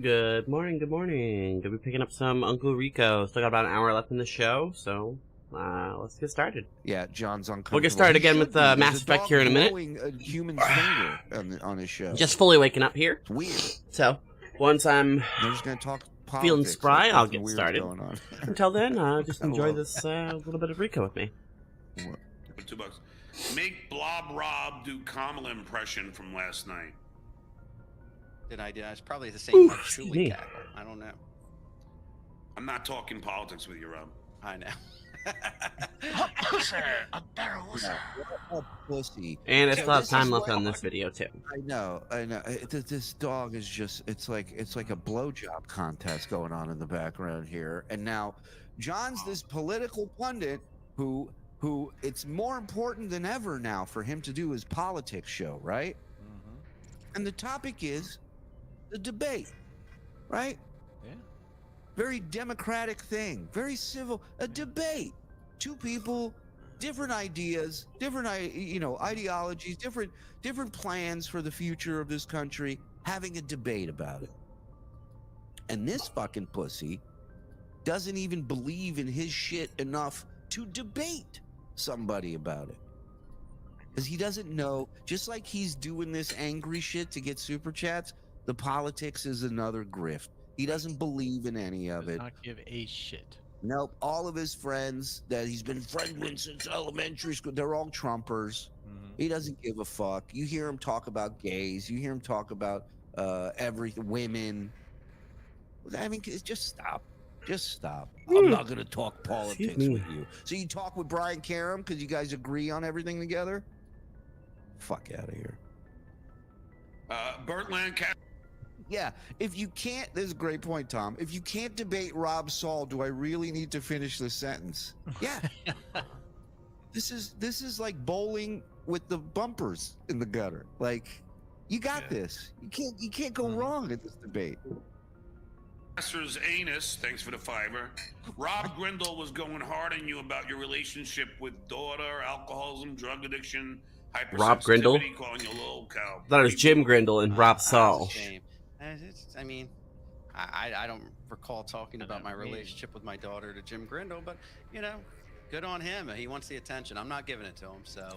Good morning, good morning. Gonna be picking up some Uncle Rico. Still got about an hour left in the show, so let's get started. Yeah, John's uncomfortable. We'll get started again with Mass Effect here in a minute. A human's finger on his show. Just fully waking up here. It's weird. So, once I'm They're just gonna talk politics, feeling spry, like I'll get started. going on. Until then, just enjoy this little bit of Rico with me. $2. Make Blob Rob do Kamala impression from last night. Did I do? It's probably the same like Shuli cackle. I don't know. I'm not talking politics with you, Rob. I know. Pussy. And I So still have this time is left what- on this video too. I know. This dog is just—it's like a blowjob contest going on in the background here. And now, John's this political pundit who it's more important than ever now for him to do his politics show, right? And the topic is the debate, right? Yeah. Very democratic thing, very civil. A debate, two people, different ideas, different ideologies, different plans for the future of this country, having a debate about it. And this fucking pussy doesn't even believe in his shit enough to debate somebody about it. Because he doesn't know, just like he's doing this angry shit to get super chats, the politics is another grift. He doesn't believe in any of Does it. not give a shit. Nope. All of his friends that he's been friends with since elementary school, they're all Trumpers. He doesn't give a fuck. You hear him talk about gays. You hear him talk about everything, women. I mean, just stop. Just stop. I'm not going to talk politics with you. So you talk with Brian Karam because you guys agree on everything together? Fuck out of here. Burt Lancaster. Yeah, if you can't, this is a great point, Tom. If you can't debate Rob Saul, do I really need to finish the sentence? Yeah. This is like bowling with the bumpers in the gutter. Like, you got this. You can't go wrong in this debate. Master's anus, thanks for the fiver. Rob Grindle was going hard on you about your relationship with daughter, alcoholism, drug addiction, hypersensitivity, Rob Grindle? calling you a little cow. I thought it was Jim Grindle and Rob Saul. Shame. I mean, I don't recall talking about my relationship with my daughter to Jim Grindle, but good on him. He wants the attention. I'm not giving it to him. So.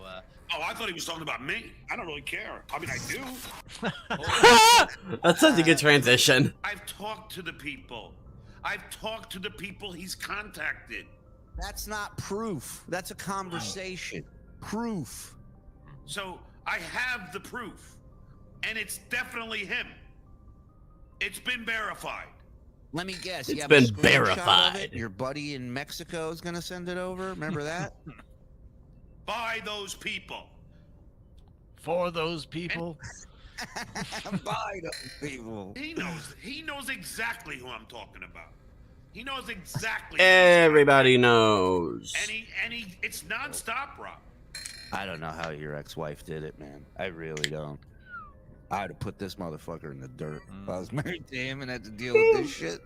Oh, I thought he was talking about me. I don't really care. I mean, I do. That's such a good transition. I've talked to the people. I've talked to the people he's contacted. That's not proof. That's a conversation. Proof. So I have the proof, and it's definitely him. It's been verified. Let me guess. It's you have been a screenshot of verified. it? Your buddy in Mexico is going to send it over. Remember that? By those people. For those people. By those people. He knows exactly who I'm talking about. He knows exactly. Everybody knows. And he it's nonstop, Rob. I don't know how your ex-wife did it, man. I really don't. I'd have put this motherfucker in the dirt. If I was married to him and had to deal with this shit.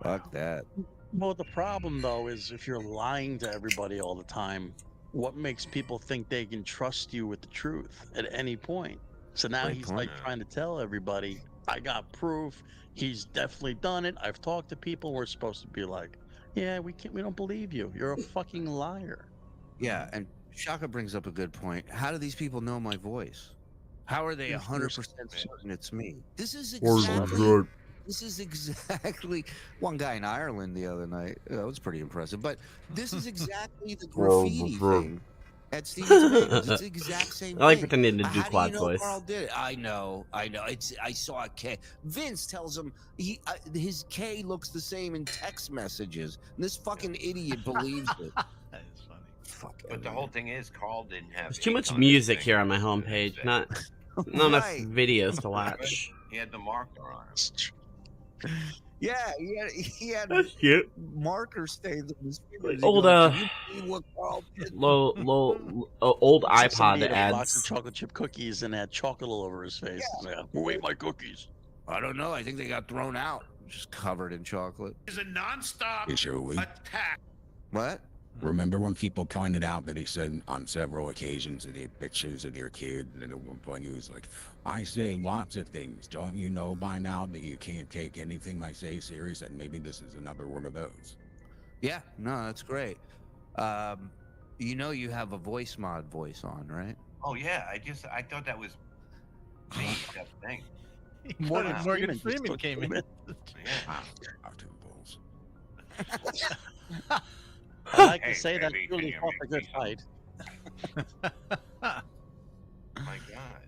Fuck that. Well, the problem though is if you're lying to everybody all the time, what makes people think they can trust you with the truth at any point? So now Great he's point. like trying to tell everybody, I got proof. He's definitely done it. I've talked to people. We're supposed to be like, yeah, we don't believe you. You're a fucking liar. Yeah, and Shaka brings up a good point. How do these people know my voice? How are they 100% certain it's me? This is exactly one guy in Ireland the other night. That was pretty impressive. But this is exactly the graffiti thing at Stevens Vegas. It's the exact same I like thing. pretending to do How quad do you know voice. Carl did it? I know. I saw a K. Vince tells him his K looks the same in text messages. And this fucking idiot believes it. That is funny. Fuck. But the whole thing is, Carl didn't have. There's too much ink on his music thing. here on my homepage. Not enough Right. videos to watch. He had the marker on him. Yeah, he had That's cute. marker stains on his fingers. Old, Can you see what Carl did? Old Somebody iPod ate a box of ads. chocolate chip cookies and had chocolate all over his face. Yeah. Who ate my cookies? I don't know. I think they got thrown out, just covered in chocolate. It's a nonstop Is your week? attack. What? Remember when people pointed out that he said on several occasions that he had pictures of your kid, and at one point he was like, I say lots of things. Don't you know by now that you can't take anything I say serious? And maybe this is another one of those. Yeah, no, that's great. You know you have a voice mod voice on, right? Oh yeah, I thought that was me. That thing. Morgan Freeman Freeman just came in. Yeah. Wow, out to the bulls. I like Hey, to say that baby, Julie can fought you a good make me fight. My God.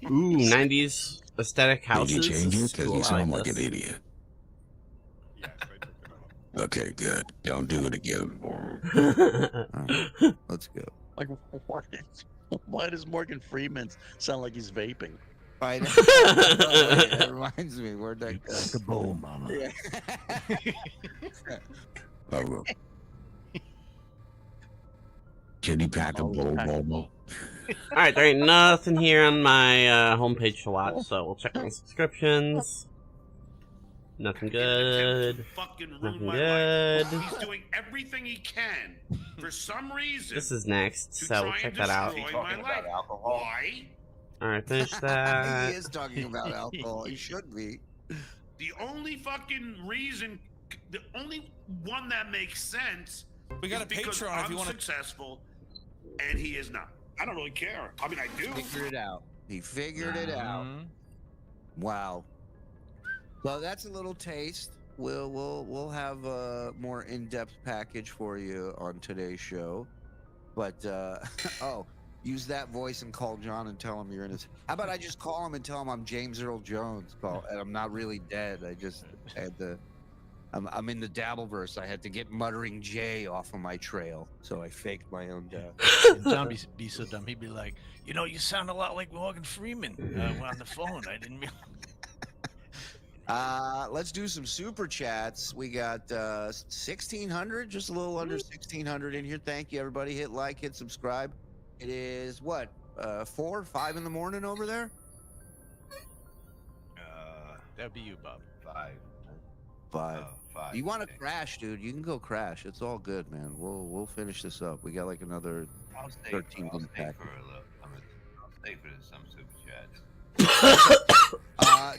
Ooh, 90s aesthetic Did you houses. change This it? is Because cool. you I sound like like an this. idiot. Yes, I took it off. Okay, good. Don't do it again. Let's go. Like, why does Morgan Freeman sound like he's vaping? I know. Oh, wait, that reminds me. Where'd that go? The bull, mama. Yeah. Oh, Kitty pack a bull, Bobo. All right, there ain't nothing here on my homepage to watch, so we'll check my subscriptions. Nothing good. Fucking ruin Nothing my good. life. He's doing everything he can for some reason. This is next, to so we'll try check and that out. destroy Talking my life. about alcohol. Why? All right, finish that. He is talking about alcohol. He should be. The only fucking reason, the only one that makes sense. We got is a because Patreon if I'm you want to. successful, and he is not. I don't really care. I mean, I do. Figured it out. He figured it out. Mhm. Wow. Well, that's a little taste. We'll have a more in-depth package for you on today's show. But oh, use that voice and call John and tell him you're in his. How about I just call him and tell him I'm James Earl Jones, and I'm not really dead. I just had to. I'm in the Dabbleverse. I had to get Muttering J off of my trail, so I faked my own death. And John be so dumb. He'd be like, you know, you sound a lot like Morgan Freeman on the phone. I didn't realize. Let's do some super chats. We got 1,600, just a little under 1,600 in here. Thank you, everybody. Hit like, hit subscribe. It is what 4, 5 in the morning over there. That'd be you, Bob. 5. 5. 5. You want to okay. crash, dude? You can go crash. It's all good, man. We'll finish this up. We got like another. I'll stay 13 I'll minute stay pack. for a little. I'll stay for some super chats.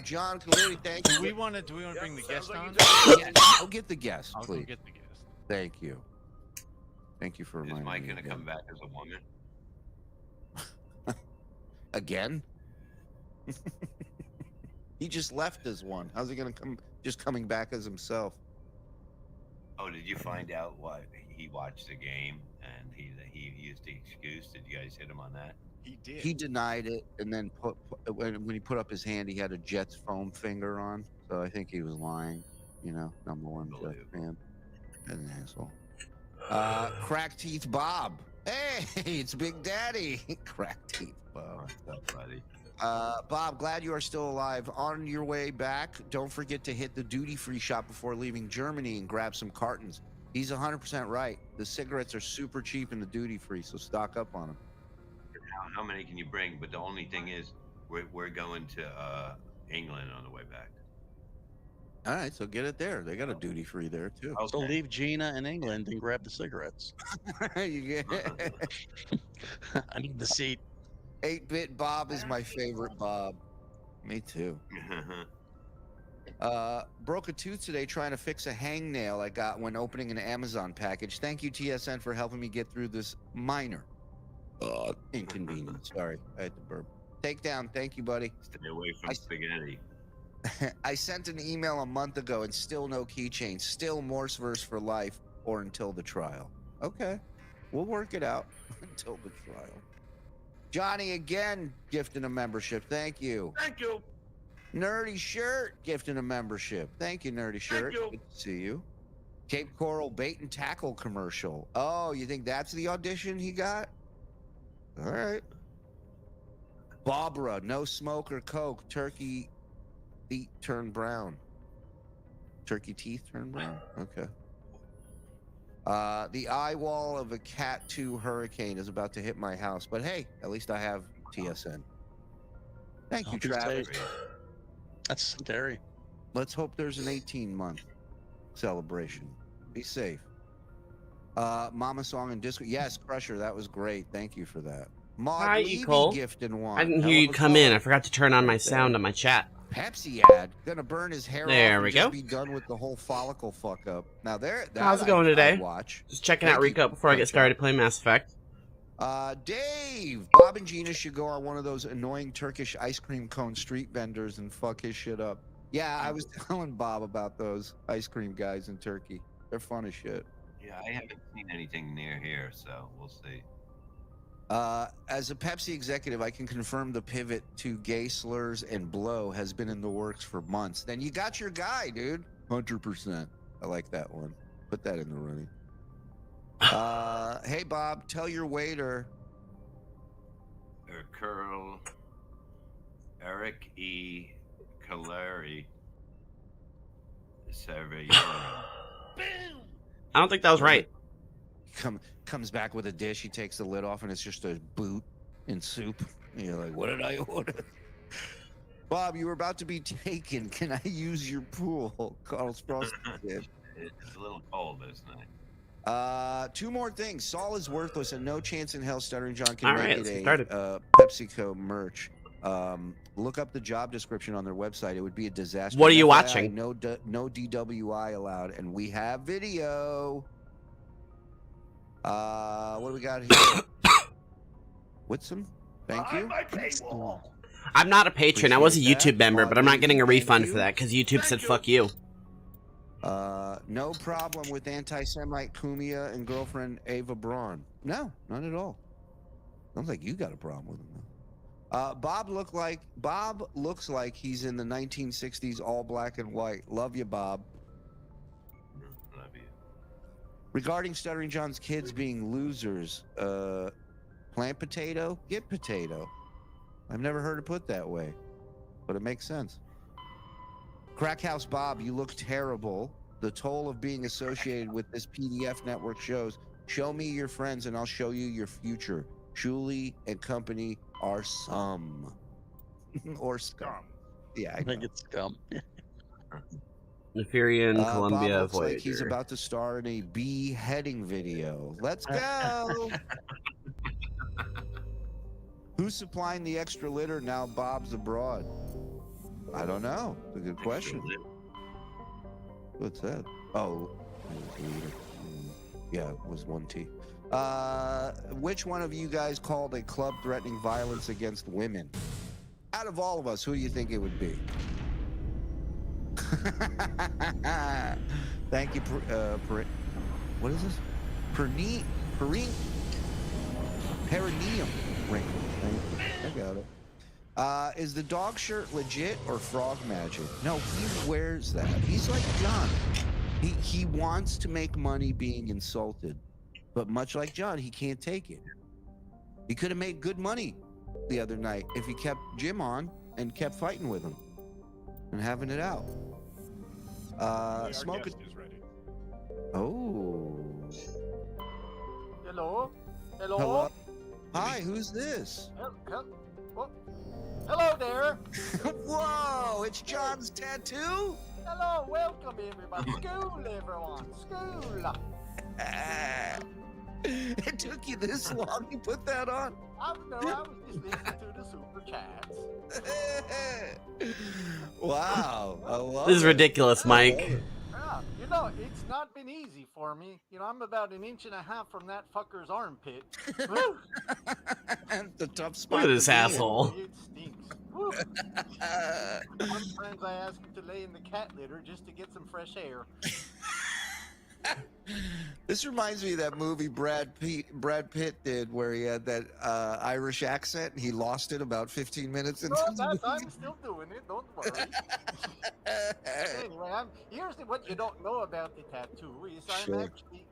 John Caleri, thank Do you. we want to bring the guest on? Yeah, go get the guest, I'll go please. get the guest. Thank you. Thank you for Is reminding Mike me gonna again. come back as a woman? Again? He just left as one. How's he gonna come? Just coming back as himself? Oh, did you find out what he watched the game and he used the excuse? Did you guys hit him on that? He did. He denied it, and then when he put up his hand, he had a Jets foam finger on. So I think he was lying. You know, number one Jets fan. An asshole. Crack Teeth Bob. Hey, it's Big Daddy. Crack Teeth Bob. What's up, buddy? Bob, glad you are still alive. On your way back, don't forget to hit the duty-free shop before leaving Germany and grab some cartons. He's 100% right. The cigarettes are super cheap in the duty-free, so stock up on them. How many can you bring? But the only thing is, we're going to England on the way back. All right, so get it there. They got a duty-free there, too. So leave Gina in England and grab the cigarettes. You get I need the seat. 8-Bit Bob is my favorite Bob. Me too. Broke a tooth today trying to fix a hangnail I got when opening an Amazon package. Thank you, TSN, for helping me get through this minor inconvenience. Sorry, I had to burp. Takedown, thank you, buddy. Stay away from spaghetti. I sent an email a month ago and still no keychain. Still Morseverse for life or until the trial. Okay, we'll work it out until the trial. Johnny again gifting a membership. Thank you. Thank you. Nerdy Shirt gifting a membership. Thank you, Nerdy Shirt. you. Good to see you. Cape Coral Bait and Tackle commercial. Oh, you think that's the audition he got? All right. Barbara, no smoke or coke. Turkey feet turn brown. Turkey teeth turn brown? Okay. The eye wall of a Cat 2 hurricane is about to hit my house, but hey, at least I have TSN. Thank you, Be Travis. safe. That's scary. Let's hope there's an 18-month celebration. Be safe. Mama Song and Disco. Yes, Crusher, that was great. Thank you for that. Maud Hi, Levy Cole. gifted one. I didn't Hell hear you of a come in. color. I forgot to turn on my Right sound there. on my chat. Pepsi ad. Gonna burn his hair There off we and just go. be done with the whole follicle fuck up. Now there. How's it that going I'd today? Watch. Just checking out Thank you. Rico before I get Thank you. started playing Mass Effect. Dave, Bob and Gina should go on one of those annoying Turkish ice cream cone street vendors and fuck his shit up. Yeah, I was telling Bob about those ice cream guys in Turkey. They're fun as shit. Yeah, I haven't seen anything near here, so we'll see. As a Pepsi executive, I can confirm the pivot to gay slurs and blow has been in the works for months. Then you got your guy, dude. 100%. I like that one. Put that in the running. Hey, Bob, tell your waiter. Curl, Eric E. Caleri, Cervellero. I don't think that was right. Comes back with a dish. He takes the lid off, and it's just a boot and soup. And you're like, what did I order? Bob, you were about to be taken. Can I use your pool? Carl Spross did. It's a little cold this night. Two more things. Saul is worthless, and no chance in hell Stuttering John can All make right, it let's get a started. PepsiCo merch. Look up the job description on their website. It would be a disaster. What are you FYI, watching? No DWI allowed, and we have video. What do we got here? Whitson, thank you. I'm not a patron. I was a Appreciate that. YouTube member, but I'm not getting a Thank refund you. for that because YouTube said fuck you. No problem with anti-Semite Kumia and girlfriend Ava Braun. No, not at all. Sounds like you got a problem with him. Bob looks like he's in the 1960s, all black and white. Love you, Bob. Love you. Regarding Stuttering John's kids being losers, plant potato, get potato. I've never heard it put that way, but it makes sense. Crackhouse Bob, you look terrible. The toll of being associated with this PDF network shows. Show me your friends and I'll show you your future. Julie and company are some. Or scum. Yeah, I think it's scum. Neferian, Columbia, Bob looks Voyager. like he's about to star in a beheading video. Let's go. Who's supplying the extra litter now Bob's abroad? I don't know. It's a good question. What's that? Oh. Yeah, it was 1T. Which one of you guys called a club threatening violence against women? Out of all of us, who do you think it would be? Thank you, what is this? Perineum wrinkle. I got it. Is the dog shirt legit or frog magic? No, he wears that. He's like John. He wants to make money being insulted, but much like John, he can't take it. He could have made good money the other night if he kept Jim on and kept fighting with him and having it out. Our Smoke guest it. is ready. Oh. Hello? Hello? Hello. Hi, who's this? Hello there. Whoa, it's John's tattoo? Hello, welcome everybody. School, everyone. School. It took you this long to put that on? I was just listening to the super chats. Wow, I love This is it. ridiculous, Mike. Yeah, it's not been easy for me. I'm about 1.5 inches from that fucker's armpit. Woo! The tough spot. Look at this to be in. asshole. It stinks. Woo! Sometimes I ask him to lay in the cat litter just to get some fresh air. This reminds me of that movie Brad Pitt did where he had that Irish accent and he lost it about 15 minutes into the movie. I'm still doing it. Don't worry. Anyway, here's what you don't know about the tattoo is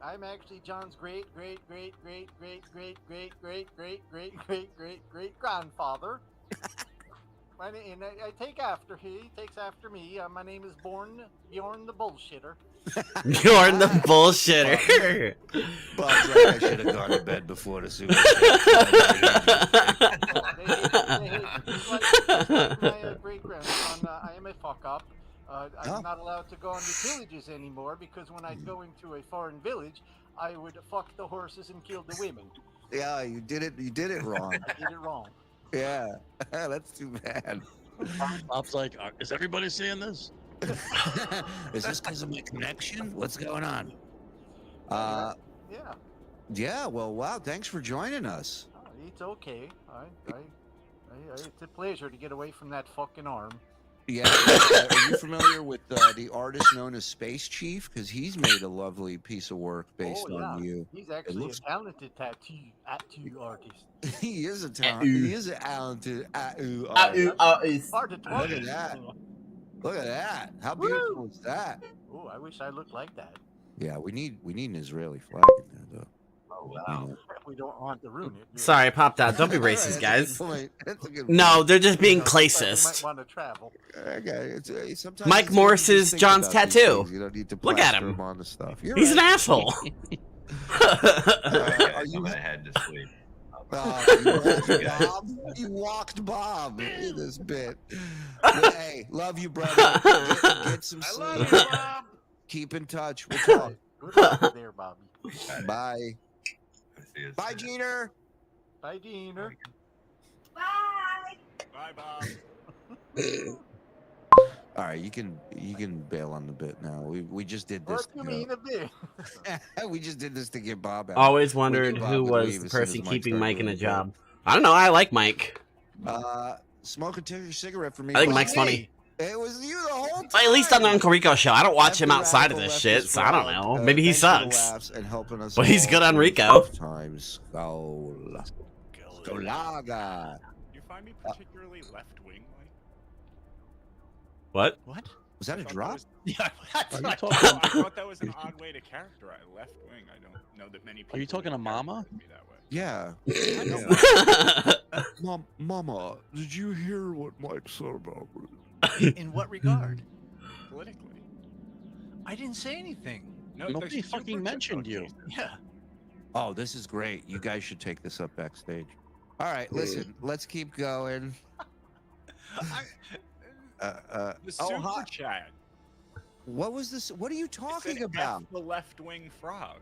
I'm actually John's great grandfather. And I take after he takes after me. My name is Bjorn the Bullshitter. Bjorn the bullshitter. Bob's like, I should have gone to bed before the super. Like my great grandson, I am a fuck up. I'm Oh. not allowed to go on the villages anymore because when I go into a foreign village, I would fuck the horses and kill the women. Yeah, you did it. You did it wrong. I did it wrong. Yeah, that's too bad. Bob's like, is everybody seeing this? Is this because of my connection? What's going on? Yeah, Yeah. Well, wow. Thanks for joining us. it's okay. It's a pleasure to get away from that fucking arm. Yeah. Are you familiar with the artist known as Space Chief? Because he's made a lovely piece of work based on you. He's actually looks- a talented tattoo artist. He is a talent. He is a talented artist. Hard to talk Look at that. Look at that. How beautiful is that? Oh, I wish I looked like that. Yeah, we need an Israeli flag in there, though. Oh You wow. know. We don't want to ruin it. Sorry, popped out. Don't be That's racist, a guys. good point. That's a good No, point. they're just being You know, sometimes classist. We might want to travel. Okay. Sometimes Mike it's good Morris to is just think John's about these tattoo. things. You don't need to Look at plaster him. them on the stuff. You're He's an right. asshole. Are you? I'm gonna head to sleep. You walked Bob in this bit. Hey, love you, brother. Get some I sleep. love you, Bob. Keep in touch. We'll talk. Good luck there, Bobby. Bye. See you Bye, soon. Jeter. Bye, Diener. Bye, Bob. All right, you can bail on the bit now. We just did this. What do you mean a bit? We just did this to get Bob out. Always We wondered knew Bob who would was leave the as soon as person Mike keeping started Mike in a doing job. I don't know. I like Mike. it. Smoke a cigarette for me. I think Well, Mike's hey, funny. It was you the whole time. At least on the Uncle Rico show. I don't watch him After outside of Radical this Leftist shit, so I don't Frog, know. Maybe he thanks for the sucks. laughs and helping us But he's all good on through Rico. tough times. Skol. Skolaga. You find me particularly left-wing, Mike? What? What? Was that a drop? Yeah, that's Are you not- talking? I thought that was an odd way to characterize left-wing. I don't know that many people. Are you talking to would Mama? characterize me that way. Yeah. Mama, did you hear what Mike said about me? In what regard? Politically. I didn't say anything. No, Nobody there's fucking super mentioned you. Jason. Yeah. Oh, this is great. You guys should take this up backstage. All right, listen, let's keep going. The Oh, super hi. chat. What was this? What are you It said talking F about? the left-wing frog.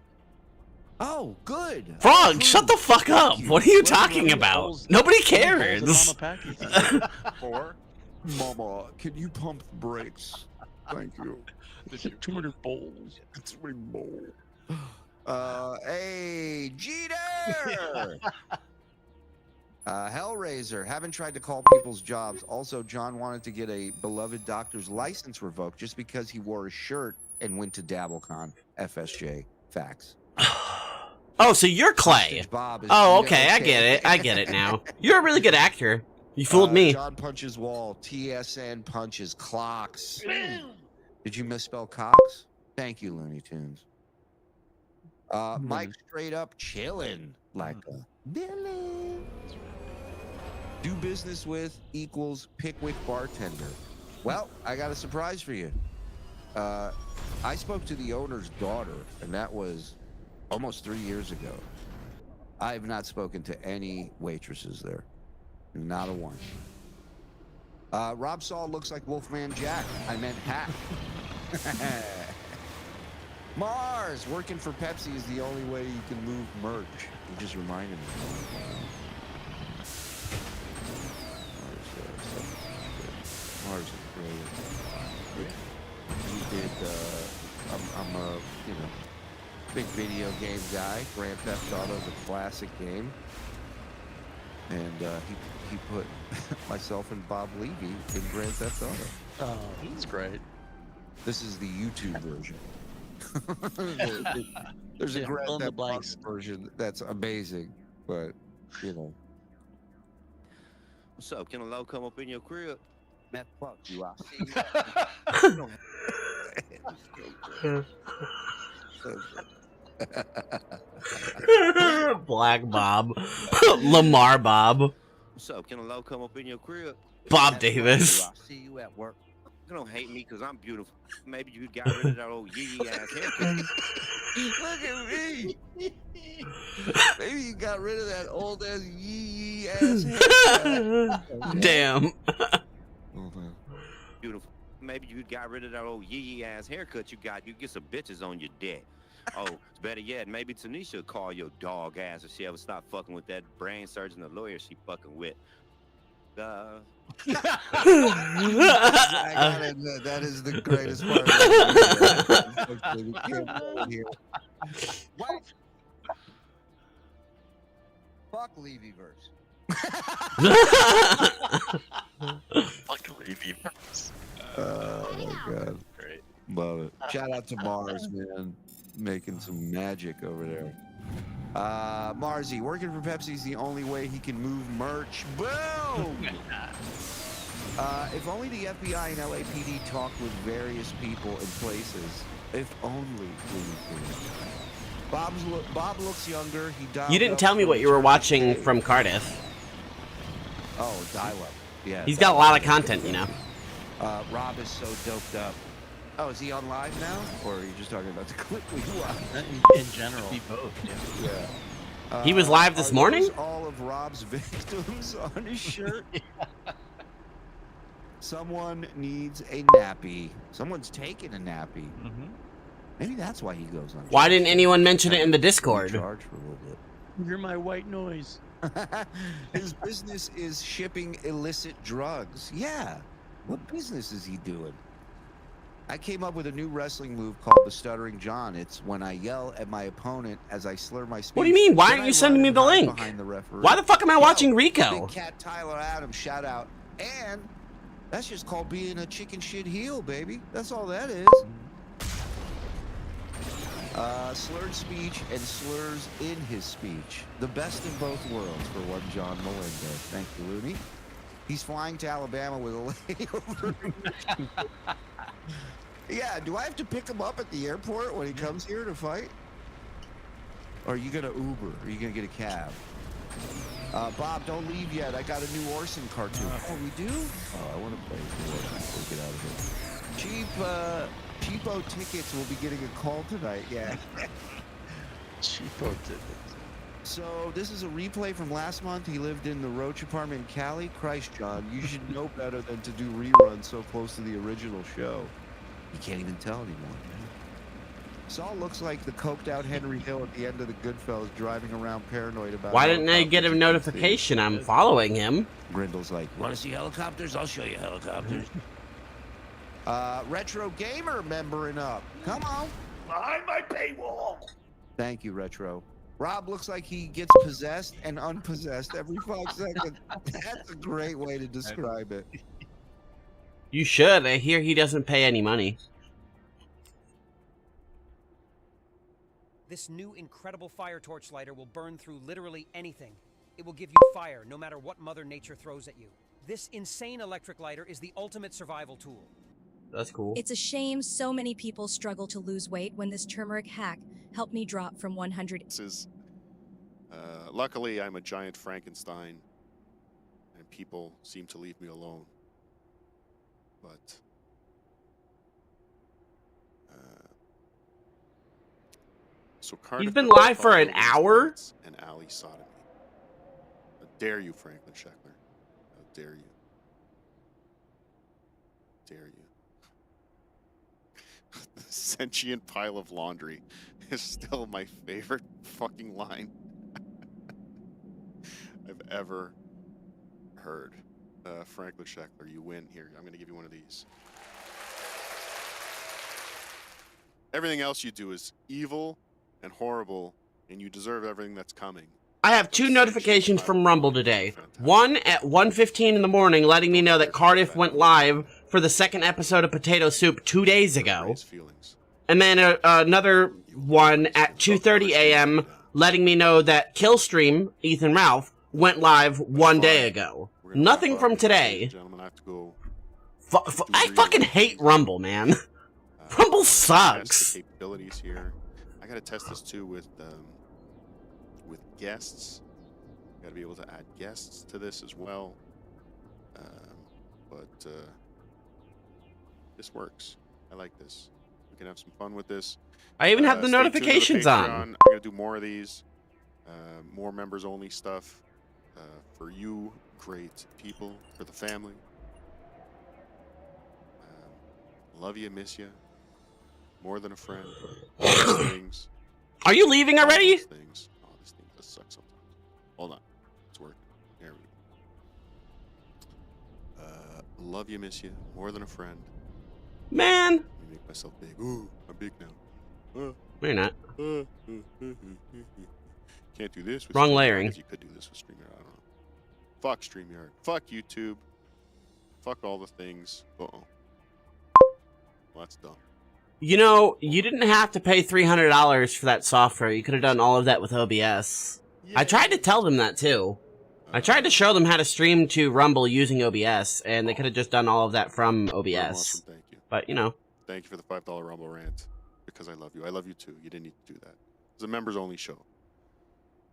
Oh, good. Frog, shut the fuck up. you. What are you What are talking the about? balls- Nobody How many balls cares. did Mama Packy think? Four. Mama, can you pump the brakes? Thank you. Too many bowls. Too many bowls. Hey, Jeter! Hellraiser, haven't tried to call people's jobs. Also, John wanted to get a beloved doctor's license revoked just because he wore a shirt and went to DabbleCon. FSJ. Facts. Oh, so you're Clay. Hostage Bob is Oh, Jeter. okay. I get it. I get it now. You're a really good actor. You fooled me. John punches wall. TSN punches clocks. Did you misspell Cox? Thank you, Looney Tunes. Mike straight up chilling like a villain. Do business with equals Pickwick bartender. Well, I got a surprise for you. I spoke to the owner's daughter, and that was almost 3 years ago. I have not spoken to any waitresses there. Not a one. Rob Saul looks like Wolfman Jack. I meant Hack. Mars, working for Pepsi is the only way you can move merch. You just reminded me. Mars is brilliant. He did, I'm a, big video game guy. Grand Theft Auto is a classic game. And he put myself and Bob Levy in Grand Theft Auto. Oh, that's great. This is the YouTube version. There's a Yeah, Grand fill in the Theft Auto blanks. version that's amazing, but What's up? Can a low come up in your crib? Man, fuck you. I Black Bob. Lamar Bob. What's up? Can a low come up in your crib? Bob Davis. I see you at work. You don't hate me because I'm beautiful. Maybe you got rid of that old yee ass haircut. Look at me. Maybe you got rid of that old ass ass haircut. Damn. Beautiful. maybe you got rid of that old yee ass haircut you got. You get some bitches on your dick. Oh, it's better yet, maybe Tanisha will call your dog ass if she ever stop fucking with that brain surgeon or lawyer she fucking with. I gotta admit, that is the greatest part of the we can't go here. What? Fuck Levyverse. Fuck Levyverse. Oh my god. Great. Love it. Shout out to Mars, man. Making some magic over there. Marzi, working for Pepsi is the only way he can move merch. Boom! If only the FBI and LAPD talked with various people and places. If only, please. Bob looks younger. He dialed You didn't up tell me for what you were Return watching of the Day. from Cardiff. Oh, dial-up. Yeah. He's got a lot of content, you know. Rob is so doped up. Oh, is he on live now? Or are you just talking about the clip we watched? In general. Be both. Yeah. Yeah. He was live this Are morning? those all of Rob's victims on his shirt? Someone needs a nappy. Someone's taking a nappy. Maybe that's why he goes on. Why didn't anyone mention it in the Discord? Charge for a little bit. You're my white noise. His business is shipping illicit drugs. Yeah. What business is he doing? I came up with a new wrestling move called the Stuttering John. It's when I yell at my opponent as I slur my speech. What do you mean? Why then aren't I you sending run me and the hide link? behind the referee. Why the fuck am I watching Rico? Big Cat Tyler Adams, shout out. And that's just called being a chicken shit heel, baby. That's all that is. Slurred speech and slurs in his speech. The best of both worlds for one John Melendez. Thank you, Looney. He's flying to Alabama with a layover. Yeah, do I have to pick him up at the airport when he comes here to fight? Or are you going to Uber? Are you going to get a cab? Bob, don't leave yet. I got a new Orson cartoon. Oh, we do? Oh, I want to play as new Orson before we get out of here. Cheapo tickets will be getting a call tonight. Yeah. Cheapo tickets. So this is a replay from last month. He lived in the Roach apartment in Cali. Christ, John, you should know better than to do reruns so close to the original show. You can't even tell anymore. Saul looks like the coked out Henry Hill at the end of the Goodfellas driving around paranoid about... Why didn't I get a notification? I'm following him. Grindel's like, want to see helicopters? I'll show you helicopters. Retro Gamer membering up. Come on. Behind my paywall. Thank you, Retro. Rob looks like he gets possessed and unpossessed every 5 seconds. That's a great way to describe it. You should. I hear he doesn't pay any money. This new incredible fire torch lighter will burn through literally anything. It will give you fire no matter what Mother Nature throws at you. This insane electric lighter is the ultimate survival tool. That's cool. It's a shame so many people struggle to lose weight when this turmeric hack helped me drop from 100. Luckily, I'm a giant Frankenstein, and people seem to leave me alone. But so Cardiff He's been live for an followed hour? his and alley sodomy. How dare you, Franklin Scheckler? How dare you? Dare you? The sentient pile of laundry is still my favorite fucking line I've ever heard. Franklin Scheckler, you win. Here, I'm going to give you one of these. Everything else you do is evil and horrible, and you deserve everything that's coming. I have 2 notifications from Rumble today. One at 1:15 in the morning letting me know that Cardiff went live for the 2nd episode of Potato Soup 2 days ago. And then another one at 2:30 a.m. letting me know that Killstream, Ethan Ralph, went live 1 day ago. Nothing from today. Gentlemen, I have to go. I fucking hate Rumble, man. Rumble sucks. Capabilities here. I gotta test this too with guests. Gotta be able to add guests to this as well. But this works. I like this. We can have some fun with this. I even have the Stay tuned to the notifications Patreon. on. I'm gonna do more of these. More members only stuff. For you, great people, for the family. love you, miss you. More than a friend. All these things. Are you leaving already? All these things. Oh, this thing does suck sometimes. Hold on. It's working. There we go. Love you, miss you. More than a friend. Man. Let me make myself big. Ooh, I'm big now. No, you're not. Can't do this with Wrong StreamYard. layering. You could do this with StreamYard. I don't know. Fuck StreamYard. Fuck YouTube. Fuck all the things. Uh-oh. Well, that's dumb. You know, you didn't have to pay $300 for that software. You could have done all of that with OBS. I tried to tell them that too. I tried to show them how to stream to Rumble using OBS, and they could have just done all of that from OBS. Awesome, thank you. But, you know. Thank you for the $5 Rumble rant. Because I love you. I love you too. You didn't need to do that. It's a members-only show.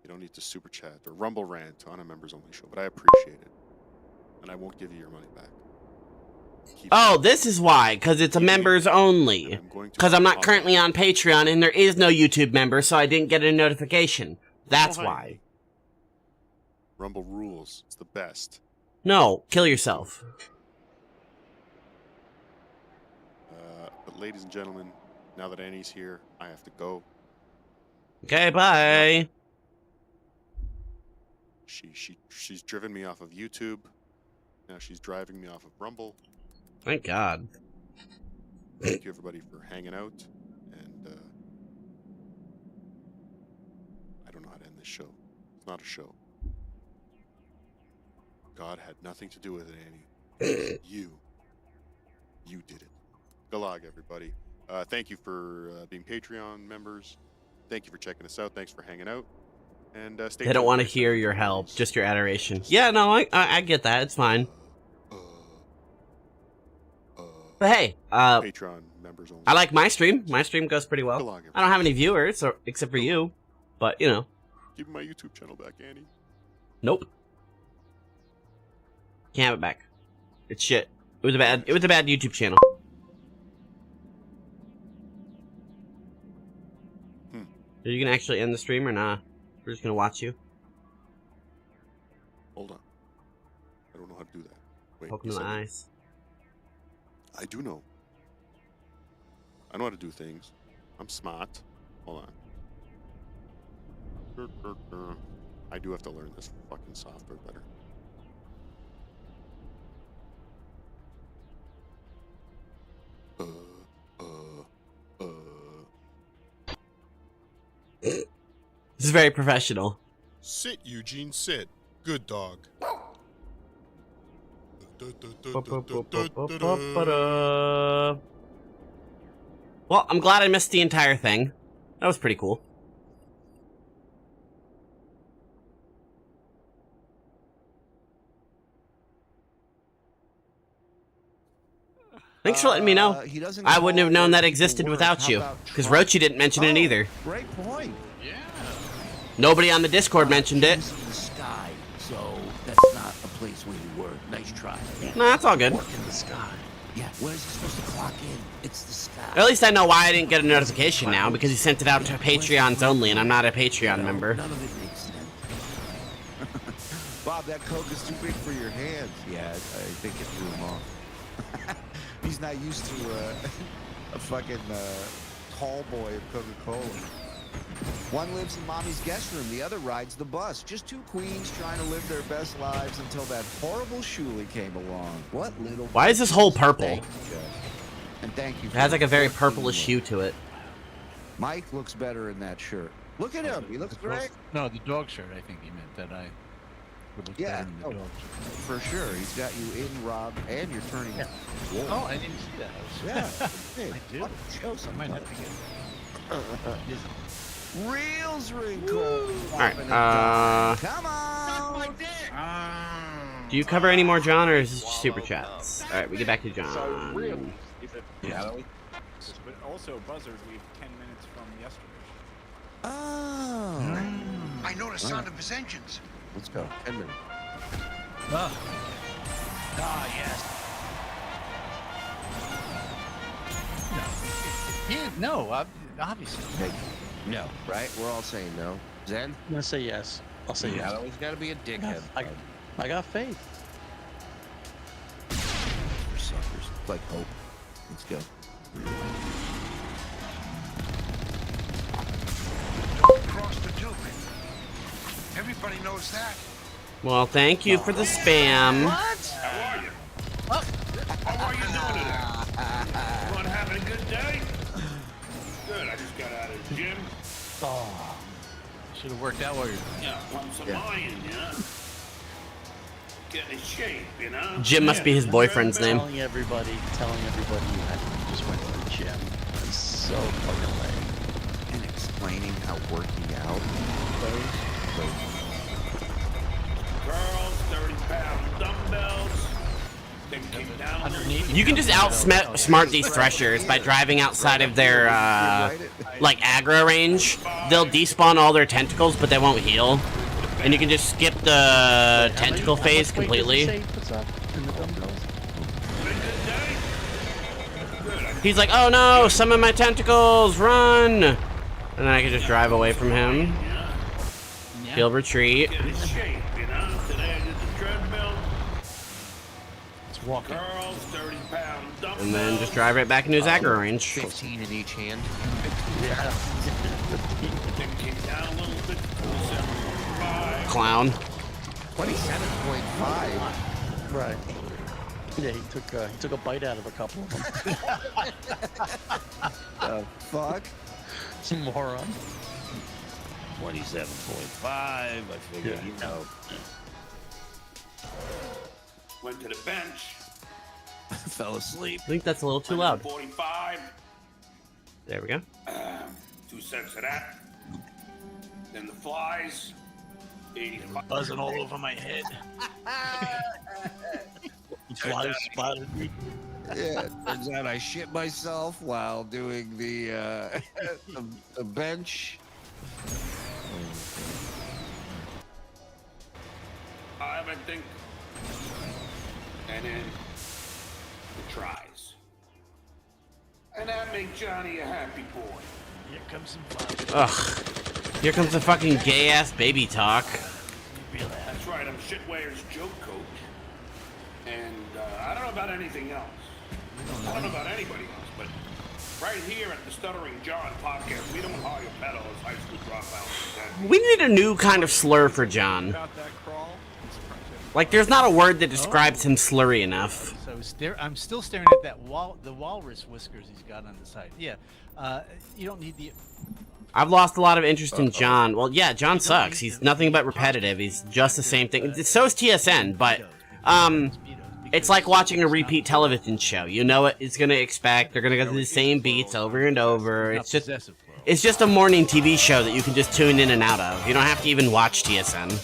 You don't need to super chat or Rumble rant on a members-only show, but I appreciate it. And I won't give you your money back. Oh, this is why, because it's a members only. Because I'm not currently on Patreon, and there is no YouTube member, so I didn't get a notification. That's why. Rumble rules. It's the best. No, kill yourself. But ladies and gentlemen, now that Annie's here, I have to go. Okay, bye. She's driven me off of YouTube. Now she's driving me off of Rumble. Thank God. Thank you everybody for hanging out, and I don't know how to end this show. It's not a show. God had nothing to do with it, Annie. You did it. Galag, everybody. Thank you for being Patreon members. Thank you for checking us out. Thanks for hanging out. And stay They don't want to hear your help, just your adoration. Yeah, no, I get that. It's fine. But hey, Patreon members only. I like my stream. My stream goes pretty well. I don't have any viewers, except for you. But, you know. Give my YouTube channel back, Annie. Nope. Can't have it back. It's shit. It was a bad YouTube channel. Are you gonna actually end the stream or not? We're just gonna watch you. Hold on. I don't know how to do that. Wait. Poke him in the eyes. I do know. I know how to do things. I'm smart. Hold on. I do have to learn this fucking software better. This is very professional. Sit, Eugene, sit. Good dog. Well, I'm glad I missed the entire thing. That was pretty cool. Thanks for letting me know. I wouldn't have known that existed without you, because Rochi didn't mention it either. Great point. Yeah. Nobody on the Discord mentioned it. The sky, so that's not a place where you work. Nice try. Nah, that's all good. Work in the sky. Yeah, where's he supposed to clock in? It's the sky. At least I know why I didn't get a notification now, because he sent it out to Patreons only, and I'm not a Patreon member. None of it makes sense. Bob, that Coke is too big for your hands. Yeah, I think it threw him off. He's not used to a fucking tall boy of Coca-Cola. One lives in mommy's guest room, the other rides the bus. Just two queens trying to live their best lives until that horrible Shuli came along. What little... Why is this whole purple? Thank you, Jeff. And thank you. It has like a very purplish hue to it. Mike looks better in that shirt. Look at him. He looks great. No, the dog shirt, I think he meant that I would look better in the dog shirt. For sure. He's got you in, Rob, and you're turning warm. Oh, I didn't see that. Yeah. Hey, I do. Show I might have to get Reels wrinkle. Alright, Come on. do you cover any more John, or is this just super chats? Alright, we get back to John. So really, if it Yeah. but also Buzzard, we have 10 minutes from yesterday. Oh. I know the sound of his engines. Let's go. 10 minutes. yes. No, obviously. No, right? We're all saying no. Zen? I'm gonna say yes. I'll say yes. Always got to be a dickhead. I got faith. For suckers. Like hope. Let's go. Cross the tube. Everybody knows that. Well, thank you for the spam. How are you? How are you doing today? Everyone having a good day? Good. I just got out of the gym. Oh, should have worked out while you're. Yeah, pump some iron, you know? Getting in shape, you know? Jim must be his boyfriend's name. Telling everybody you just went to the gym. It's so fucking lame. And explaining how working out goes. Girls, 30-pound dumbbells. Then kick down underneath. You can just outsmart these threshers by driving outside of their, like, aggro range. They'll despawn all their tentacles, but they won't heal. And you can just skip the tentacle phase completely. He's like, oh no, some of my tentacles, run! And then I can just drive away from him. He'll retreat. Get in shape, you know? Today I did the treadmill. It's walking. Girls, 30-pound dumbbells. And then just drive right back into his aggro range. 15 in each hand. Yeah. Then kick down a little bit. 27.5. Clown. 27.5. Right. Yeah, he took a bite out of a couple of them. The fuck? Some moron. 27.5. I figured, Yeah. you know. Went to the bench. Fell asleep. I think that's a little too loud. 45. There we go. 2 sets of that. Then the flies. 85. Buzzing all over my head. Flies spotted me. Yeah, turns out I shit myself while doing the the bench. I think. And then the tries. And that make Johnny a happy boy. Here comes some fun. Ugh. Here comes the fucking gay-ass baby talk. That's right, I'm Shitware's joke coach. And I don't know about anything else. I don't know about anybody else, but right here at the Stuttering John podcast, we don't hire pedos, high school dropouts. We need a new kind of slur for John. About that crawl. Like, there's not a word that describes him slurry enough. So I'm still staring at that the walrus whiskers he's got on the side. Yeah, you don't need the. I've lost a lot of interest in John. Well, yeah, John sucks. He's nothing but repetitive. He's just the same thing. So is TSN, but it's like watching a repeat television show. You know what it's gonna expect. They're gonna go through the same beats over and over. It's just a morning TV show that you can just tune in and out of. You don't have to even watch TSN.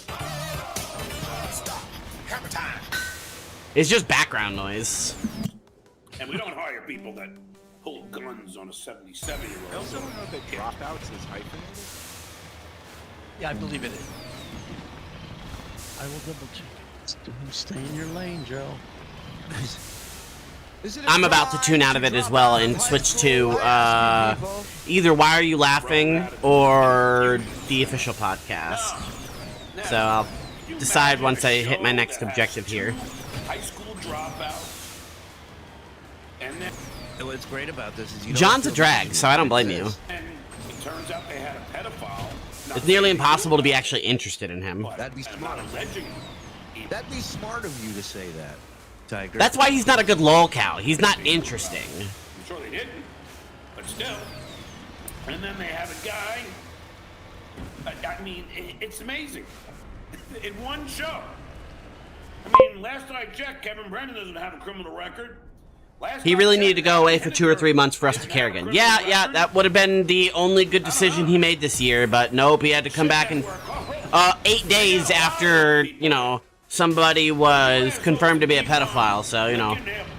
It's just background noise. And we don't hire people that pull guns on a 77-year-old. I also don't know that dropouts is hyphenated. Yeah, I believe it is. I will double check. Stay in your lane, Joe. I'm about to tune out of it as well and switch to either Why Are You Laughing or the official podcast. So I'll decide once I hit my next objective here. High school dropouts. And then What's great about this is you don't John's a feel drag, so I don't blame you. and it turns out they had a pedophile. It's nearly impossible to be actually interested in him. That'd be smart. That'd be smart of you to say that, Tiger. That's why he's not a good lol cow. He's not interesting. I'm sure they didn't, but still. And then they have a guy. I mean, it's amazing. In one show. I mean, last I checked, Kevin Brennan doesn't have a criminal record. He really needed to go away for 2 or 3 months for us to care again. Yeah, that would have been the only good decision he made this year, but nope, he had to come back in 8 days after, you know, somebody was confirmed to be a pedophile, so, you know,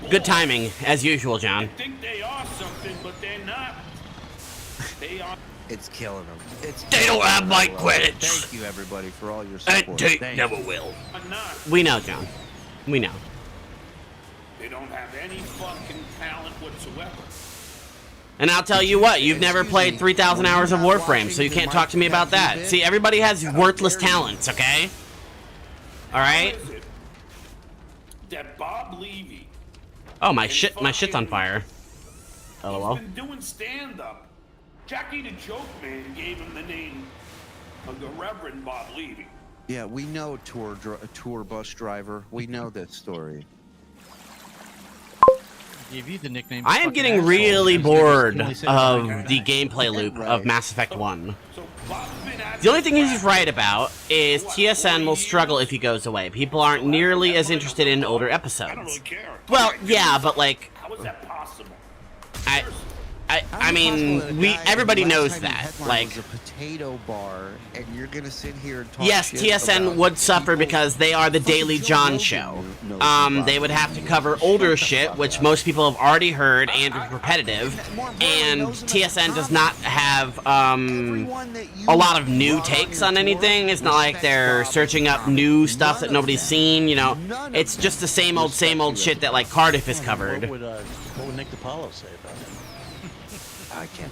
good timing, as usual, John. I think they are something, but they're not. They are. It's killing them. They don't have my credits. Thank you, everybody, for all your support. And they Thank never you. will. Not. We know, John. We know. They don't have any fucking talent whatsoever. And I'll tell you what, you've never played 3,000 hours of Warframe, so you can't talk to me about that. See, everybody has worthless talents, okay? Alright? How is it that Bob Levy Oh, my shit's on fire. LOL. He's been doing stand-up. Jackie the Joke Man gave him the name of the Reverend Bob Levy. Yeah, we know tour bus driver. We know that story. Gave you the nickname. I am getting really bored of the gameplay loop of Mass Effect 1. The only thing he's right about is TSN will struggle if he goes away. People aren't nearly as interested in older episodes. Well, yeah, but like, How is that possible? I mean, everybody knows that. Like, a potato bar, and you're gonna sit here and talk. yes, shit TSN about would suffer because they are the Daily John show. They would have to cover older shit, which most people have already heard and is repetitive. And TSN does not have a lot of new takes on anything. It's not like they're searching up new stuff that nobody's seen. You know, it's just the same old shit that like Cardiff has covered. What would Nick DiPaolo say about it? I can't.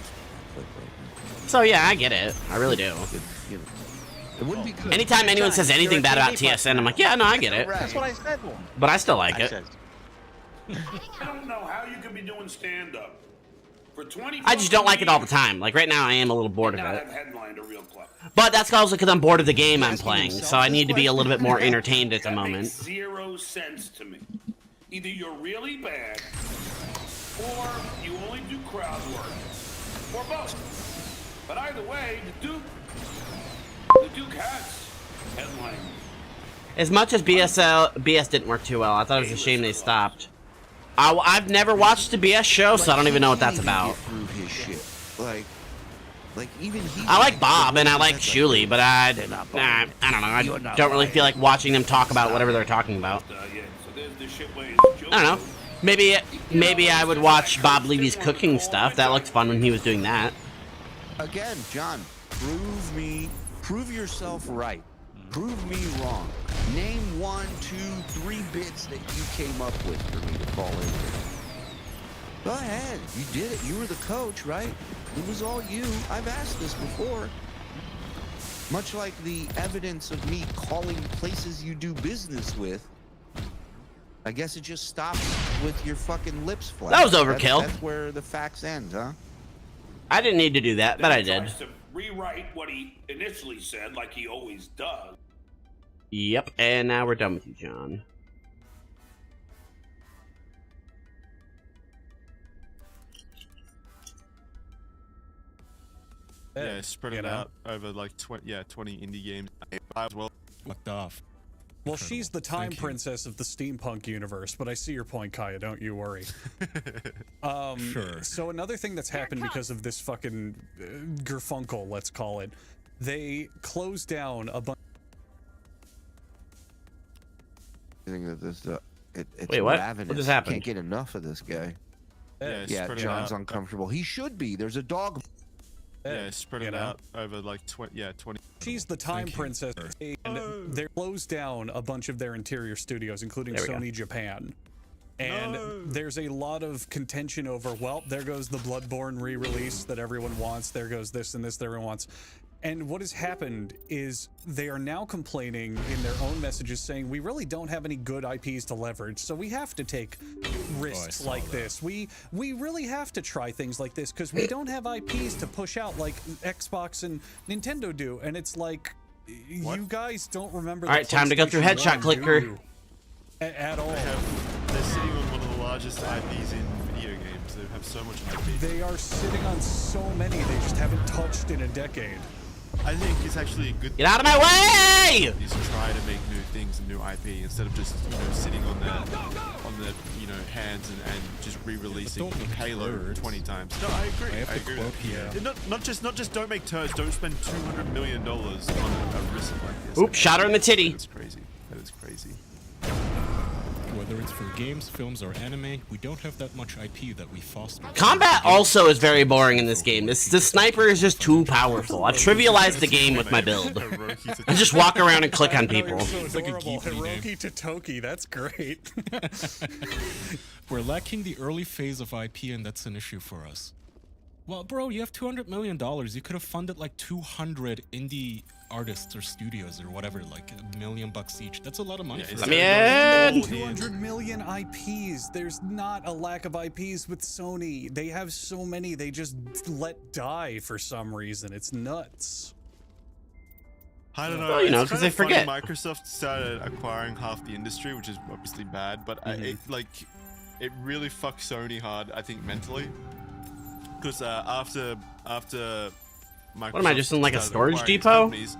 So yeah, I get it. I really do. It wouldn't be good. Anytime anyone says anything bad about TSN, I'm like, yeah, no, I get it. That's what I said. But I still like it. I don't know how you can be doing stand-up for 20. I just don't like it all the time. Like right now, I am a little bored of Not it. have headlined a real club. But that's also because I'm bored of the game I'm playing, so I need to be a little bit more entertained at the That moment. makes zero sense to me. Either you're really bad, or you only do crowd work, or both. But either way, the Duke has headline. As much as BS didn't work too well, I thought it was a shame they stopped. I've never watched the BS show, so I don't even know what that's about. Through his shit, like even he. I like Bob and I like Shuli, but I don't know. I don't really feel like watching them talk about whatever they're talking about. Yeah, so there's the shit way I don't know. Maybe I would watch Bob Levy's cooking stuff. That looked fun when he was doing that. Again, John, prove yourself right. Prove me wrong. Name 1, 2, 3 bits that you came up with for me to fall into. Go ahead. You did it. You were the coach, right? It was all you. I've asked this before. Much like the evidence of me calling places you do business with. I guess it just stops with your fucking lips flat. That was overkill. That's where the facts end, huh? I didn't need to do that, but I did. Tries to rewrite what he initially said, like he always does. Yep, and now we're done with you, John. Yeah, spread it out over like 20 indie games as well. Fucked off. Well, she's the time princess of the steampunk universe, but I see your point, Kaya. Don't you worry. Sure. So another thing that's happened because of this fucking Gerfunkel, let's call it, they closed down a bunch. I think that this, it's Wait, what? ravenous. What just happened? Can't get enough of this guy. Yeah, John's uncomfortable. He should be. There's a dog. Yeah, spread it out over like 20. She's the time princess, and they closed down a bunch of their interior studios, including Sony Japan. And there's a lot of contention over, well, there goes the Bloodborne re-release that everyone wants, there goes this and this that everyone wants. And what has happened is they are now complaining in their own messages saying, we really don't have any good IPs to leverage, so we have to take risks like this. We really have to try things like this because we don't have IPs to push out like Xbox and Nintendo do. And it's like, you guys don't remember. All right, time to go through Headshot Clicker. At all. They're sitting on one of the largest IPs in video games. They have so much IP. They are sitting on so many they just haven't touched in a decade. I think it's actually a good. Get out of my way! Is to try to make new things and new IP instead of just sitting on the hands and just re-releasing Halo 20 times. No, I agree. I agree. Yeah. Not just don't make turds. Don't spend $200 million on a risk like this. Oops, shot her in the titty. That's crazy. That is crazy. Whether it's for games, films, or anime, we don't have that much IP that we foster. Combat also is very boring in this game. The sniper is just too powerful. I've trivialized the game with my build. I just walk around and click on people. It's like Hiroki Totoki, that's great. We're lacking the early phase of IP, and that's an issue for us. Well, bro, you have $200 million. You could have funded like 200 indie artists or studios or whatever, like $1 million each. That's a lot of money. I mean, 200 million IPs. There's not a lack of IPs with Sony. They have so many they just let die for some reason. It's nuts. I don't know. Well, you know, it's 'cause kind they of funny forget. Microsoft started acquiring half the industry, which is obviously bad, but it really fucked Sony hard, I think, mentally. Because after Microsoft What am I, just in like a started storage acquiring these depot?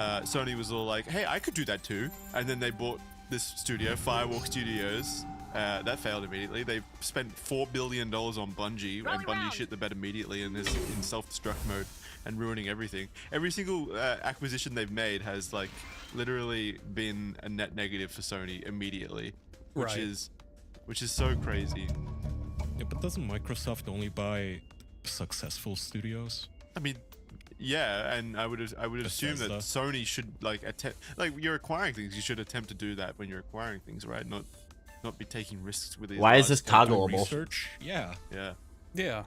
companies, Sony was all like, "Hey, I could do that too," and then they bought this studio, Firewalk Studios. That failed immediately. They spent $4 billion on Bungie, and Bungie shit the bed immediately and is in self-destruct mode and ruining everything. Every single acquisition they've made has like literally been a net negative for Sony immediately, which is so crazy. Yeah, but doesn't Microsoft only buy successful studios? I mean, yeah, and I would assume that Sony should like attempt, like you're acquiring things, you should attempt to do that when you're acquiring things, right? Not be taking risks with these. Why is this large toggleable? Research? Yeah. Yeah.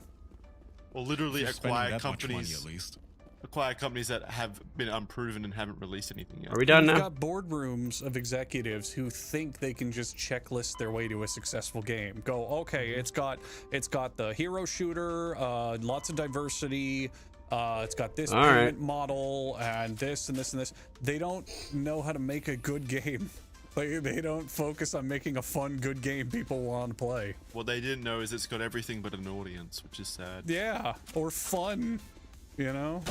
Or literally If you're spending acquire that much money, companies. at least. Acquire companies that have been unproven and haven't released anything yet. Are we done You've now? got boardrooms of executives who think they can just checklist their way to a successful game. Go, okay, it's got the hero shooter, lots of diversity, it's got this All payment right. model and this and this and this. They don't know how to make a good game. They don't focus on making a fun, good game people want to play. What they didn't know is it's got everything but an audience, which is sad. Yeah, or fun, you know?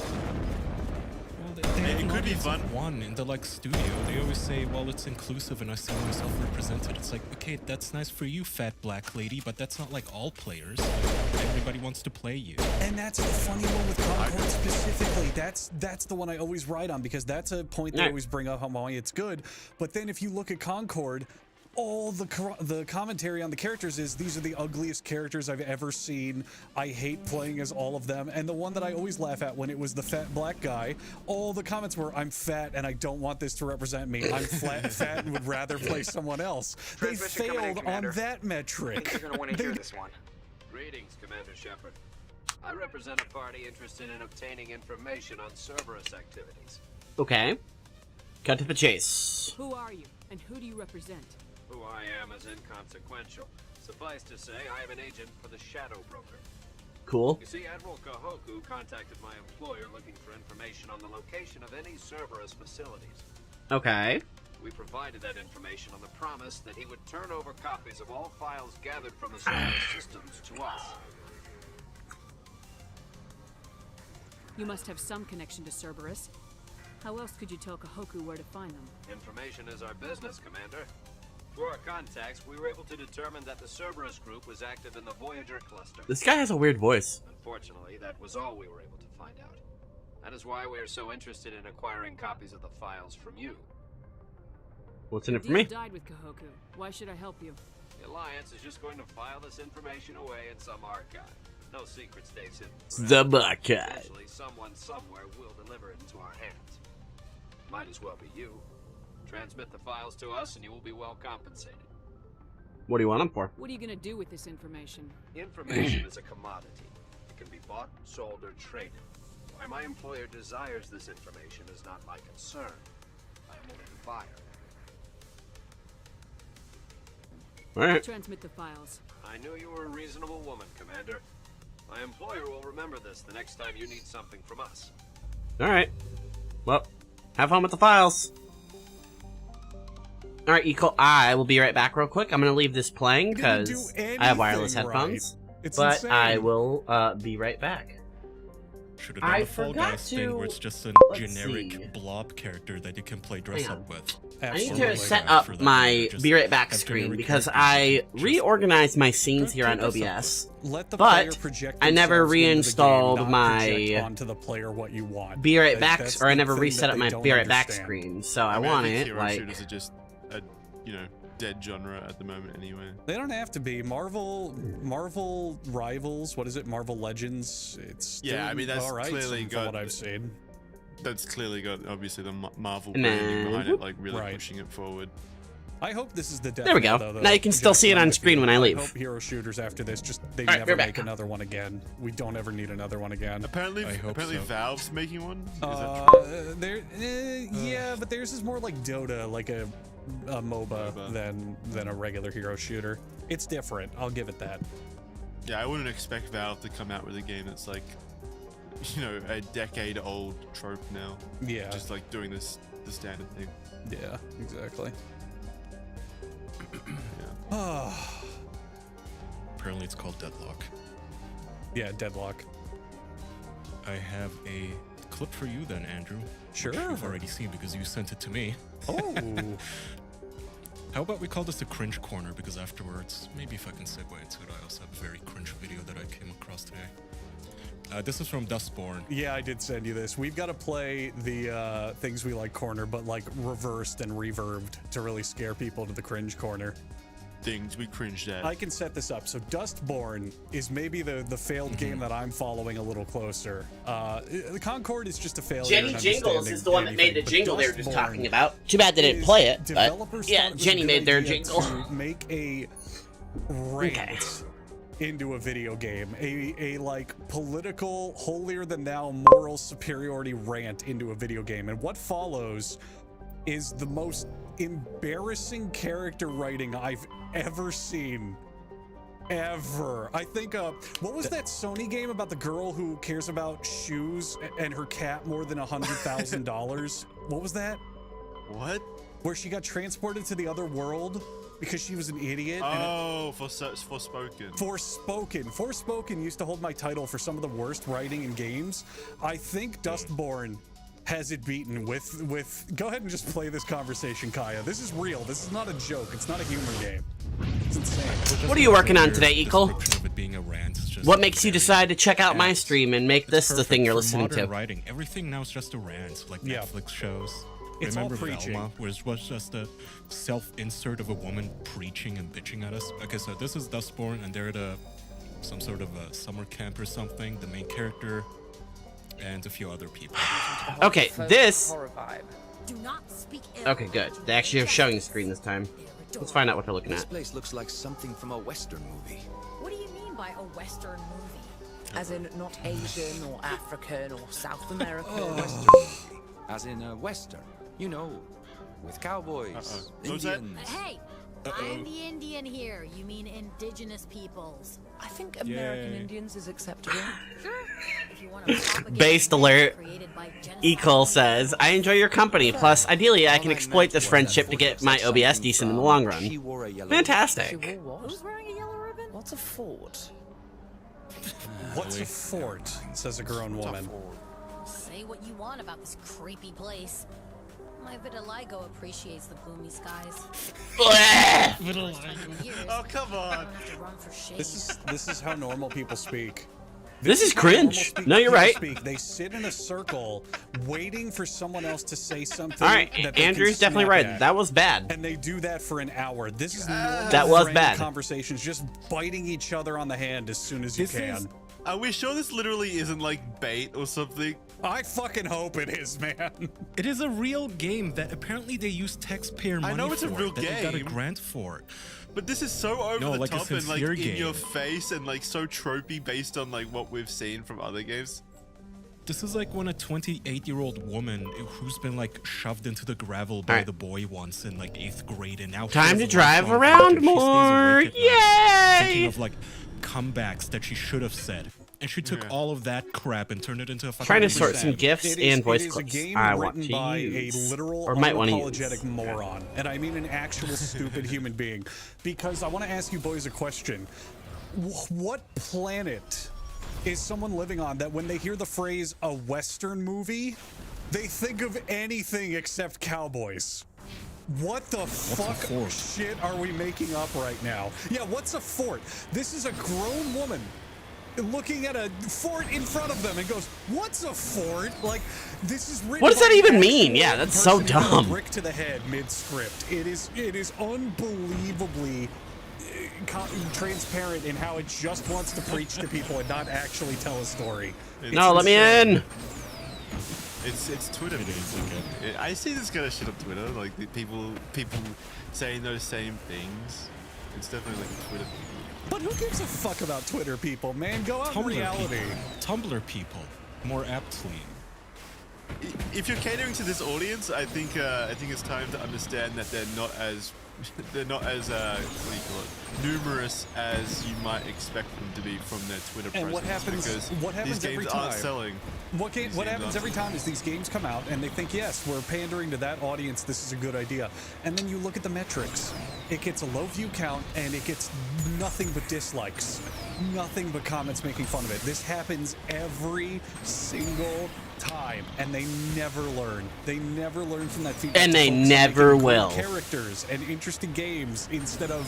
Well, they have an audience of one in the like studio. They always say, well, it's inclusive and I see myself represented. It's like, okay, that's nice for you, fat black lady, but that's not like all players. Everybody wants to play you. And that's the funny one with Concord specifically. That's the one I always ride on because that's a point they always bring up how why it's good. But then if you look at Concord, all the commentary on the characters is these are the ugliest characters I've ever seen. I hate playing as all of them. And the one that I always laugh at when it was the fat black guy, all the comments were, I'm fat and I don't want this to represent me. I'm fat and would rather play someone else. They Transmission coming in, failed on Commander. that metric. You're gonna want to hear this one. Greetings, Commander Shepard. I represent a party interested in obtaining information on Cerberus activities. Okay. Cut to the chase. Who are you, and who do you represent? Who I am is inconsequential. Suffice to say, I am an agent for the Shadow Broker. Cool. You see, Admiral Kahoku contacted my employer looking for information on the location of any Cerberus facilities. Okay. We provided that information on the promise that he would turn over copies of all files gathered from the Cerberus systems to us. You must have some connection to Cerberus. How else could you tell Kahoku where to find them? Information is our business, Commander. Through our contacts, we were able to determine that the Cerberus group was active in the Voyager cluster. This guy has a weird voice. Unfortunately, that was all we were able to find out. That is why we are so interested in acquiring copies of the files from you. What's in it for The me? deal died with Kahoku. Why should I help you? The Alliance is just going to file this information away in some archive. No secret stays hidden. Some archive. Eventually, someone somewhere will deliver it into our hands. Might as well be you. Transmit the files to us and you will be well compensated. What do you want him for? What are you gonna do with this information? Information is a commodity. It can be bought, sold, or traded. Why my employer desires this information is not my concern. I am only the buyer. Alright. Transmit the files. I knew you were a reasonable woman, Commander. My employer will remember this the next time you need something from us. Alright. Well, have fun with the files. Alright, Eco, I will be right back real quick. I'm gonna leave this playing because I have wireless headphones. Right. It's but insane. I will be right back. Should have done I the Fall forgot Guys thing where to- it's just a let's generic see. blob character that you can play dress Hang up on. with. I need Absolutely. to set up my Just Be Right Back have screen generic because characters I just- reorganized my scenes here on Take this OBS, Let the player but project I never themselves into the game, reinstalled not my project onto the player what you want. Be Right That- Back, that's or I the never thing reset that up they my don't Be Right Back understand. screen, so I mean, want think it hero like. shooters are just a dead genre at the moment anyway. They don't have to be. Marvel Rivals, what is it? Marvel Legends. It's Yeah, I still mean that's all right clearly from got what I've seen. That's clearly got obviously the Marvel And branding then- behind it, like really Right. pushing it forward. I hope this is the death. There we go. Though, Now you can still see it on screen when I leave. I hope hero shooters after this just they All right, never we're make back. another one again. We don't ever need another one again. Apparently Valve's making one. Is that true? Yeah, but theirs is more like Dota, like a MOBA than a regular hero shooter. It's different. I'll give it that. Yeah, I wouldn't expect Valve to come out with a game that's like, you know, a decade-old trope now. Yeah. Just like doing the standard thing. Yeah, exactly. Apparently it's called Deadlock. Yeah, Deadlock. I have a clip for you then, Andrew. Sure. Which you've already seen because you sent it to me. Oh. How about we call this the cringe corner, because afterwards, maybe if I can segue into it, I also have a very cringe video that I came across today. This is from Dustborn. Yeah, I did send you this. We've got to play the things we like corner, but like reversed and reverbed to really scare people to the cringe corner. Things we cringed at. I can set this up. So Dustborn is maybe the failed game that I'm following a little closer. The Concord is just a failure. Jenny in Jingles understanding is the one that made the anything, but jingle they were just Dustborn talking about. Too bad they didn't play it, but developers yeah, thought it was a Jenny good made their idea jingle. to make a rant into a video game, a like political holier than thou moral superiority rant into a video game, and what follows is the most embarrassing character writing I've ever seen. Ever. I think, what was that Sony game about the girl who cares about shoes and her cat more than $100,000? What was that? What? Where she got transported to the other world because she was an idiot. Oh, Forspoken. Forspoken used to hold my title for some of the worst writing in games. I think Dustborn has it beaten with go ahead and just play this conversation, Kaya. This is real. This is not a joke. It's not a humor game. It's insane. What are you working on today, Eagle? Of it being a rant, it's just What makes you decide to check out my stream and make this the perfect thing you're for listening modern to? Writing. Everything now is just a rant, like Netflix shows. It's all Remember preaching. Velma, which was just a self-insert of a woman preaching and bitching at us? Okay, so this is Dustborn, and they're at some sort of a summer camp or something. The main character and a few other people. Okay, this. Do not speak ill. Okay, good. They actually are showing the screen this time. Let's find out what they're looking This at. place looks like something from a Western movie. What do you mean by a Western movie? As in not Asian or African or South American. Western movie. As in a Western. You know, with cowboys, Indians. Hey, I'm the Indian here. You mean indigenous peoples? I think American Yay. Indians is acceptable. Sure. If you want to propagate Based alert. created by Ecol says, I enjoy your company. Plus, ideally, I can exploit this friendship to get my OBS decent in the long run. Fantastic. Who's wearing a yellow ribbon? What's a fort? What's a fort? Says a grown woman. Say what you want about this creepy place. My vitiligo appreciates the gloomy skies. Oh, come on. This is how normal people speak. This is how normal cringe. No, you're people right. speak. They sit in a circle waiting for someone else to say something. All right, that they can Andrew's definitely snap right. at. That was bad. And they do that for an hour. This is normal That was friend bad. conversations, just biting each other on the hand as soon as you can. Are we sure this literally isn't like bait or something? I fucking hope it is, man. It is a real game that apparently they use taxpayer money I know it's a for, real that they got a game. grant for. But this is so over No, the like a top and like sincere in your game. face and like so tropey based on like what we've seen from other games. This is like when a 28-year-old woman who's been like shoved into the gravel by the boy once in like 8th grade and now Time she to has a drive lifelong around grudge and she stays more. awake at night thinking Yay! of like comebacks that she should have said. And she took all of that crap and turned it into a fucking Trying to sort movie. some GIFs and voice It is clips. a game I want written to by use. a literal, Or might want to unapologetic use. moron, and I mean an actual stupid human being. Because I want to ask you boys a question: what planet is someone living on that, when they hear the phrase "a Western movie," they think of anything except cowboys? What the fuck shit are we making up right now? Yeah, what's a fort? This is a grown woman looking at a fort in front of them and goes, "What's a fort?" Like, this is written. What does that by even an mean? actual Yeah, that's so person with a dumb. Brick to the head mid-script. It is unbelievably transparent in how it just wants to preach to people and not actually tell a story. No, let me in. It's Twitter. I see this kind of shit on Twitter, like the people saying those same things. It's definitely like a Twitter thing. But who gives a fuck about Twitter people, man? Go out in reality. Tumblr people, more aptly. If you're catering to this audience, I think it's time to understand that they're not as what do you call it, numerous as you might expect them to be from their Twitter presence. And what happens these every games time? aren't selling. What happens every time is these games come out and they think, yes, we're pandering to that audience, this is a good idea. And then you look at the metrics. It gets a low view count and it gets nothing but dislikes. Nothing but comments making fun of it. This happens every single time, and they never learn. They never learn from that feedback. And they never will. Characters and interesting games instead of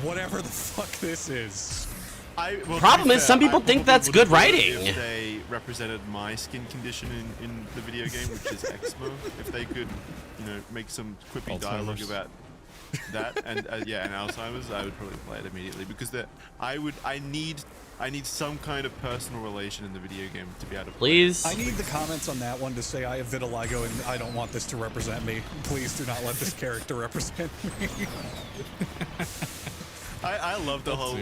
whatever the fuck this is. Problem is, some people think that's good writing. If they represented my skin condition in the video game, which is eczema, if they could, make some quippy dialogue about that and and Alzheimer's, I would probably play it immediately because I need some kind of personal relation in the video game to be able to play. Please. I need the comments on that one to say I have vitiligo and I don't want this to represent me. Please do not let this character represent me. I love the whole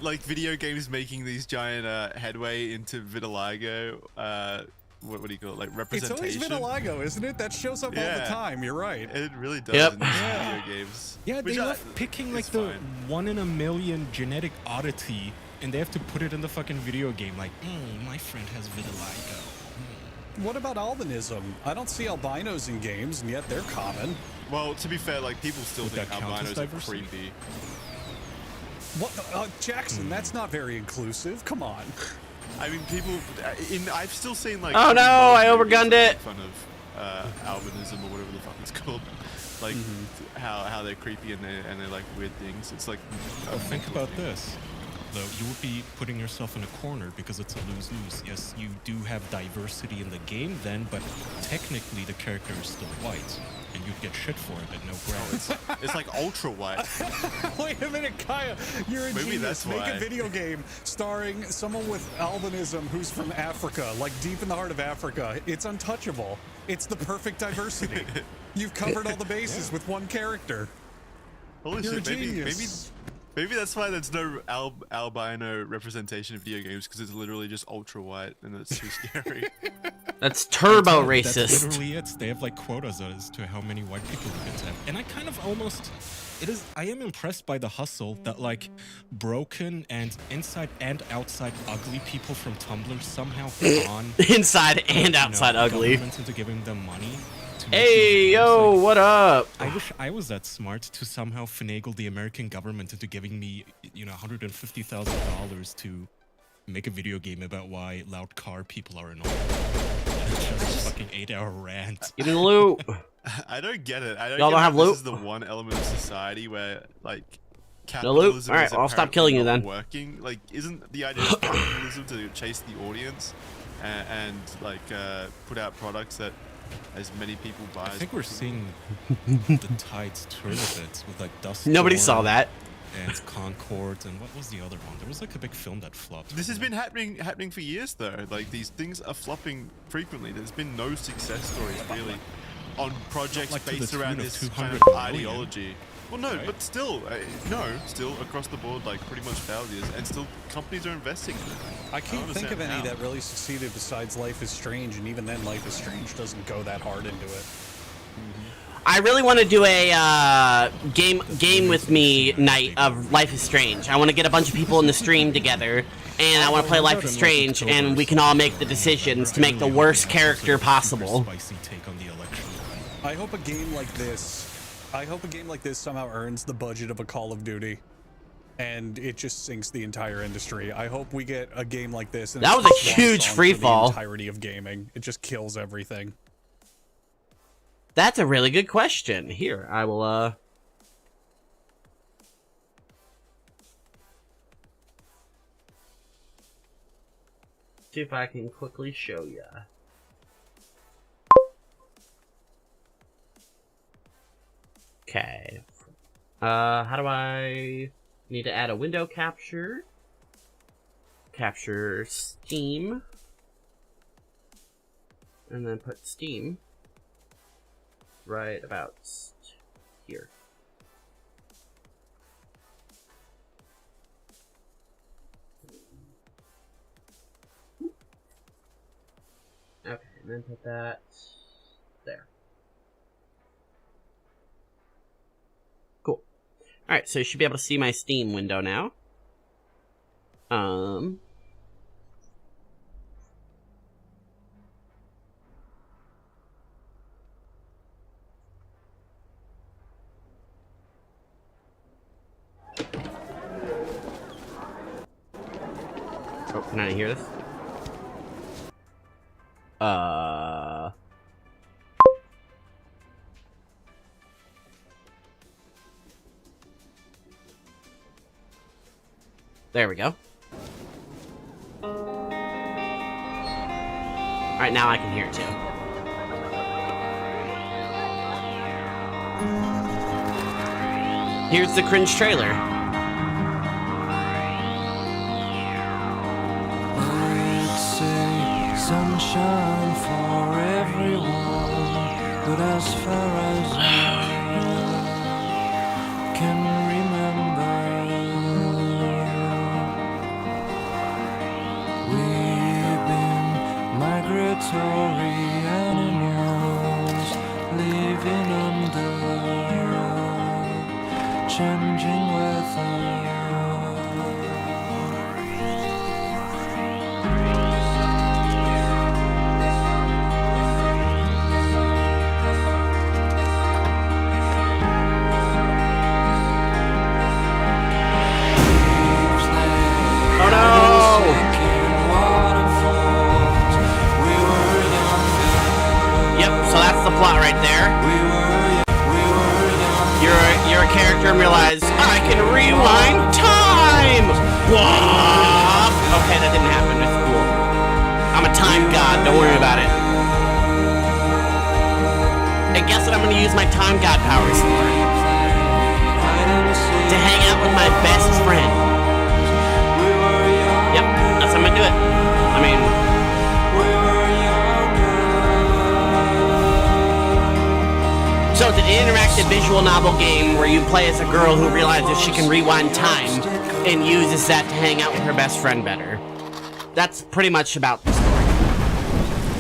video games making these giant headway into vitiligo. What do you call it? Like representation. It's always vitiligo, isn't it? That shows up all the time. You're right. It really does in these video games. Yeah, they love picking like the 1 in a million genetic oddity, and they have to put it in the fucking video game. Like, my friend has vitiligo. What about albinism? I don't see albinos in games, and yet they're common. Well, to be fair, like people still think albinos are creepy. What, Jackson? That's not very inclusive. Come on. I mean, people. I've still seen like. Oh no! I overgunned it. Fun of albinism or whatever the fuck it's called. Like how they're creepy and they like weird things. It's like. Think about this. Though you would be putting yourself in a corner because it's a lose-lose. Yes, you do have diversity in the game then, but technically the character is still white, and you'd get shit for it at no grounds. It's like ultra white. Wait a minute, Kaya, you're a Maybe genius. that's Make why. a video game starring someone with albinism who's from Africa, like deep in the heart of Africa. It's untouchable. It's the perfect diversity. You've covered all the bases with one character. Holy You're shit! a genius. Maybe that's why there's no albino representation in video games, because it's literally just ultra white and it's too scary. That's turbo That's racist. literally it. They have like quotas as to how many white people you get to have. And I kind of almost, I am impressed by the hustle that like broken and inside and outside ugly people from Tumblr somehow con Inside and outside ugly. government into giving them money. Hey, yo, what up? I wish I was that smart to somehow finagle the American government into giving me, $150,000 to make a video game about why loud car people are annoying. It's just a fucking 8-hour rant. Give me the loot. I don't get it. I don't Y'all get don't have how loot? This is the one element of society where like No loot? capitalism Alright, is I'll stop apparently killing you not then. working. Like, isn't the idea of capitalism to chase the audience and put out products that as many people buy? I think we're seeing the tides turn a bit with like Dust. Nobody saw that. And Concord, and what was the other one? There was like a big film that flopped. This has been happening for years though. Like these things are flopping frequently. There's been no success stories really on projects Like to the based around tune of this kind 200 of million. ideology. Well, no, Right? but still, still across the board, like pretty much failures, and still companies are investing in it. I can't don't think of any understand that really succeeded besides Life is Strange, and even then Life is Strange doesn't go that hard into it. I really want to do a game with me night of Life is Strange. I want to get a bunch of people in the stream together, and I want to play Life is Strange, and we can all make the decisions to make the worst character possible. Spicy take on the election. I hope a game like this somehow earns the budget of a Call of Duty, and it just sinks the entire industry. I hope we get a game like this. And That it's was a swan huge song for free the fall. entirety of gaming. It just kills everything. That's a really good question. Here, I will, see if I can quickly show ya. Okay. How do I need to add a window capture? Capture Steam. and then put Steam right about here. Okay, and then put that there. Cool. Alright, so you should be able to see my Steam window now. Oh, can I hear this? There we go. Alright, now I can hear it too. Here's the cringe trailer. It's a sunshine for everyone, but as far as I can remember, we've been migratory animals living under changing weather. Oh no! Yep, so that's the plot right there. You're a character and realize, I can rewind time! Whoa! Okay, that didn't happen, it's cool. I'm a time god, don't worry about it. And guess what I'm gonna use my time god powers for? To hang out with my best friend. Yep, that's how I'm gonna do it. I mean... So it's an interactive visual novel game where you play as a girl who realizes she can rewind time and uses that to hang out with her best friend better. That's pretty much about the story.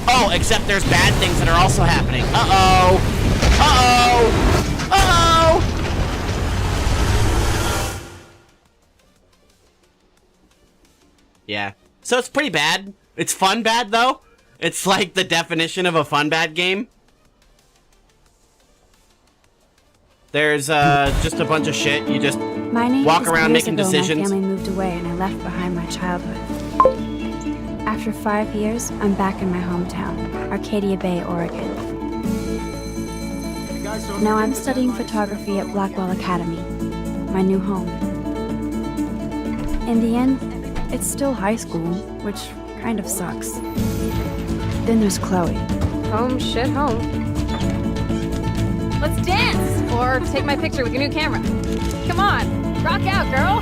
Oh, except there's bad things that are also happening. Uh-oh! Uh-oh! Uh-oh! Yeah. So it's pretty bad. It's fun bad, though. It's like the definition of a fun bad game. There's just a bunch of shit. You just walk around making decisions. My family moved away and I left behind my childhood. After 5 years, I'm back in my hometown, Arcadia Bay, Oregon. Now I'm studying photography at Blackwell Academy, my new home. In the end, it's still high school, which kind of sucks. Then there's Chloe. Home, shit, home. Let's dance! Or take my picture with your new camera. Come on, rock out, girl!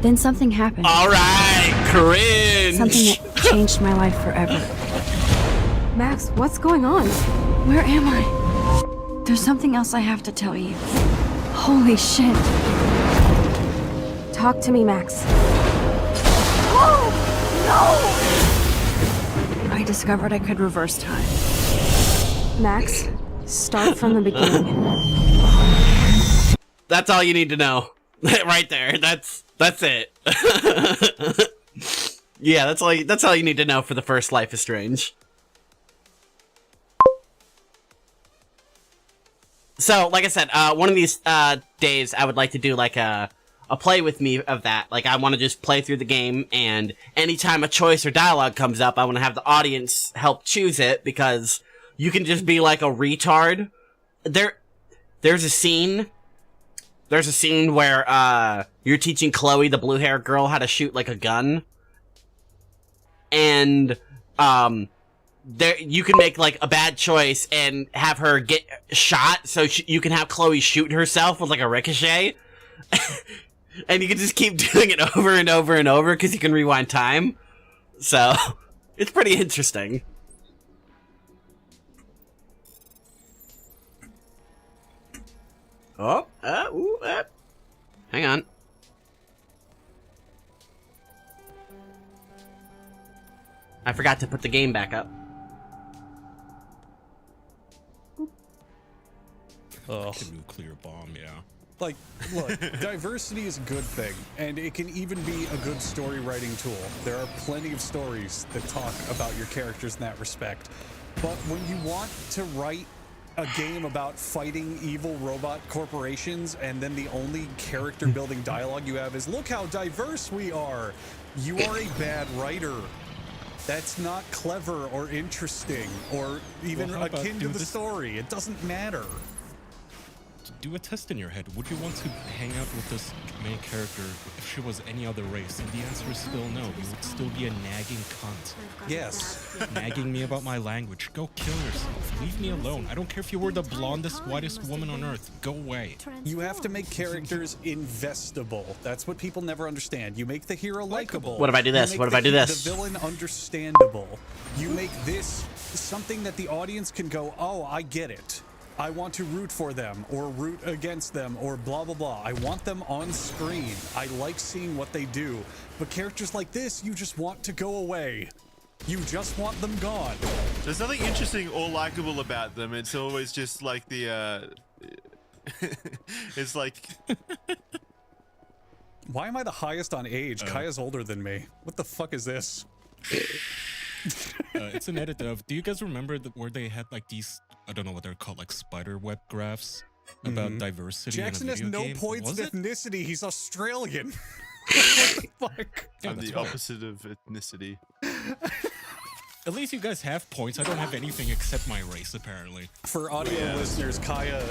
Then something happened. Alright, cringe! Something that changed my life forever. Max, what's going on? Where am I? There's something else I have to tell you. Holy shit. Talk to me, Max. Oh, no! I discovered I could reverse time. Max, start from the beginning. That's all you need to know. Right there. That's it. Yeah, that's all you need to know for the first Life is Strange. So, like I said, one of these days I would like to do like a play with me of that. Like, I want to just play through the game, and anytime a choice or dialogue comes up, I want to have the audience help choose it, because you can just be like a retard. There's a scene where you're teaching Chloe, the blue-haired girl, how to shoot like a gun, and there you can make like a bad choice and have her get shot, so you can have Chloe shoot herself with like a ricochet. And you can just keep doing it over and over and over because you can rewind time. So it's pretty interesting. Oh, hang on. I forgot to put the game back up. Like a nuclear bomb, yeah. Like, look, diversity is a good thing, and it can even be a good story writing tool. There are plenty of stories that talk about your characters in that respect. But when you want to write a game about fighting evil robot corporations, and then the only character building dialogue you have is, look how diverse we are, you are a bad writer. That's not clever or interesting or even Well, how about akin to do the this- story. It doesn't matter. Do a test in your head. Would you want to hang out with this main character if she was any other race? And the answer is still no. You would still be a nagging cunt. Yes. Nagging me about my language. Go kill yourself. Leave me alone. I don't care if you were the blondest, whitest woman on earth. Go away. You have to make characters investable. That's what people never understand. You make the hero likable. What if I do this? You make What if I do this? The villain understandable. You make this something that the audience can go, oh, I get it. I want to root for them or root against them or blah, blah, blah. I want them on screen. I like seeing what they do. But characters like this, you just want to go away. You just want them gone. There's nothing interesting or likable about them. It's always just like the, it's like... Why am I the highest on age? Kaya's older than me. What the fuck is this? It's an edit of. Do you guys remember where they had like these? I don't know what they're called, like spider web graphs about diversity. Jackson in a has video no game? points Was of it? ethnicity. He's Australian. What the fuck? Yeah, I'm that's the right. opposite of ethnicity. At least you guys have points. I don't have anything except my race, apparently. For audio listeners, Kaya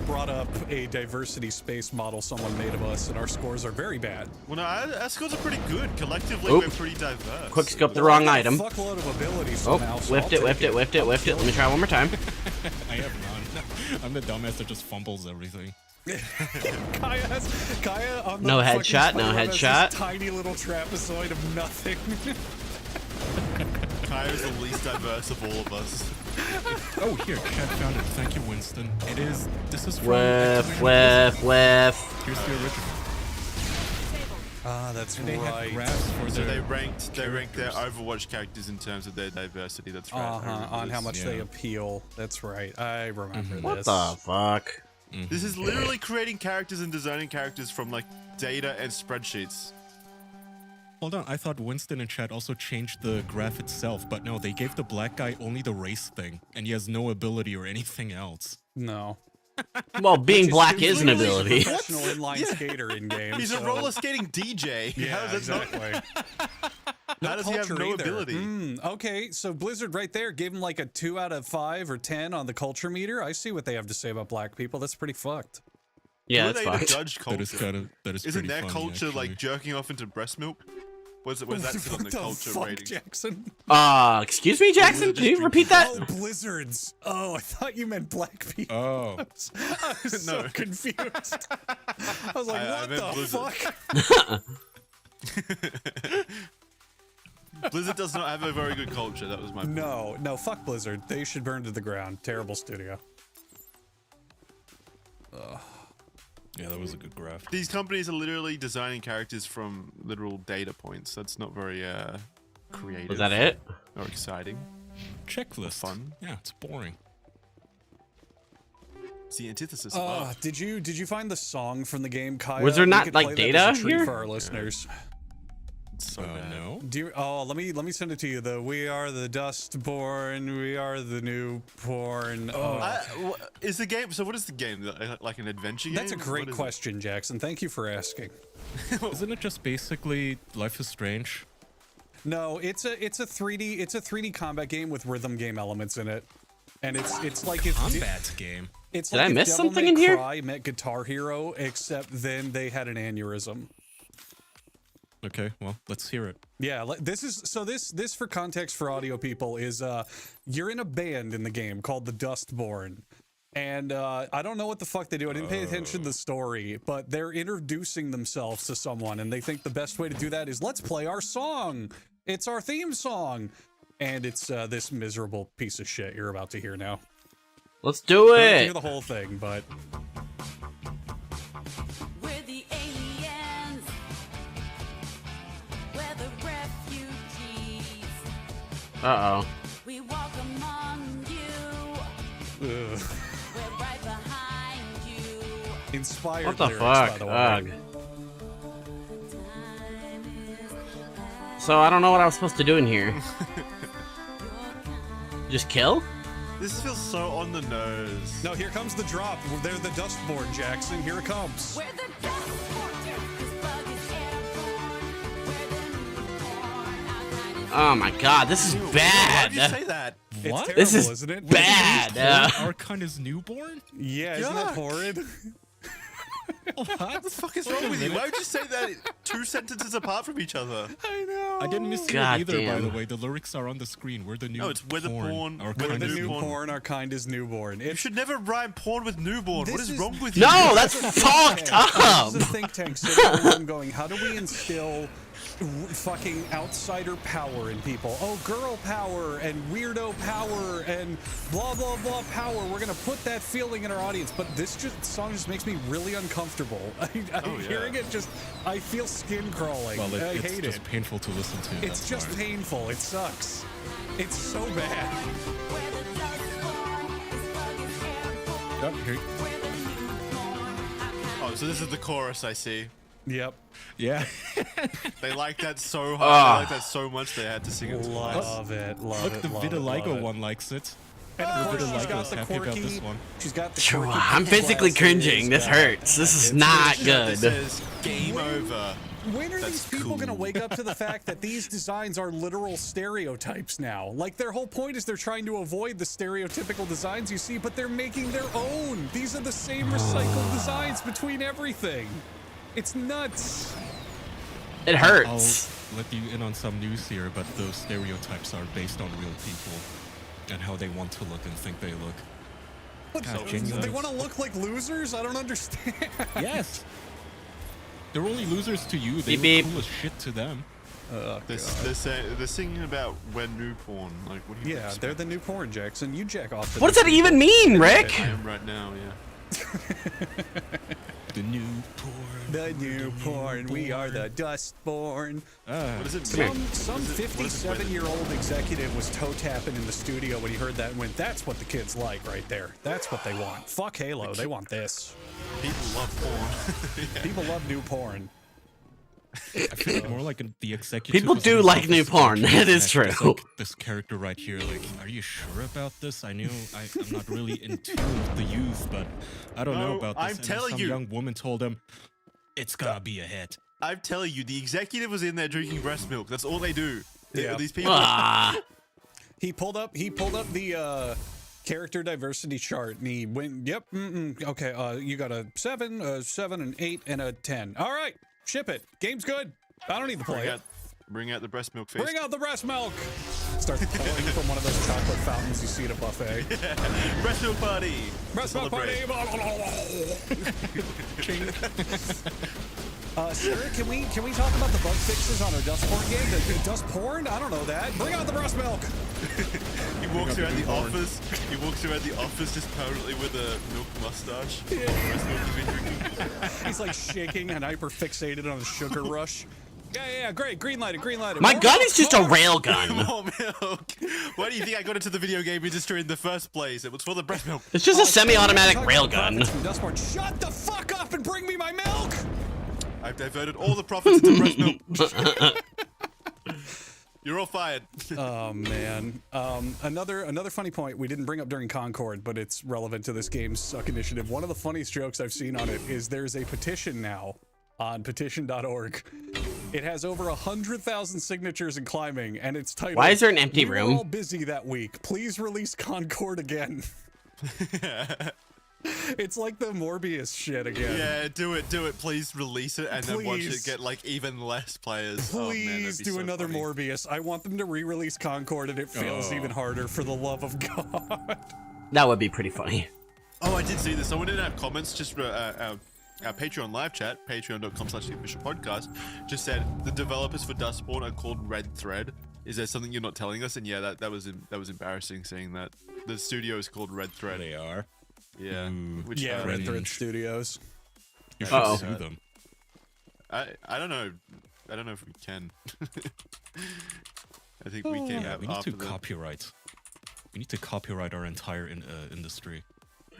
brought up a diversity space model someone made of us, and our scores are very bad. Well, no, our scores are pretty good. Collectively, Oop. we're pretty diverse. Quick scope the wrong item. Fuckload of abilities Oh, somehow. so whiffed I'll it. take Let me try one more time. I have none. I'm the dumbass that just fumbles everything. Kaya on the No fucking headshot, no spider web has this headshot. Tiny little trapezoid of nothing. Kaya's the least diverse of all of us. Oh, here, Chad found it. Thank you, Winston. This is from... Whiff. Here's the original. Ah, that's And they had right. graphs for So their they ranked their characters. Overwatch characters in terms of their diversity. That's right. I remember On how this. much they appeal. That's right. I remember What this. the fuck? This is literally creating characters and designing characters from like data and spreadsheets. Hold on, I thought Winston and Chad also changed the graph itself, but no, they gave the black guy only the race thing, and he has no ability or anything else. No. Well, being Which black is an completely ability. Professional inline skater in game. He's a so- roller skating DJ. Yeah, How does that exactly. How does he have culture no either. ability? Okay, so Blizzard right there gave him like a 2 out of 5 or 10 on the culture meter. I see what they have to say about black people. That's pretty fucked. Yeah, Who that's are they to fucked. judge culture? That is Isn't pretty their funny, culture actually. like jerking off into breast milk? Where's that sit on the What the culture fuck, rating? Jackson? Excuse me, Jackson? Can you repeat that? Oh, Blizzards. Oh, I thought you meant black people. Oh. I was so No. confused. I was like, I what meant the Blizzard. fuck? Blizzard does not have a very good culture. That was my point. No, fuck Blizzard. They should burn to the ground. Terrible studio. Yeah, that was a good graph. These companies are literally designing characters from literal data points. That's not very creative. Was that it? Or exciting. Checklist. Fun. Yeah, it's boring. It's the antithesis of art. Did you find the song from the game, Kaya? Was there We not, could like, play that data as a treat here? for our listeners? It's so bad. No. Let me send it to you. We are the Dustborn. We are the new porn. Is the game? So what is the game? Like an adventure game? That's a great What is it? question, Jackson. Thank you for asking. Isn't it just basically Life is Strange? No, it's a 3D combat game with rhythm game elements in it, and it's like if Combat game. It's Did like I if miss Devil something May in here? Cry met Guitar Hero, except then they had an aneurysm. Okay, well, let's hear it. Yeah, this for context for audio people is you're in a band in the game called the Dustborn. And I don't know what the fuck they do. I didn't pay attention to the story, but they're introducing themselves to someone, and they think the best way to do that is let's play our song. It's our theme song. And it's this miserable piece of shit you're about to hear now. Let's do I didn't it. hear the whole thing, but Uh-oh. We walk among you. Ugh. We're right behind you. Inspired What the lyrics, fuck? by the way. Ugh. So I don't know what I was supposed to do in here. Just kill? This feels so on the nose. No, here comes the drop. They're the Dustborn, Jackson. Here it comes. Oh my god, this is bad. Why'd you say that? It's This terrible, is isn't it? bad. Our kind is newborn? Yeah, isn't that horrid? What the fuck is wrong with you? Why would you say that 2 sentences apart from each other? I know. I didn't miss it God either, by the damn. way. The lyrics are on the screen. We're the new No, it's we're the porn. Our We're kind the is new newborn. porn, our kind is newborn. You should never rhyme porn with newborn. What This is is- wrong with you? No, that's fucked up. This is a think tank sitting around going, how do we instill fucking outsider power in people? Oh, girl power and weirdo power and blah, blah, blah power. We're going to put that feeling in our audience. But this song just makes me really uncomfortable. Hearing it just, I feel skin crawling. Well, I it's hate just it. painful to listen to. It's that's just why. painful. It sucks. It's so bad. Yep, here. Oh, so this is the chorus I see. Yep. Yeah. They like that so hard. Ah. They like that so much they had to sing it twice. Love it. Love Look, it. the love it, Vitiligo love it. one likes it. And of course, she's Vitiligo got is the happy about quirky. this one. She's got the Phew, quirky. I'm physically glasses, cringing. This hurts. This is not This good. says game over. When are That's these people cool. going to wake up to the fact that these designs are literal stereotypes now? Like, their whole point is they're trying to avoid the stereotypical designs you see, but they're making their own. These are the same recycled designs between everything. It's nuts. It hurts. I'll let you in on some news here, but those stereotypes are based on real people and how they want to look and think they look. But God, they genuine. want to look like losers? I don't understand. Yes. They're only losers to you. They Beep, look cool as shit to them. They're singing about we're new porn. Like, what do you Yeah, expect? they're the new porn, Jackson. You jack off to What does that these even people. mean, Rick? I am right now, yeah. The new porn. The new porn. We are the Dustborn. What does it mean? Some 57-year-old executive was toe tapping in the studio when he heard that and went, "That's what the kids like right there. That's what they want. Fuck Halo. They want this." People love porn. Yeah. People love new porn. I feel like more like the executive. People was do almost like new porn. self-destruction. That is It's true. like this character right here, like, are you sure about this? I'm not really in tune with the youth, but I don't know No, about this. I'm And then telling some you. young woman told him, it's gonna be a hit. I'm telling you, the executive was in there drinking breast milk. That's all they do. Yeah. These people. Ah. He pulled up the character diversity chart and he went, "Yep, okay, you got a 7, a 7, an 8, and a 10. All right, ship it. Game's good. I don't need to play it. Bring out the breast milk face. Bring out the breast milk." Starts pulling from one of those chocolate fountains you see at a buffet. Breast milk party. Breast milk party. Sir, can we talk about the bug fixes on our Dustborn game? The dust porn? I don't know that. Bring out the breast milk. He walks around the office. He walks around the office just permanently with a milk mustache. Breast milk he's been drinking. He's like shaking and hyper fixated on the sugar rush. Yeah, great. Green lighted. My gun is just a rail gun. More milk. Why do you think I got into the video game industry in the first place? It was for the breast milk. It's just a semi-automatic rail gun. Shut the fuck up and bring me my milk. I've diverted all the profits into breast milk. You're all fired. Oh man. Another funny point we didn't bring up during Concord, but it's relevant to this game's Suck Initiative. One of the funniest jokes I've seen on it is there's a petition now on petition.org. It has over 100,000 signatures and climbing, and it's titled, Why is there an empty "We room?" were all busy that week. Please release Concord again." It's like the Morbius shit again. Yeah, do it. Please release it, and then watch it Please. get like even less players. Please oh, man, that'd be do so another funny. Morbius. I want them to re-release Concord, and it fails even harder, for the love of God. That would be pretty funny. Oh, I did see this. Someone didn't have comments. Just our Patreon live chat, patreon.com/theofficialpodcast, just said the developers for Dustborn are called Red Thread. Is there something you're not telling us? And yeah, that was embarrassing seeing that. The studio is called Red Thread. They are. Yeah. Which Yeah, Red cringe. Thread Studios. You should Uh-oh. sue them. I don't know. I don't know if we can. I think think we came out we need after to the... copyright. We need to copyright our entire industry.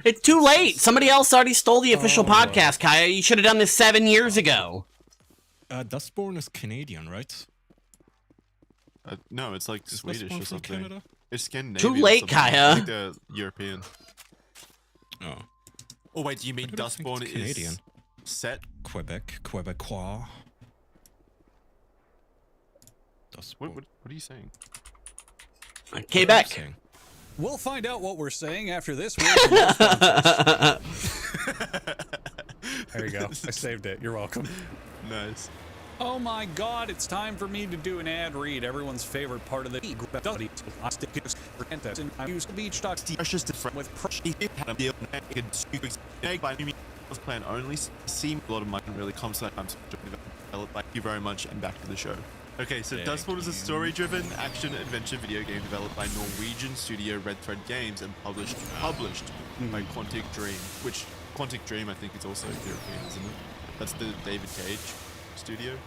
It's too late. Somebody else already stole the official podcast, Kaya. You should have done this 7 years ago. Dustborn is Canadian, right? No, it's like Is Swedish Dustborn or from something. Canada? It's Scandinavian. Too late, or something. Kaya. I think they're European. Oh. Oh wait, do you mean Why do I think Dustborn it's is Canadian? set? Quebecois. What are you saying? Quebec. We'll find out what we're saying after this. There you go. I saved it. You're welcome. Nice. Oh my god, it's time for me to do an ad read. Everyone's favorite part of the with plan only seem a lot of money really comes to that. Thank you very much, and back to the show. Okay, so Dustborn is a story-driven action-adventure video game developed by Norwegian studio Red Thread Games and published by Quantic Dream, which Quantic Dream I think is also European, isn't it? That's the David Cage studio.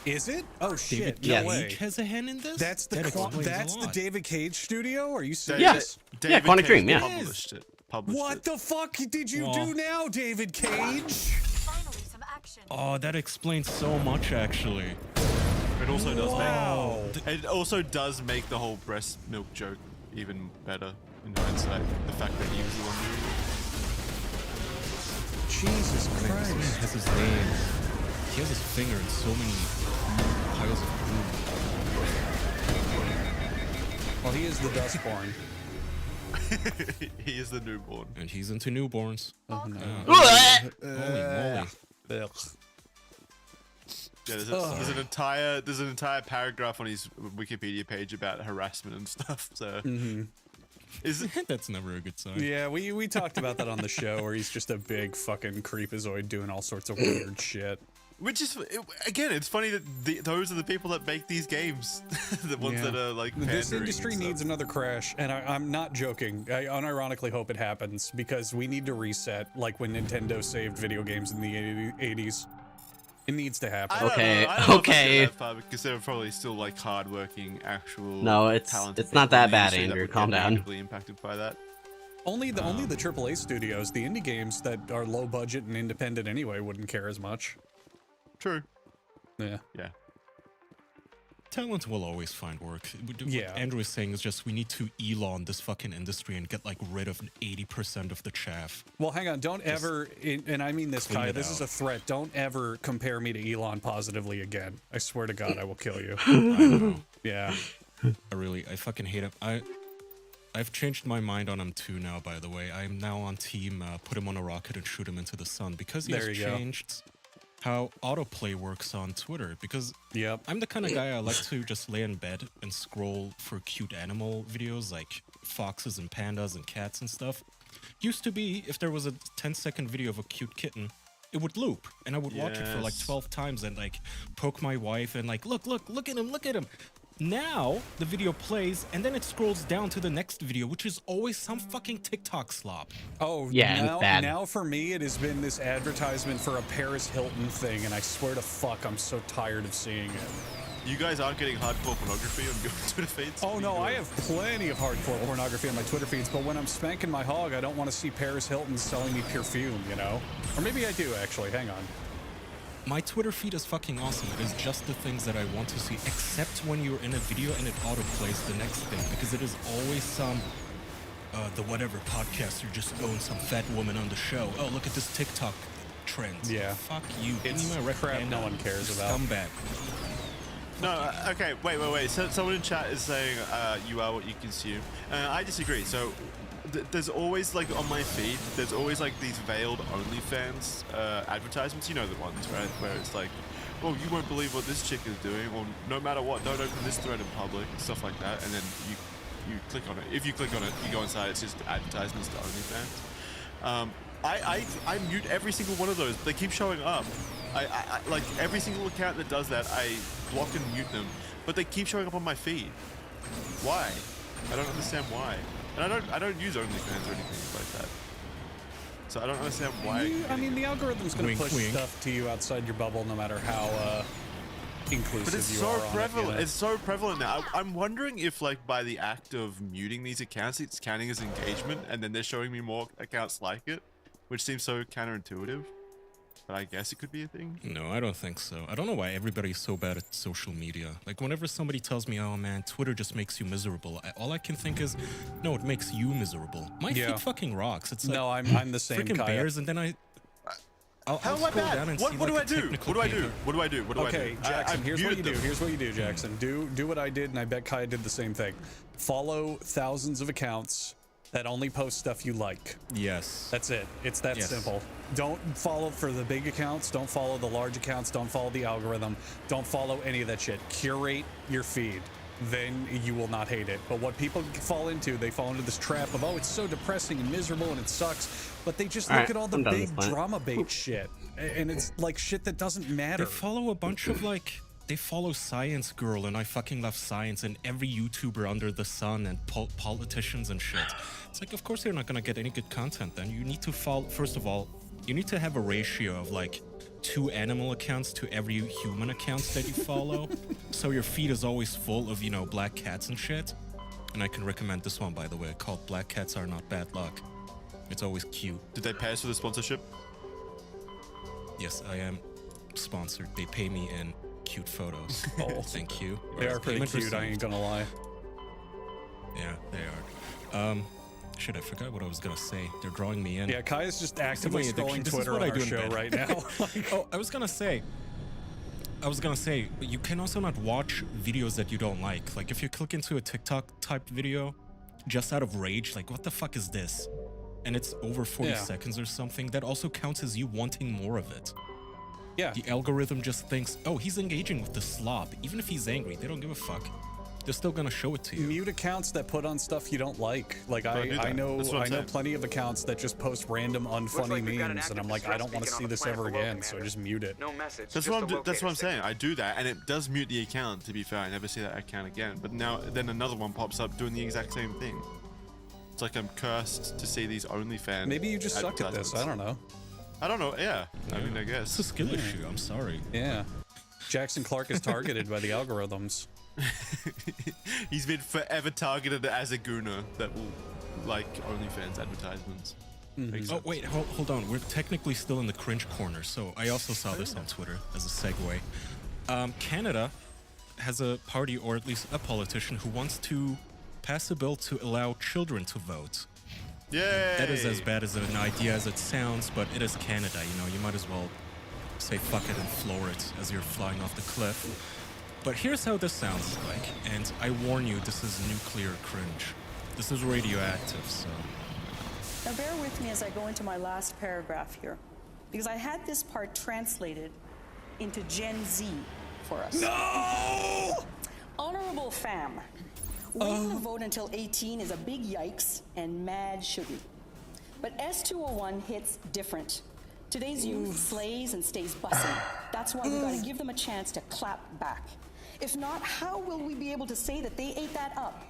Is it? Oh shit! David No way. Cage has a hand in this. That's the that's the David Cage studio. Are you Yes. serious? Yeah, Quantic Dream. Yeah. Published it. What the fuck did you do now, David Cage? Oh, that explains so much, actually. It also does make it also does make the whole breast milk joke even better in hindsight. The fact that he was the one doing it. Jesus This man Christ! has his name. He has his finger in so many piles of glue. Well, he is the Dustborn. He is the newborn. And he's into newborns. Oh no! Holy moly! Yeah, there's an entire paragraph on his Wikipedia page about harassment and stuff. So That's never a good sign. Yeah, we talked about that on the show, where he's just a big fucking creepazoid doing all sorts of weird shit. Which is, again, it's funny that those are the people that make these games, the ones that are like. This industry needs another crash, and I'm not joking. I unironically hope it happens, because we need to reset, like when Nintendo saved video games in the 80s. It needs to happen. I don't know if I'd go that far, because they're probably still like hardworking, actual. No, it's talented not people that in the bad, industry that Andrew. would Calm get down. negatively impacted by that. Only the AAA studios, the indie games that are low budget and independent anyway, wouldn't care as much. True. Yeah. Yeah. Talent will always find work. Yeah. What Andrew is saying is just we need to Elon this fucking industry and get like rid of 80% of the chaff. Well, hang on. Don't ever, and I mean this, clean Kai, it this is out. a threat. Don't ever compare me to Elon positively again. I swear to God, I will kill you. I know. Yeah. I fucking hate him. I've changed my mind on him too now, by the way. I'm now on team put him on a rocket and shoot him into the sun, because he There has you go. changed how autoplay works on Twitter. Because I'm the kind of guy I like to just lay in bed and scroll for cute animal videos like foxes and pandas and cats and stuff. Used to be, if there was a 10-second video of a cute kitten, it would loop, and I would watch it for like 12 times and like poke my wife and like, look at him. Now the video plays and then it scrolls down to the next video, which is always some fucking TikTok slop. Oh, Yeah, bad. now for me, it has been this advertisement for a Paris Hilton thing, and I swear to fuck, I'm so tired of seeing it. You guys aren't getting hardcore pornography on your Twitter feeds? Oh no, I have plenty of hardcore pornography on my Twitter feeds, but when I'm spanking my hog, I don't want to see Paris Hilton selling me perfume, you know? Or maybe I do, actually. Hang on. My Twitter feed is fucking awesome. It is just the things that I want to see, except when you're in a video and it autoplays the next thing, because it is always some, the whatever podcaster just owns some fat woman on the show. Oh, look at this TikTok trend. Yeah. Fuck you. It's Give me my crap Panda, no one cares you about. Scumbag. No, okay, wait. So, someone in chat is saying you are what you consume. I disagree. So there's always like on my feed, there's always like these veiled OnlyFans advertisements. You know the ones, right? Where it's like, well, you won't believe what this chick is doing, or no matter what, don't open this thread in public, stuff like that. And then you click on it. If you click on it, you go inside. It's just advertisements to OnlyFans. I mute every single one of those. They keep showing up. I like every single account that does that, I block and mute them, but they keep showing up on my feed. Why? I don't understand why. And I don't use OnlyFans or anything like that. So I don't understand why. I mean, the algorithm's going to Wink, push wink. stuff to you outside your bubble, no matter inclusive But it's you so are on prevalent. it. You know? It's so prevalent now. I'm wondering if, like, by the act of muting these accounts, it's counting as engagement, and then they're showing me more accounts like it, which seems so counterintuitive. But I guess it could be a thing. No, I don't think so. I don't know why everybody's so bad at social media. Like, whenever somebody tells me, oh man, Twitter just makes you miserable, all I can think is, no, it makes you miserable. My feed fucking rocks. It's like, no, I'm the same. Freaking Kaya. bears, and then I'll How am I scroll bad? down and What see, do like, I a do? technical What do I do? paper. What do I do? What do I do? Okay, Jackson, here's what you do. them. Here's what you do, Jackson. Do what I did, and I bet Kaya did the same thing. Follow thousands of accounts that only post stuff you like. Yes. That's it. It's that Yes. simple. Don't follow for the big accounts. Don't follow the large accounts. Don't follow the algorithm. Don't follow any of that shit. Curate your feed. Then you will not hate it. But what people fall into, they fall into this trap of, oh, it's so depressing and miserable and it sucks. But they just look at all the big drama bait shit. And it's like shit that doesn't matter. They follow a bunch of like, they follow Science Girl, and I fucking love science, and every YouTuber under the sun, and politicians and shit. It's like, of course you're not gonna get any good content then. You need to follow, first of all, you need to have a ratio of like 2 animal accounts to every human accounts that you follow. So your feed is always full of, you know, black cats and shit. And I can recommend this one, by the way, called Black Cats Are Not Bad Luck. It's always cute. Did they pay us for the sponsorship? Yes, I am sponsored. They pay me in cute photos. Oh, thank you. They are pretty Payment cute, I ain't gonna lie. Yeah, they are. Shit, I forgot what I was gonna say. They're drawing me in. Yeah, Kaya's just actively It's my addiction. scrolling This is Twitter what on I our do in show bed. right now. Oh, I was gonna say, you can also not watch videos that you don't like. Like, if you click into a TikTok type video, just out of rage, like, what the fuck is this? And it's over 40 seconds or something, that also counts as you wanting more of it. Yeah. The algorithm just thinks, oh, he's engaging with the slop. Even if he's angry, they don't give a fuck. They're still gonna show it to you. Mute accounts that put on stuff you don't like. Like I know plenty of accounts that just post random unfunny memes, and I'm like, I don't want to see this ever again, so I just mute it. No message. That's what I'm saying. I do that, and it does mute the account. To be fair, I never see that account again. But now, then another one pops up doing the exact same thing. It's like I'm cursed to see these OnlyFans. Maybe you just suck at this. I don't know. I don't know. Yeah. I mean, I guess it's a skill issue. I'm sorry. Yeah. Jackson Clark is targeted by the algorithms. He's been forever targeted as a gooner that will like OnlyFans advertisements. Oh wait, hold on. We're technically still in the cringe corner. So I also saw this on Twitter as a segue. Canada has a party, or at least a politician, who wants to pass a bill to allow children to vote. Yay! That is as bad as an idea as it sounds, but it is Canada. You know, you might as well say fuck it and floor it as you're flying off the cliff. But here's how this sounds like, and I warn you, this is nuclear cringe. This is radioactive, so... Now bear with me as I go into my last paragraph here, because I had this part translated into Gen Z for us. No! Honorable fam, waiting to vote until 18 is a big yikes and mad shouldn't. But S201 hits different. Today's youth slays and stays bussing. That's why we gotta give them a chance to clap back. If not, how will we be able to say that they ate that up?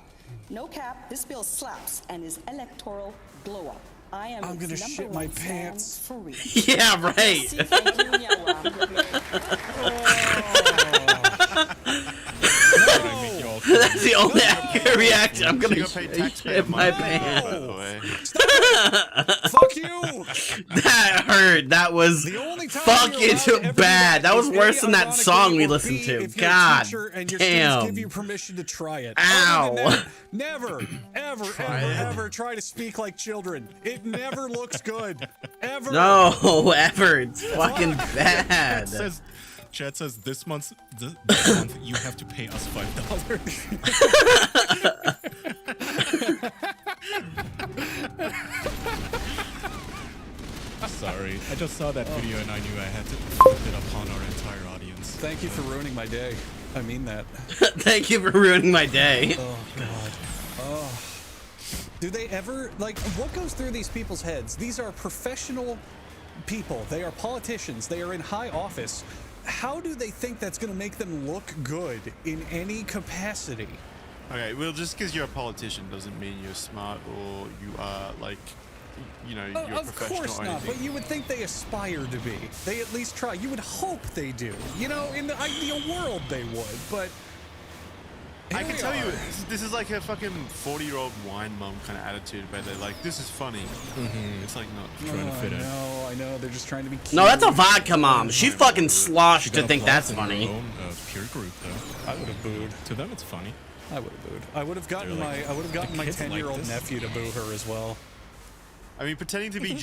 No cap, this bill slaps and is electoral glow up. I'm gonna its shit number my one fan pants. for real. Yeah, right. See, thank you, That's the only accurate reaction. I'm gonna shit my pants. Fuck you! That hurt. That was fucking bad. That was worse than that song we listened to. God and your students damn. give you permission to try it. Ow. Other than that, never, ever try to speak like children. It never looks good. Ever. No, ever. It's fucking bad. Chad says this month you have to pay us $5. Sorry, I just saw that video and I knew I had to flip it upon our entire audience. Thank you for ruining my day. I mean that. Thank you for ruining my day. Oh god. Oh. Do they ever, like, what goes through these people's heads? These are professional people. They are politicians. They are in high office. How do they think that's going to make them look good in any capacity? Okay, well, just because you're a politician doesn't mean you're smart or you are, like, you're a Of professional course or not, anything. but you would think they aspire to be. They at least try. You would hope they do. You know, in the ideal world they would, but I here can we tell you, are. this is like a fucking 40-year-old wine mum kind of attitude where they're like, this is funny. It's like not Trying to fit in. I know. They're just trying to be cute. No, that's a vodka mom. She fucking sloshed to got think applause that's in your funny. own, peer group, though. I would have booed. To them, it's funny. I would have booed. I would have gotten They're like, my "The kids like 10-year-old this." nephew to boo her as well. I mean, pretending to be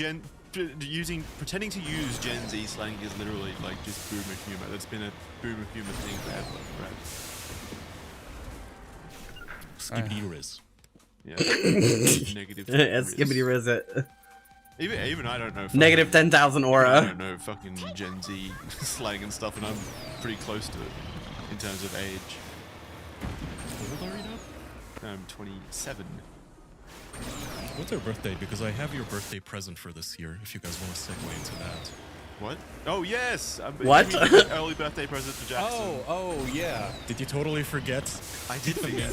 pretending to use Gen Z slang is literally like just boomer humor. That's been a boomer humor thing forever, right? Skibbity Riz. Yeah. Negative. Skibbity riz it. Even I don't know. Negative fucking- 10,000 I aura. don't know fucking Gen Z slang and stuff, and I'm pretty close to it in terms of age. How old are you now? I'm 27. What's your birthday? Because I have your birthday present for this year, if you guys want to segue into that. What? Oh, yes! What? Early birthday present for Jackson. Oh, yeah. Did you totally forget? I did forget.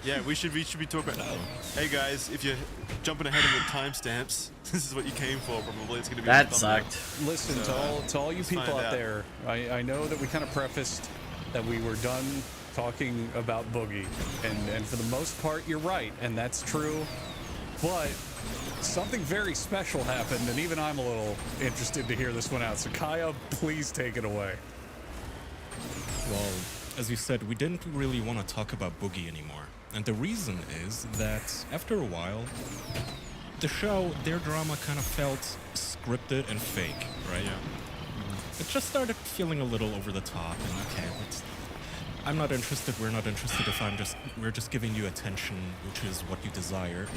Yeah, we should be talking about. Hey guys, if you're jumping ahead of the timestamps, this is what you came for. Probably it's gonna be. That the thumbnail. sucked. Listen, So, to all you let's people find out out. there, I know that we kind of prefaced that we were done talking about Boogie, and for the most part, you're right, and that's true. But something very special happened, and even I'm a little interested to hear this one out. So Kaya, please take it away. Well, as you said, we didn't really want to talk about Boogie anymore. And the reason is that after a while, the show, their drama kind of felt scripted and fake, right? Yeah. It just started feeling a little over the top, and okay, I'm not interested, we're not interested if we're just giving you attention, which is what you desire.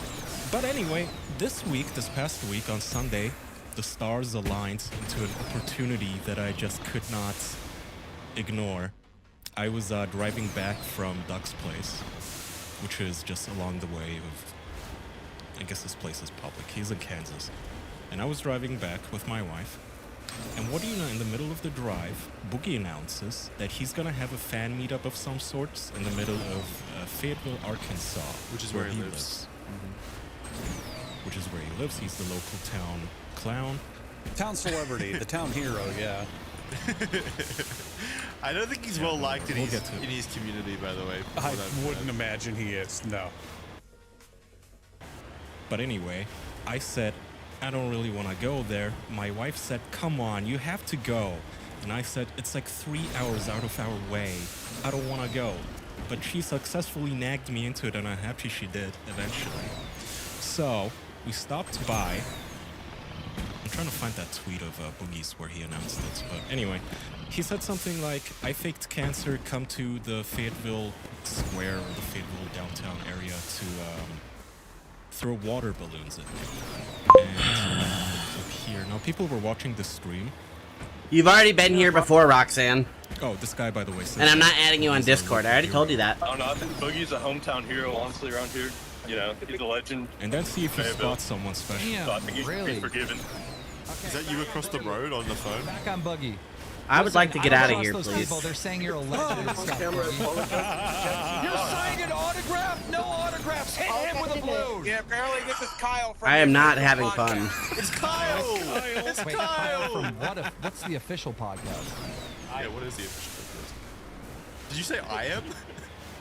But anyway, this past week on Sunday, the stars aligned into an opportunity that I just could not ignore. I was driving back from Duck's place, which is just along the way of, I guess this place is public. He's in Kansas. And I was driving back with my wife. And what do you know, in the middle of the drive, Boogie announces that he's gonna have a fan meetup of some sorts in the middle of Fayetteville, Arkansas. Which is where he lives. Which is where he lives. He's the local town clown. Town celebrity, the town hero, yeah. I don't think he's well liked in we'll his get to it. in his community, by the way. from I what I've wouldn't heard. imagine he is, no. But anyway, I said, I don't really want to go there. My wife said, come on, you have to go. And I said, it's like 3 hours out of our way. I don't want to go. But she successfully nagged me into it, and I'm happy she did eventually. So we stopped by. I'm trying to find that tweet of Boogie's where he announced it. But anyway, he said something like, I faked cancer, come to the Fayetteville Square or the Fayetteville downtown area to throw water balloons at me. And up here. Now, people were watching the stream. You've already been here before, Roxanne. Oh, this guy, by the way, says And I'm not adding you on Discord. I already told you that. I don't know. I think Boogie's a hometown hero, honestly, around here. You know, he's a legend. And then see if you spot someone special. So I think he should be forgiven. Is that you across the road on the phone? Back on Boogie. I would like to get out of here, those please. People. They're saying you're a legend. and stuff, Boogie. You're signing an autograph? No autographs. Hit him with a balloon. Yeah, apparently this is Kyle from. I am not having fun. It's Kyle! It's Wait, Kyle! from what's the official podcast? Yeah, what is the official podcast? Did you say I am?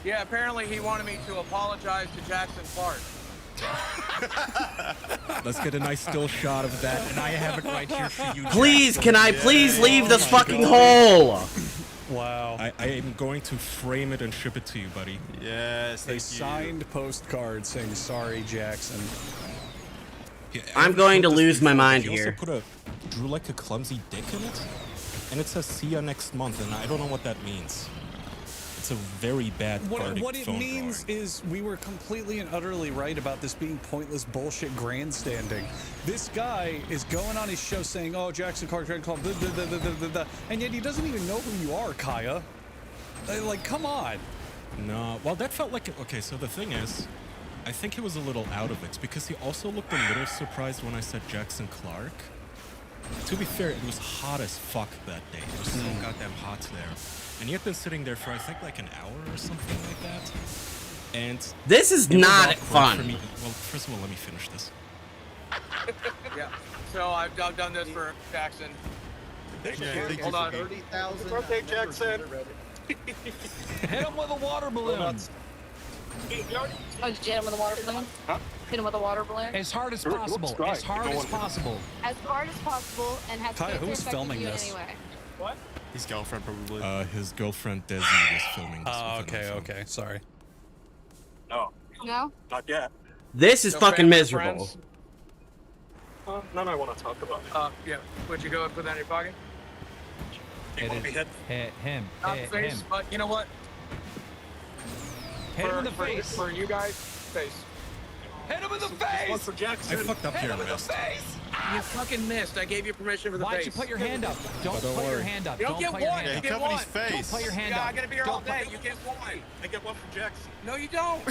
Yeah, apparently he wanted me to apologize to Jackson Clark. Let's get a nice still shot of that, and I have it right here for you. Please, Jackson. can I please leave this fucking hole? Wow. I am going to frame it and ship it to you, buddy. Yes, A signed postcard saying, sorry, Jackson. Yeah, I'm going to put this lose my before, mind he here. also drew like a clumsy dick in it, and it says "see ya next month," and I don't know what that means. It's a very bad What it phone means is we were completely and utterly right about this being pointless bullshit grandstanding. This guy is going on his show saying, oh, Jackson Clark, and yet he doesn't even know who you are, Kaya. Like, come on. No, well, that felt like okay. So the thing is, I think he was a little out of it because he also looked a little surprised when I said Jackson Clark. To be fair, it was hot as fuck that day. It was so goddamn hot there. And he had been sitting there for, I think, like an hour or something like that. And This is it was not awkward fun. for me. Well, first of all, let me finish this. Yeah. So I've done this for Jackson. Hold on. 30,000. Birthday, Jackson. Hit him with a water balloon. Oh, did you hit him with a water balloon? Huh? Hit him with a water balloon? As hard as possible. As hard as possible. As hard as possible, and has Kaya, cancer who's affected filming you this? anyway. What? His girlfriend probably. His girlfriend Desi was filming this. Oh, with an iPhone. okay. Sorry. No, No? not yet. This is No fucking family or miserable. friends? None I want to talk about. Yeah. Would you go and put that in your pocket? You want to be hit? Hit him. Not Hit face, him. but you know what? Hit him in the face. For you guys, face. Hit him in the One face. for Jackson. I fucked up Hit here, him in the missed. face. You fucking missed. I gave you permission for the Why'd face. you put your hand up? Don't don't put your worry. hand up. You don't get put your one. hand You he up. get covered one. his face. Don't put your hand Yeah, up. I gotta be here all Don't day. put- You get one. I get one for Jackson. No, you don't.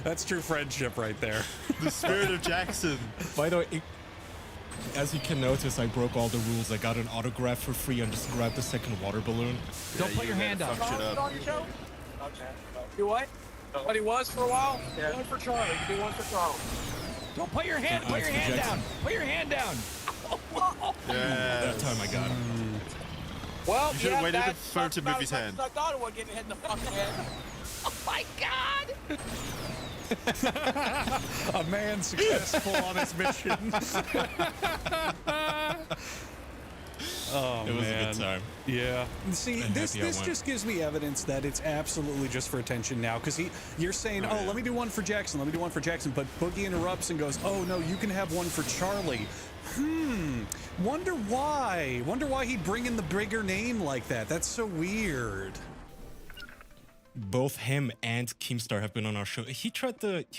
That's true friendship right there. The spirit of Jackson. By the way, as you can notice, I broke all the rules. I got an autograph for free and just grabbed the second water balloon. Don't put your hand up. Fuck shit up. on your show? You what? But he was for a while? Yeah. One for Charlie. You do one for Charlie. Don't put your hand. Put your hand down. Put your hand down. That time I got it. Well, You should've yeah, waited that's for him to about move his as much hand. as I thought it would getting hit in the fucking head. Oh my god! A man successful on his mission. Oh, It was man. a good time. Yeah. See, I'm this happy I this went. just gives me evidence that it's absolutely just for attention now. Because you're saying, oh, let me do one for Jackson, let me do one for Jackson. But Boogie interrupts and goes, oh, no, you can have one for Charlie. Wonder why. Wonder why he'd bring in the bigger name like that. That's so weird. Both him and Keemstar have been on our show. He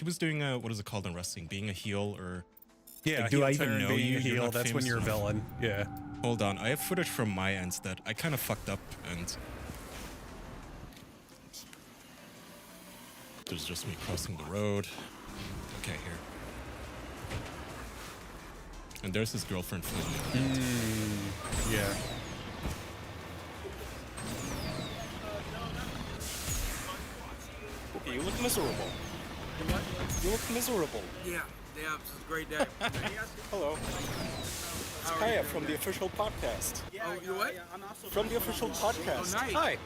was doing what is it called in wrestling? Being a heel or... Yeah, Like, do heel I even turn, know being you? a You're heel, not that's when famous you're a enough. villain. Yeah. Hold on, I have footage from my ends that I kind of fucked up and... There's just me crossing the road. Okay, here. And there's his girlfriend filming. Yeah. You look miserable. You look miserable. Yeah, it's a great day. Hello. It's Kaya from the official podcast. Oh, you what? From the official podcast. Oh, nice. Hi.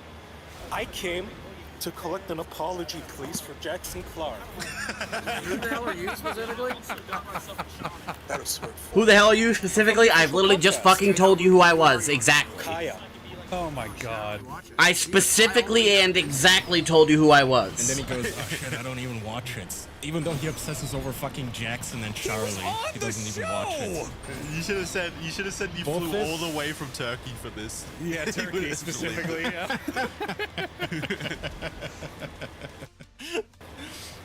I came to collect an apology, please, for Jackson Clark. Who the hell are you specifically? That was sweet. Who the hell are you specifically? I've literally just fucking told you who I was. Exactly. Kaya. Oh my god. I specifically and exactly told you who I was. And then he goes, oh shit, I don't even watch it. Even though he obsesses over fucking Jackson and Charlie, he doesn't even watch it. You should have said you Both flew this- all the way from Turkey for this. Yeah, Turkey specifically, yeah.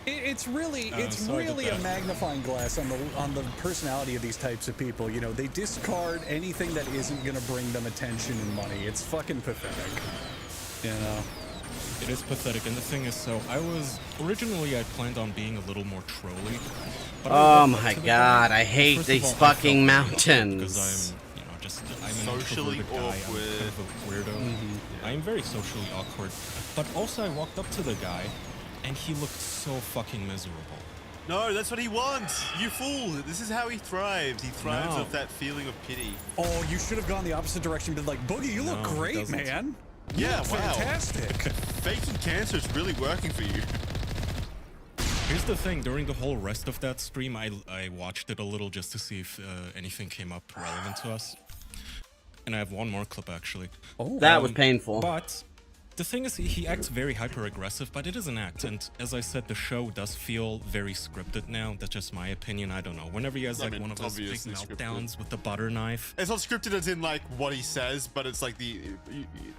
It's really sorry about a that. magnifying glass on the personality of these types of people. You know, they discard anything that isn't gonna bring them attention and money. It's fucking pathetic. You know. It is pathetic, and the thing is, so originally I planned on being a little more trolly. But I Oh walked up my to the god, guy, I hate first of these all, I fucking felt mountains. Because I'm an Socially introverted guy, I'm awkward. kind of a weirdo. I am very socially awkward. But also I walked up to the guy, and he looked so fucking miserable. No, that's what he wants. You fool. This is how he thrives. He thrives No. with that feeling of pity. Oh, you should have gone the opposite direction. Been like, Boogie, you look No, he great, doesn't. man. You Yeah, look wow. fantastic. Faking cancer is really working for you. Here's the thing, during the whole rest of that stream, I watched it a little just to see if anything came up relevant to us. And I have one more clip, actually. Oh, That was painful. But the thing is, he acts very hyper-aggressive, but it is an act. And as I said, the show does feel very scripted now. That's just my opinion. I don't know. Whenever he has I like mean, one of those big obviously scripted. meltdowns with the butter knife. It's not scripted as in like what he says, but it's like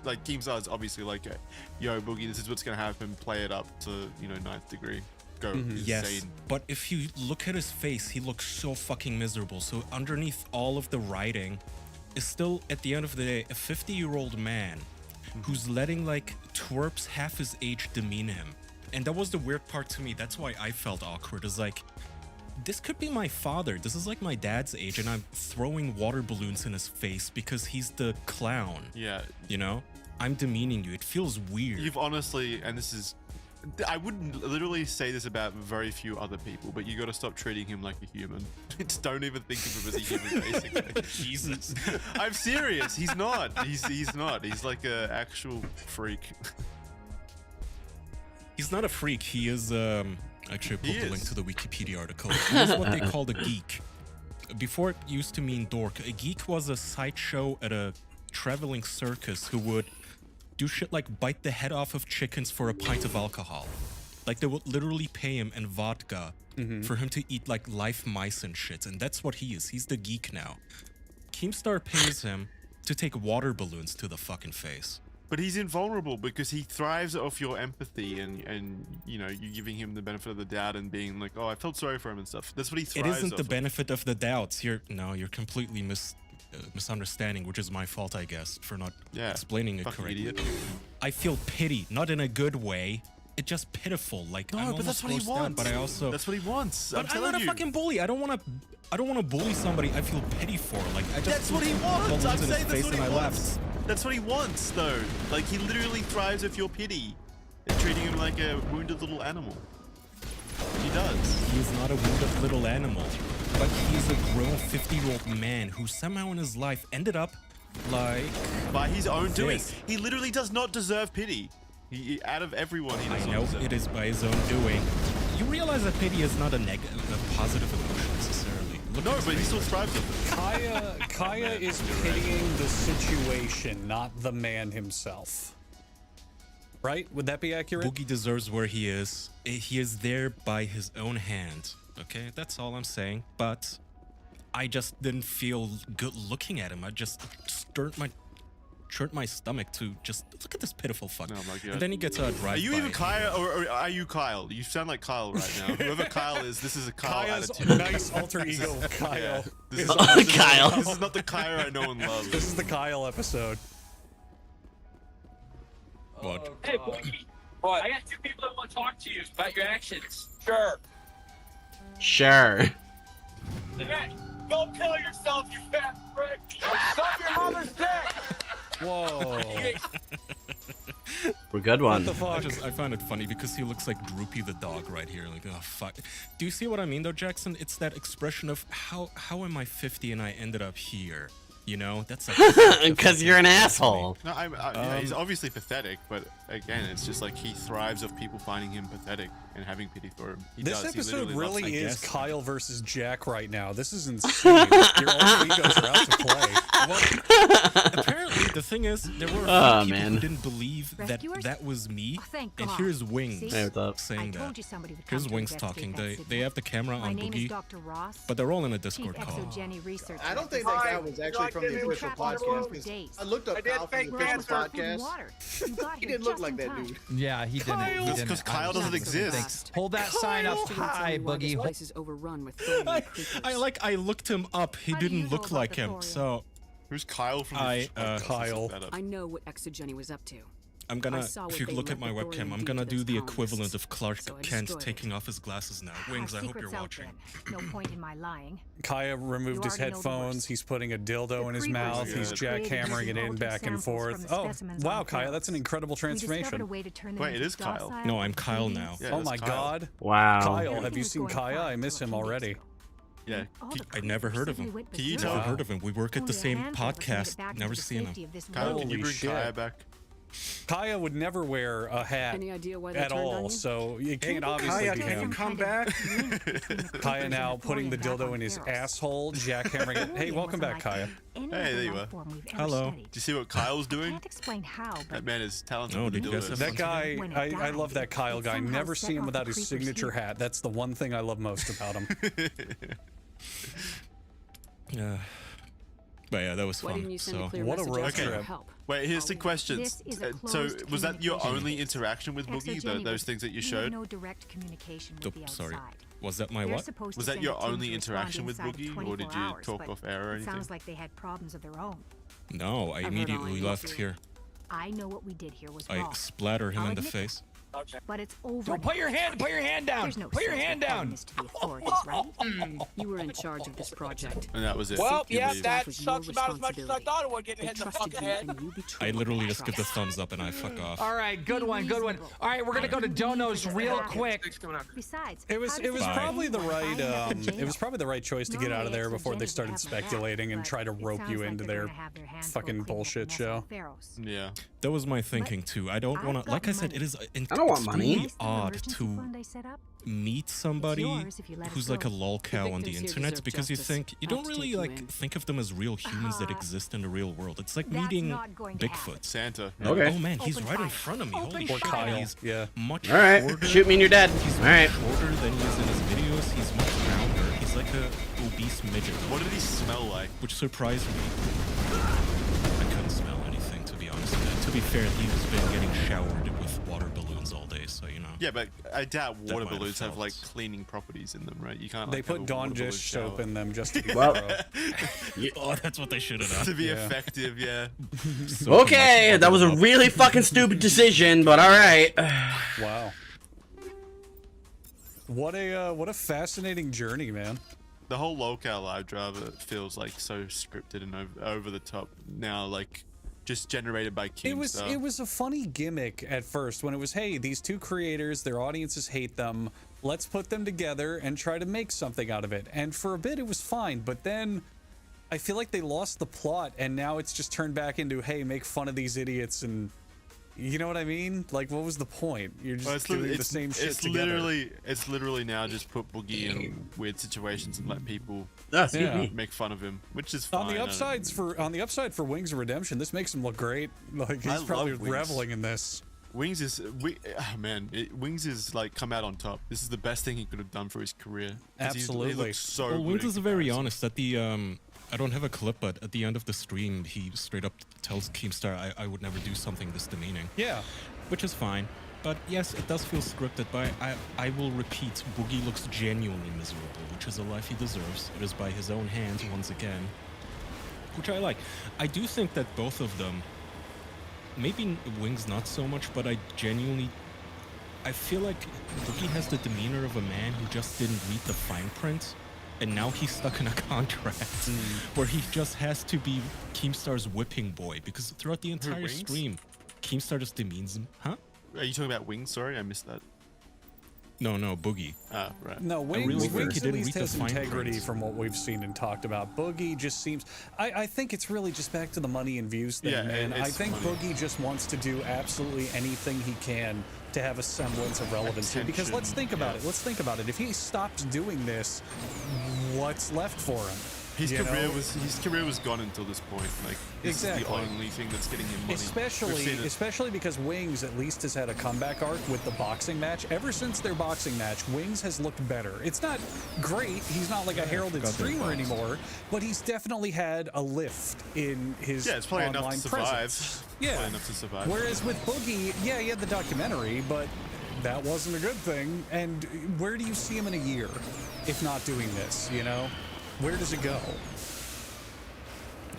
like Keemstar's obviously like, yo, Boogie, this is what's gonna happen. Play it up to ninth degree. Go insane. Yes, but if you look at his face, he looks so fucking miserable. So underneath all of the writing is still, at the end of the day, a 50-year-old man who's letting like twerps half his age demean him. And that was the weird part to me. That's why I felt awkward. Is like, this could be my father. This is like my dad's age, and I'm throwing water balloons in his face because he's the clown. Yeah. You know? I'm demeaning you. It feels weird. You've honestly, and this is I wouldn't literally say this about very few other people, but you got to stop treating him like a human. Just don't even think of him as a human, basically. Jesus. I'm serious. He's not. He's not. He's like a actual freak. He's not a freak. He is. Actually, I put the link to the Wikipedia article. He is what they called a geek. Before it used to mean dork, a geek was a sideshow at a traveling circus who would do shit like bite the head off of chickens for a pint of alcohol. Like they would literally pay him in vodka for him to eat like live mice and shit. And that's what he is. He's the geek now. Keemstar pays him to take water balloons to the fucking face. But he's invulnerable because he thrives off your empathy and you know, you giving him the benefit of the doubt and being like, oh, I felt sorry for him and stuff. That's what he thrives It isn't off the of. benefit of the doubts. You're completely misunderstanding, which is my fault, I guess, for not explaining it fucking correctly. idiot. I feel pity, not in a good way. It's just pitiful. Like, No, I'm but that's what he almost grossed out, wants. but I also That's what he wants. But I'm telling not you. a fucking bully. I don't want to bully somebody I feel pity for. Like, I just That's what he threw wants. balloons I'm in his saying that's face what and he I wants. left. That's what he wants, though. Like, he literally thrives off your pity and treating him like a wounded little animal. He does. He is not a wounded little animal, but he's a grown 50-year-old man who somehow in his life ended up like by his own doing. this. He literally does not deserve pity. Out of everyone, he does I not know deserve it is by his own doing. You realize that pity is not a positive emotion necessarily. Look No, at his but he face. still thrives off it. Kaya is pitying the situation, not the man himself. Right? Would that be accurate? Boogie deserves where he is. He is there by his own hand. Okay, that's all I'm saying. But I just didn't feel good looking at him. I just stirred my stomach to just look at this pitiful fuck. Oh my God. And then he gets drive Are you by. even Kaya or are you Kyle? You sound like Kyle right now. Whoever Kyle is, this is a Kyle Kaya's attitude. nice alter ego, Kyle. Yeah, this is Kyle. This is not the Kyle I know and love. This is the Kyle episode. What? Hey, Boogie. What? I got two people that want to talk to you about your actions. Sure. Sure. Hey, go kill yourself, you fat prick. Suck your mother's dick. Whoa. We're good one. I find it funny because he looks like Droopy the dog right here. Like, oh fuck. Do you see what I mean though, Jackson? It's that expression of how am I 50 and I ended up here? You know, that's like because you're an asshole. No, yeah, he's obviously pathetic, but again, it's just like he thrives of people finding him pathetic and having pity for him. He This does. He episode literally really loves- is Kyle versus Jack right now. This is insane. Your own egos are out to play. Apparently, the thing is, there were Oh, a few people man. who didn't believe Rescuers? that was me. Oh, thank And God. here's Wings See? Hey, what's up? saying I that. told you somebody would Here's come to Wings investigate talking. that They signal. have the camera My on name is Boogie, Dr. Ross, but they're all in a Chief Discord call. Exogeny Researcher. I don't think that guy was actually from the official podcast. 'Cause I looked up Kyle from the official podcast. He didn't look like that dude. Yeah, he didn't. He didn't. Because Kyle doesn't exist. Hold that sign up high, Boogie. This place is overrun with filthy creepers. I looked him up. He How do you didn't know look about like the him. thorium? So Who's Kyle from the I official podcast? Kyle. Look that up. I know what Exogeny was up to. I'm I gonna, saw if what you they look let at my the webcam, thorium I'm do gonna to do those the colonists. equivalent of Clark So I Kent destroyed taking it. off his glasses now. Our Wings, I hope secret's you're out watching. then. No point in my lying. Kaya removed You his already know the headphones. worst. He's putting a dildo in his creepers mouth. Yeah. He's created jackhammering it in altered back and samples forth. from the Oh, specimens wow, on Kaya, film. that's an incredible We discovered transformation. a way to turn them Wait, it into is Kyle. docile No, I'm Kyle now. Yeah, Oh that's my Kyle. god. Wow. Kyle, have Everything you was seen going Kaya? fine I miss until him a few days already. ago. Yeah. All the I never creepers heard of suddenly him. went Can you berserk. Never Wow. heard of him. We work at the Only a same handful of us made it podcast. back Never into the seen him. safety of this Kyle, can Holy you bring shit. Kaya back? Kaya would never wear a hat Any idea why they at turned on all, you? so it can't obviously Kaya, be can you him. come back? Kaya now putting the dildo in his asshole, jackhammering it. Hey, welcome back, Kaya. Hey, there you are. Hello. Do you see what Kyle's doing? Can't explain how, but That man is talented. No, with the did you guys dildos. have That guy, When it I died, love that Kyle it guy. somehow Never set see him off without the his creepers' signature heat. hat. That's the one thing I love most about him. But yeah, that was why didn't fun. you send a So clear What a message road asking for trip. help? Wait, here's the This questions. is a So, closed was that your communication only base. interaction with Boogie? Exogeny Those was- things that you we have showed? no direct communication with the sorry. outside. Was that my They're what? supposed Was to that send your a team only to respond interaction with inside of Boogie, or 24 did you hours, talk but off air or it sounds anything? like they had problems of their own. No, I I've heard immediately all I left need to. here. I know what we did here was I wrong. splatter him I'll in the admit face. But it's over. Don't put your hand down. There's no put your sense hand reporting down. this to the authorities, right? You were in charge of this project. And that was it. Well, You yeah, leave. that was sucks your about as much as I thought it would. Getting They hit in the trusted fucking you head. and you betrayed I literally that just give the trust. thumbs up and I fuck off. All right, good one, good one. All right, we're gonna go to Dono's real quick. Besides, It was Bye. probably the right It was probably the right choice to get out of there before they started speculating and try to rope you into their fucking bullshit show. Yeah. That was my thinking too. I don't want to, like I said, it is I don't want money. extremely odd to meet somebody who's like a lolcow on the internet because you don't really like think of them as real humans that exist in the real world. It's like meeting Bigfoot. Santa. Okay. Oh man, he's right in front of me. Holy shit. Kyle. He's Yeah. much All right, shorter. shoot me and you're dead. He's All much right. shorter than he is in his videos. He's much rounder. He's like a obese midget. What did he smell like? Which surprised me. I couldn't smell anything, to be honest. To be fair, he's been getting showered with water balloons all day, so you know. Yeah, but I doubt That water might have balloons have felt- like cleaning properties in them, right? You can't. They Like, put have a Dawn water balloon dish soap shower. in them just to be Well- thorough. Oh, that's what they should have done. To be Yeah. effective, yeah. So Okay, much that was a water. really fucking stupid decision, but all right. Wow. What a fascinating journey, man. The whole locale live driver feels like so scripted and over the top now, like just generated by Keemstar. It was a funny gimmick at first when it was, hey, these two creators, their audiences hate them. Let's put them together and try to make something out of it. And for a bit it was fine, but then I feel like they lost the plot and now it's just turned back into, hey, make fun of these idiots and you know what I mean? Like, what was the point? You're just doing the same shit together. It's literally now just put Boogie in weird situations and let people Yeah. make fun of him, which is fine. On the upside for Wings of Redemption, this makes him look great. Like I he's probably love Wings. reveling in this. Wings is Wings is like come out on top. This is the best thing he could have done for his career. 'Cause he Absolutely. looks so Well, good Wings in is very honest. At the I don't have a clip, but at the end of the stream, he straight up tells Keemstar, I would never do something this demeaning. Yeah. Which is fine. But yes, it does feel scripted, but I will repeat, Boogie looks genuinely miserable, which is a life he deserves. It is by his own hands once again, which I like. I do think that both of them, maybe Wings not so much, but I feel like Boogie has the demeanor of a man who just didn't read the fine print, and now he's stuck in a contract where he just has to be Keemstar's whipping boy, because throughout the entire Wings? stream, Keemstar just demeans him. Huh? Are you talking about Wings? Sorry, I missed that. No, Boogie. Ah, right. No, really Wings, think Wings he at didn't least read the has fine integrity print. from what we've seen and talked about. Boogie just seems... I think it's really just back to the money and views thing, Yeah, man. I it's think money. Boogie just wants to do absolutely anything he can to have a semblance of relevancy. Because let's Attention, think about yeah. it. Let's think about it. If he stopped doing this, what's left for him? His You career know? was gone until this point. Like this is Exactly. the only thing that's getting him money. We've seen it. Especially because Wings at least has had a comeback arc with the boxing match. Ever since their boxing match, Wings has looked better. It's not great. He's not like a heralded forgot they streamer boxed. anymore, but he's definitely had a lift in his Yeah, it's probably online enough to survive. presence. Yeah. Probably enough to survive. Whereas with Boogie, yeah, he had the documentary, but that wasn't a good thing. And where do you see him in a year if not doing this, you know? Where does it go?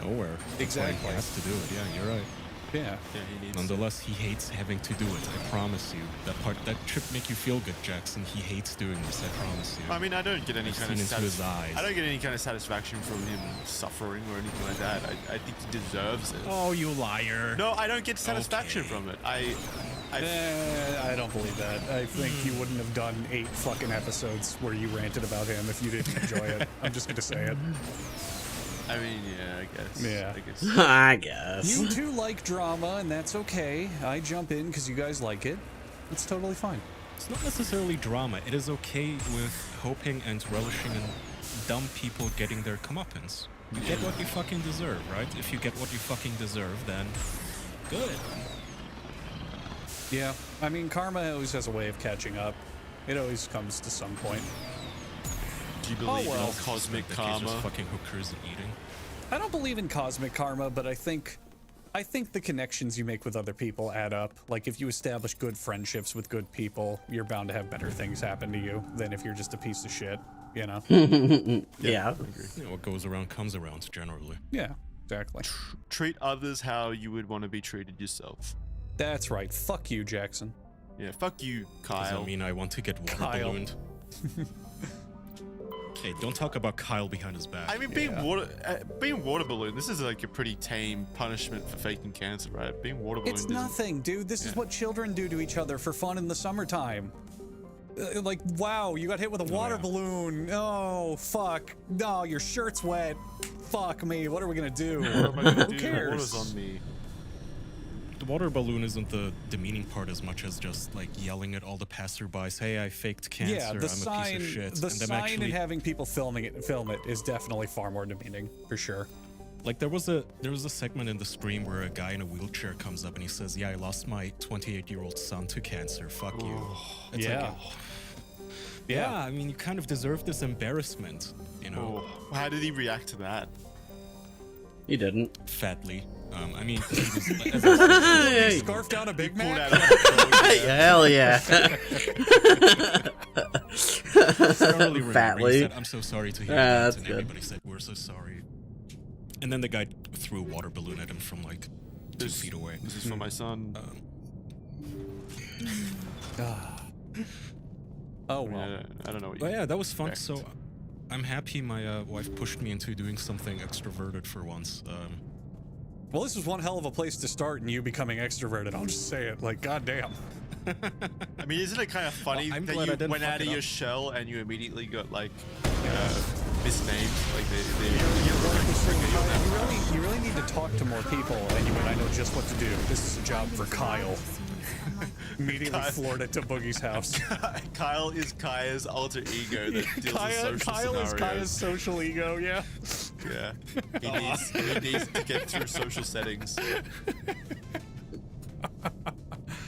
Nowhere. Exactly. He has to do it. Yeah, you're right. Yeah. Yeah, he needs. Nonetheless, he hates having to do it. I promise you. That should make you feel good, Jackson. He hates doing this. I promise you. I mean, I don't get any I've kind of seen into his eyes. I don't get any kind of satisfaction from him suffering or anything like that. I think he deserves it. Oh, you liar! No, I don't get satisfaction Okay. from it. I don't believe that. I think you wouldn't have done 8 fucking episodes where you ranted about him if you didn't enjoy it. I'm just gonna say it. I mean, yeah, I guess. Yeah. I guess. I guess. You two like drama, and that's okay. I jump in because you guys like it. It's totally fine. It's not necessarily drama. It is okay with hoping and relishing in dumb people getting their comeuppance. You get what you fucking deserve, right? If you get what you fucking deserve, then good. Yeah. I mean, karma always has a way of catching up. It always comes to some point. Do you believe well. in cosmic That he's just karma? fucking hookers and eating. I don't believe in cosmic karma, but I think the connections you make with other people add up. Like, if you establish good friendships with good people, you're bound to have better things happen to you than if you're just a piece of shit, you know? Yeah. Yeah, what goes around comes around, generally. Yeah. Exactly. Treat others how you would want to be treated yourself. That's right. Fuck you, Jackson. Yeah, fuck you, Kyle. Does that mean I want to get water Kyle. ballooned? Hey, don't talk about Kyle behind his back. I mean, being water balloon, this is like a pretty tame punishment for faking cancer, right? Being water balloon. It's nothing, dude. This is what children do to each other for fun in the summertime. Like, wow, you got hit with a water balloon. Oh, fuck. No, your shirt's wet. Fuck me. What are we gonna do? What am I gonna Who do? cares? Water's on me. The water balloon isn't the demeaning part as much as just like yelling at all the passerbys, "Hey, I faked cancer. Yeah, I'm the a sign, piece of shit." the and them sign actually, and having people film it is definitely far more demeaning, for sure. like there was a segment in the stream where a guy in a wheelchair comes up and he says, "Yeah, I lost my 28-year-old son to cancer. Fuck you." It's Yeah. like, yeah. I mean, you kind of deserve this embarrassment, you know. Oh, how did he react to that? He didn't. Fatly. I mean, he was, as I said, Scarf down a Big Mac? Hell yeah. thoroughly Fatly. He said, "I'm so sorry to hear that," That's and good. everybody said, "We're so sorry." And then the guy threw a water balloon at him from like 2 feet away. This is for my son. Oh well. I don't know what you But yeah, that was fun. expect. So I'm happy my wife pushed me into doing something extroverted for once. Well, this was one hell of a place to start in you becoming extroverted. I'll just say it. Like, goddamn. I mean, isn't it kind of funny I'm that glad I you didn't went fuck out it of your up. shell and you immediately got like misnamed? Like You really need to talk to more people, and you went, I know just what to do. This is a job for Kyle. Immediately floored it to Boogie's house. Kyle is Kaya's alter ego that deals with social Kyle is scenarios. Kaya's social ego, yeah. Yeah. He needs to get through social settings.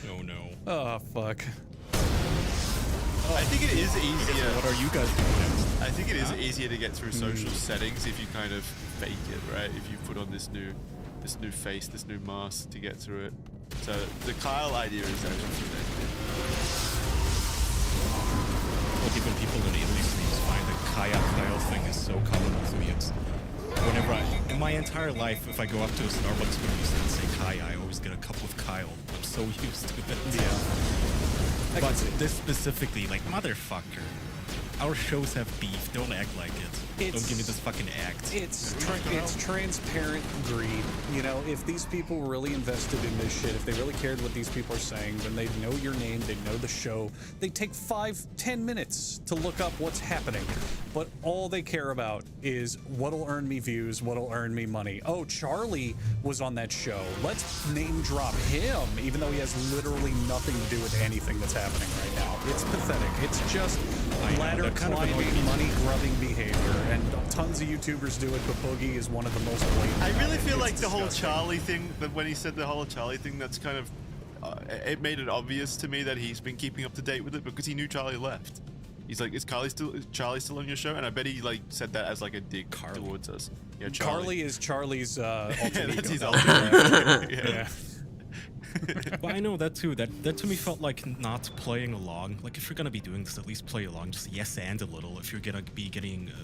Oh no. Oh, fuck. I think it is easier. What are you guys doing next? I think it is easier to get through social settings if you kind of fake it, right? If you put on this new face, this new mask to get through it. So the Kyle idea is actually connected. Well, even people in Italy streams find the Kyle thing is so common with me. It's whenever in my entire life, if I go up to a Starbucks barista and say Kaya, I always get a cup of Kyle. I'm so used to it. Yeah. But this specifically, like, motherfucker. Our shows have beef. Don't act like it. Don't give me this fucking act. It's transparent greed. You know, if these people were really invested in this shit, if they really cared what these people are saying, then they'd know your name, they'd know the show. They'd take 5-10 minutes to look up what's happening. But all they care about is what'll earn me views, what'll earn me money. Oh, Charlie was on that show. Let's name drop him, even though he has literally nothing to do with anything that's happening right now. It's pathetic. It's just ladder climbing, money grubbing behavior. And tons of YouTubers do it, but Boogie is one of the most blatant. I really feel like It's the whole disgusting. Charlie thing, that when he said the whole Charlie thing, that's kind of, it made it obvious to me that he's been keeping up to date with it because he knew Charlie left. He's like, is Charlie still on your show? And I bet he like said that as like a dig towards us. Yeah, Carly is Charlie's alter Yeah, that's ego. his alter ego. Yeah. Well, I know that too. That to me felt like not playing along. Like, if you're gonna be doing this, at least play along. Just yes and a little. If you're gonna be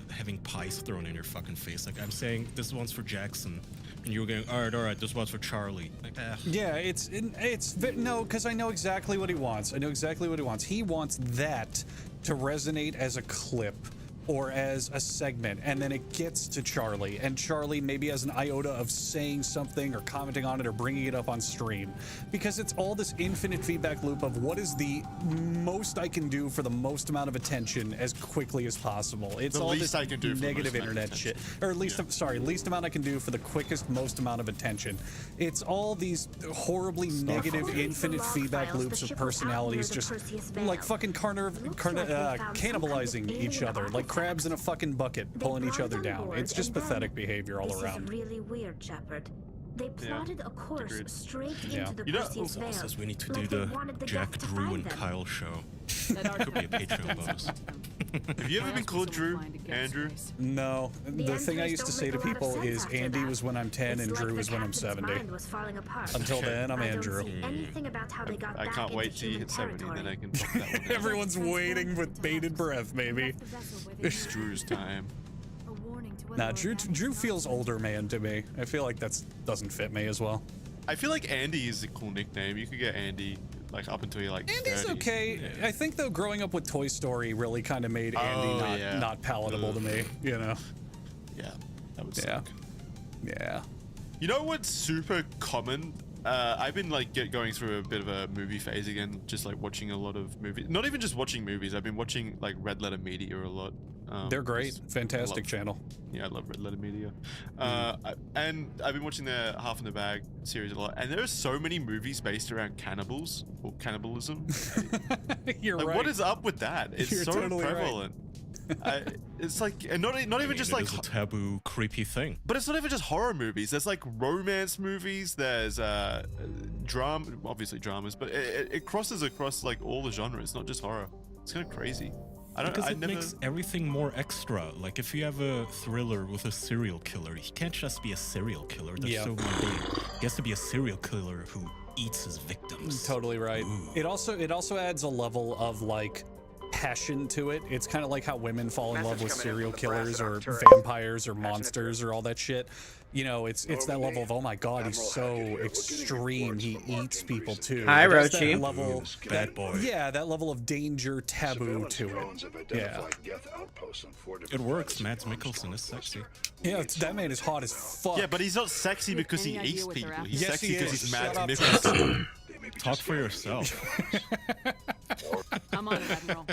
having pies thrown in your fucking face, like I'm saying, this one's for Jackson, and you're going, all right, this one's for Charlie. Like, Yeah, no, because I know exactly what he wants. I know exactly what he wants. He wants that to resonate as a clip or as a segment, and then it gets to Charlie, and Charlie maybe has an iota of saying something or commenting on it or bringing it up on stream, because it's all this infinite feedback loop of what is the most I can do for the most amount of attention as quickly as possible. It's The all least this I can do for the negative most amount of internet shit, or at least least amount I can do for the quickest, most amount of attention. It's all these horribly negative, infinite feedback loops of personalities, just like fucking cannibalizing each other, like crabs in a fucking bucket, pulling each other down. It's just pathetic behavior all around. This is really weird, Shepard. They plotted a course straight into the Perseus Veil. Says we need to like do they the wanted the Jack, Geth to Drew, find and them. Kyle show. Could be a Patreon bonus. Have you ever been called Drew, Andrew? No. The thing I used to say to people is Andy was when I'm 10 and Drew is when I'm 70. Until then, I'm Andrew. I can't wait till you hit 70, then I can fuck that one out. Everyone's waiting with bated breath, maybe. It's Drew's time. A warning to Nah, Drew feels older man to me. I feel like that doesn't fit me as well. I feel like Andy is a cool nickname. You could get Andy like up until you're like Andy's 30. okay. Yeah. I think though, growing up with Toy Story really kind of made Andy not palatable to me. You know. Yeah, that would suck. Yeah. You know what's super common? I've been like going through a bit of a movie phase again, just like watching a lot of movies. Not even just watching movies. I've been watching like Red Letter Media a lot. They're great. Fantastic channel. Yeah, I love Red Letter Media. And I've been watching their Half in the Bag series a lot. And there are so many movies based around cannibals or cannibalism. You're like, right. What is up with that? It's You're so totally prevalent. It's like, and not even just like a taboo, creepy thing. But it's not even just horror movies. There's like romance movies. There's drama, obviously dramas, but it crosses across like all the genres, not just horror. It's kind of crazy. It makes everything more extra. Like if you have a thriller with a serial killer, he can't just be a serial killer. That's so mundane. He has to be a serial killer who eats his victims. Totally right. Ooh. It also adds a level of like passion to it. It's kind of like how women fall in love with serial killers or vampires or monsters or all that shit. You know, it's that level of, oh my god, he's so extreme. He eats people too. Hi, Rochi. Bad boy. Yeah, that level of danger taboo to it. Yeah. It works. Mads Mikkelsen is sexy. Yeah, that man is hot as fuck. Yeah, but he's not sexy because he eats people. He's sexy because he's Mads Shut up. Mikkelsen. Talk for yourself. I'm on it, Admiral.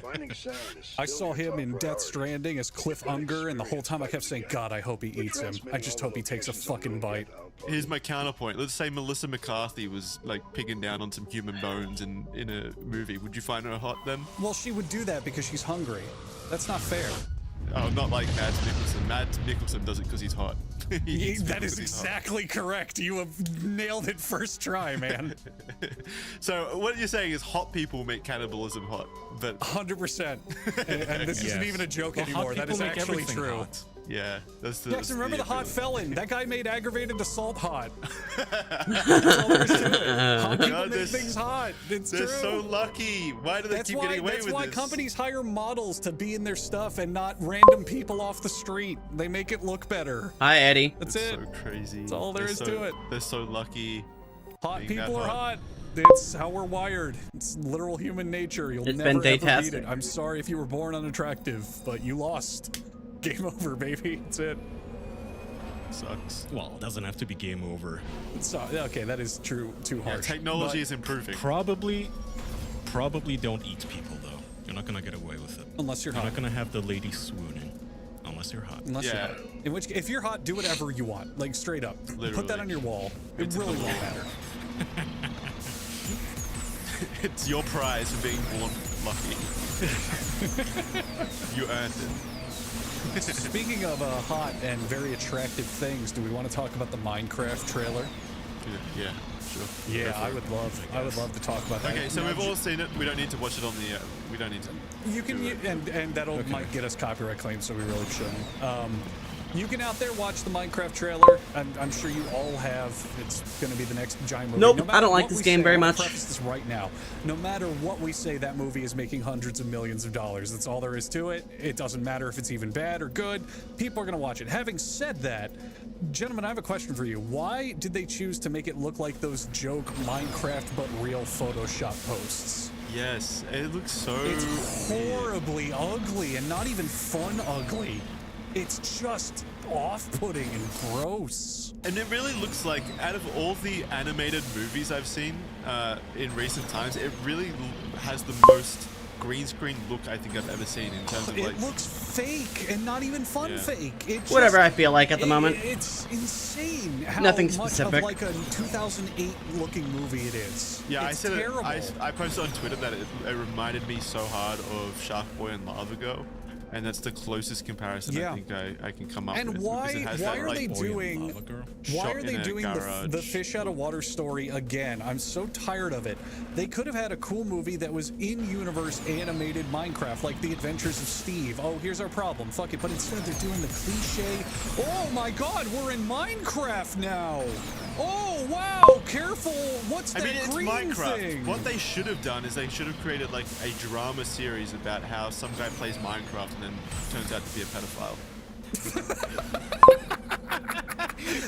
I saw him in Death Stranding as Cliff Unger, and the whole time I kept saying, God, I hope he eats him. I just hope he takes a fucking bite. Here's my counterpoint. Let's say Melissa McCarthy was like pigging down on some human bones in a movie. Would you find her hot then? Well, she would do that because she's hungry. That's not fair. Oh, not like Mads Mikkelsen. Mads Mikkelsen does it because he's hot. That is exactly correct. You have nailed it first try, man. So what you're saying is hot people make cannibalism hot, but 100%. And this isn't even a joke anymore. That is actually true. Hot. Yeah, that's the. Yes, remember the hot felon? That guy made aggravated assault hot. That's all there is to it. Hot people make things hot. It's They're true. so lucky. Why do they keep getting away with this? That's why companies hire models to be in their stuff and not random people off the street. They make it look better. Hi, Eddie. That's it's it. So crazy. That's all there is to it. They're so lucky. Hot people are hot. It's how we're wired. It's literal human nature. You'll never ever beat it. I'm sorry if you were born unattractive, but you lost. Game over, baby. That's it. Sucks. Well, it doesn't have to be game over. So, okay, that is true. Too harsh. Technology is improving. Probably don't eat people though. You're not gonna get away with it unless you're hot. You're not gonna have the lady swooning unless you're hot. Unless you're hot. In which, if you're hot, do whatever you want. Like straight up. Literally. Put that on your wall. It really won't matter. It's your prize for being born lucky. You earned it. Speaking of hot and very attractive things, do we want to talk about the Minecraft trailer? Yeah, sure. Yeah, I would love to talk about that. Okay, so we've all seen it. We don't need to watch it on the. We don't need to. You can, and that'll might get us copyright claims, so we really shouldn't. You can out there watch the Minecraft trailer. I'm sure you all have. It's going to be the next giant movie. Nope, I don't like this game very much. Preface this right now. No matter what we say, that movie is making hundreds of millions of dollars. That's all there is to it. It doesn't matter if it's even bad or good. People are going to watch it. Having said that, gentlemen, I have a question for you. Why did they choose to make it look like those joke Minecraft but real Photoshop posts? Yes, it looks so. It's horribly ugly and not even fun ugly. It's just off-putting and gross. And it really looks like, out of all the animated movies I've seen in recent times, it really has the most green screen look I think I've ever seen in terms of like. It looks fake and not even fun fake. It just, whatever I feel like at the moment. It's insane how Nothing much specific. of like a 2008 looking movie it is. Yeah, it's I said terrible. I posted on Twitter that it reminded me so hard of Shark Boy and Lava Girl. And that's the closest comparison I think I can come up with. And why are they doing the fish out of water story again? I'm so tired of it. They could have had a cool movie that was in-universe animated Minecraft, like The Adventures of Steve. Oh, here's our problem. Fuck it. But instead they're doing the cliche. Oh my God, we're in Minecraft now. Oh wow, careful. What's that it's green Minecraft. thing? What they should have done is they should have created like a drama series about how some guy plays Minecraft and then turns out to be a pedophile.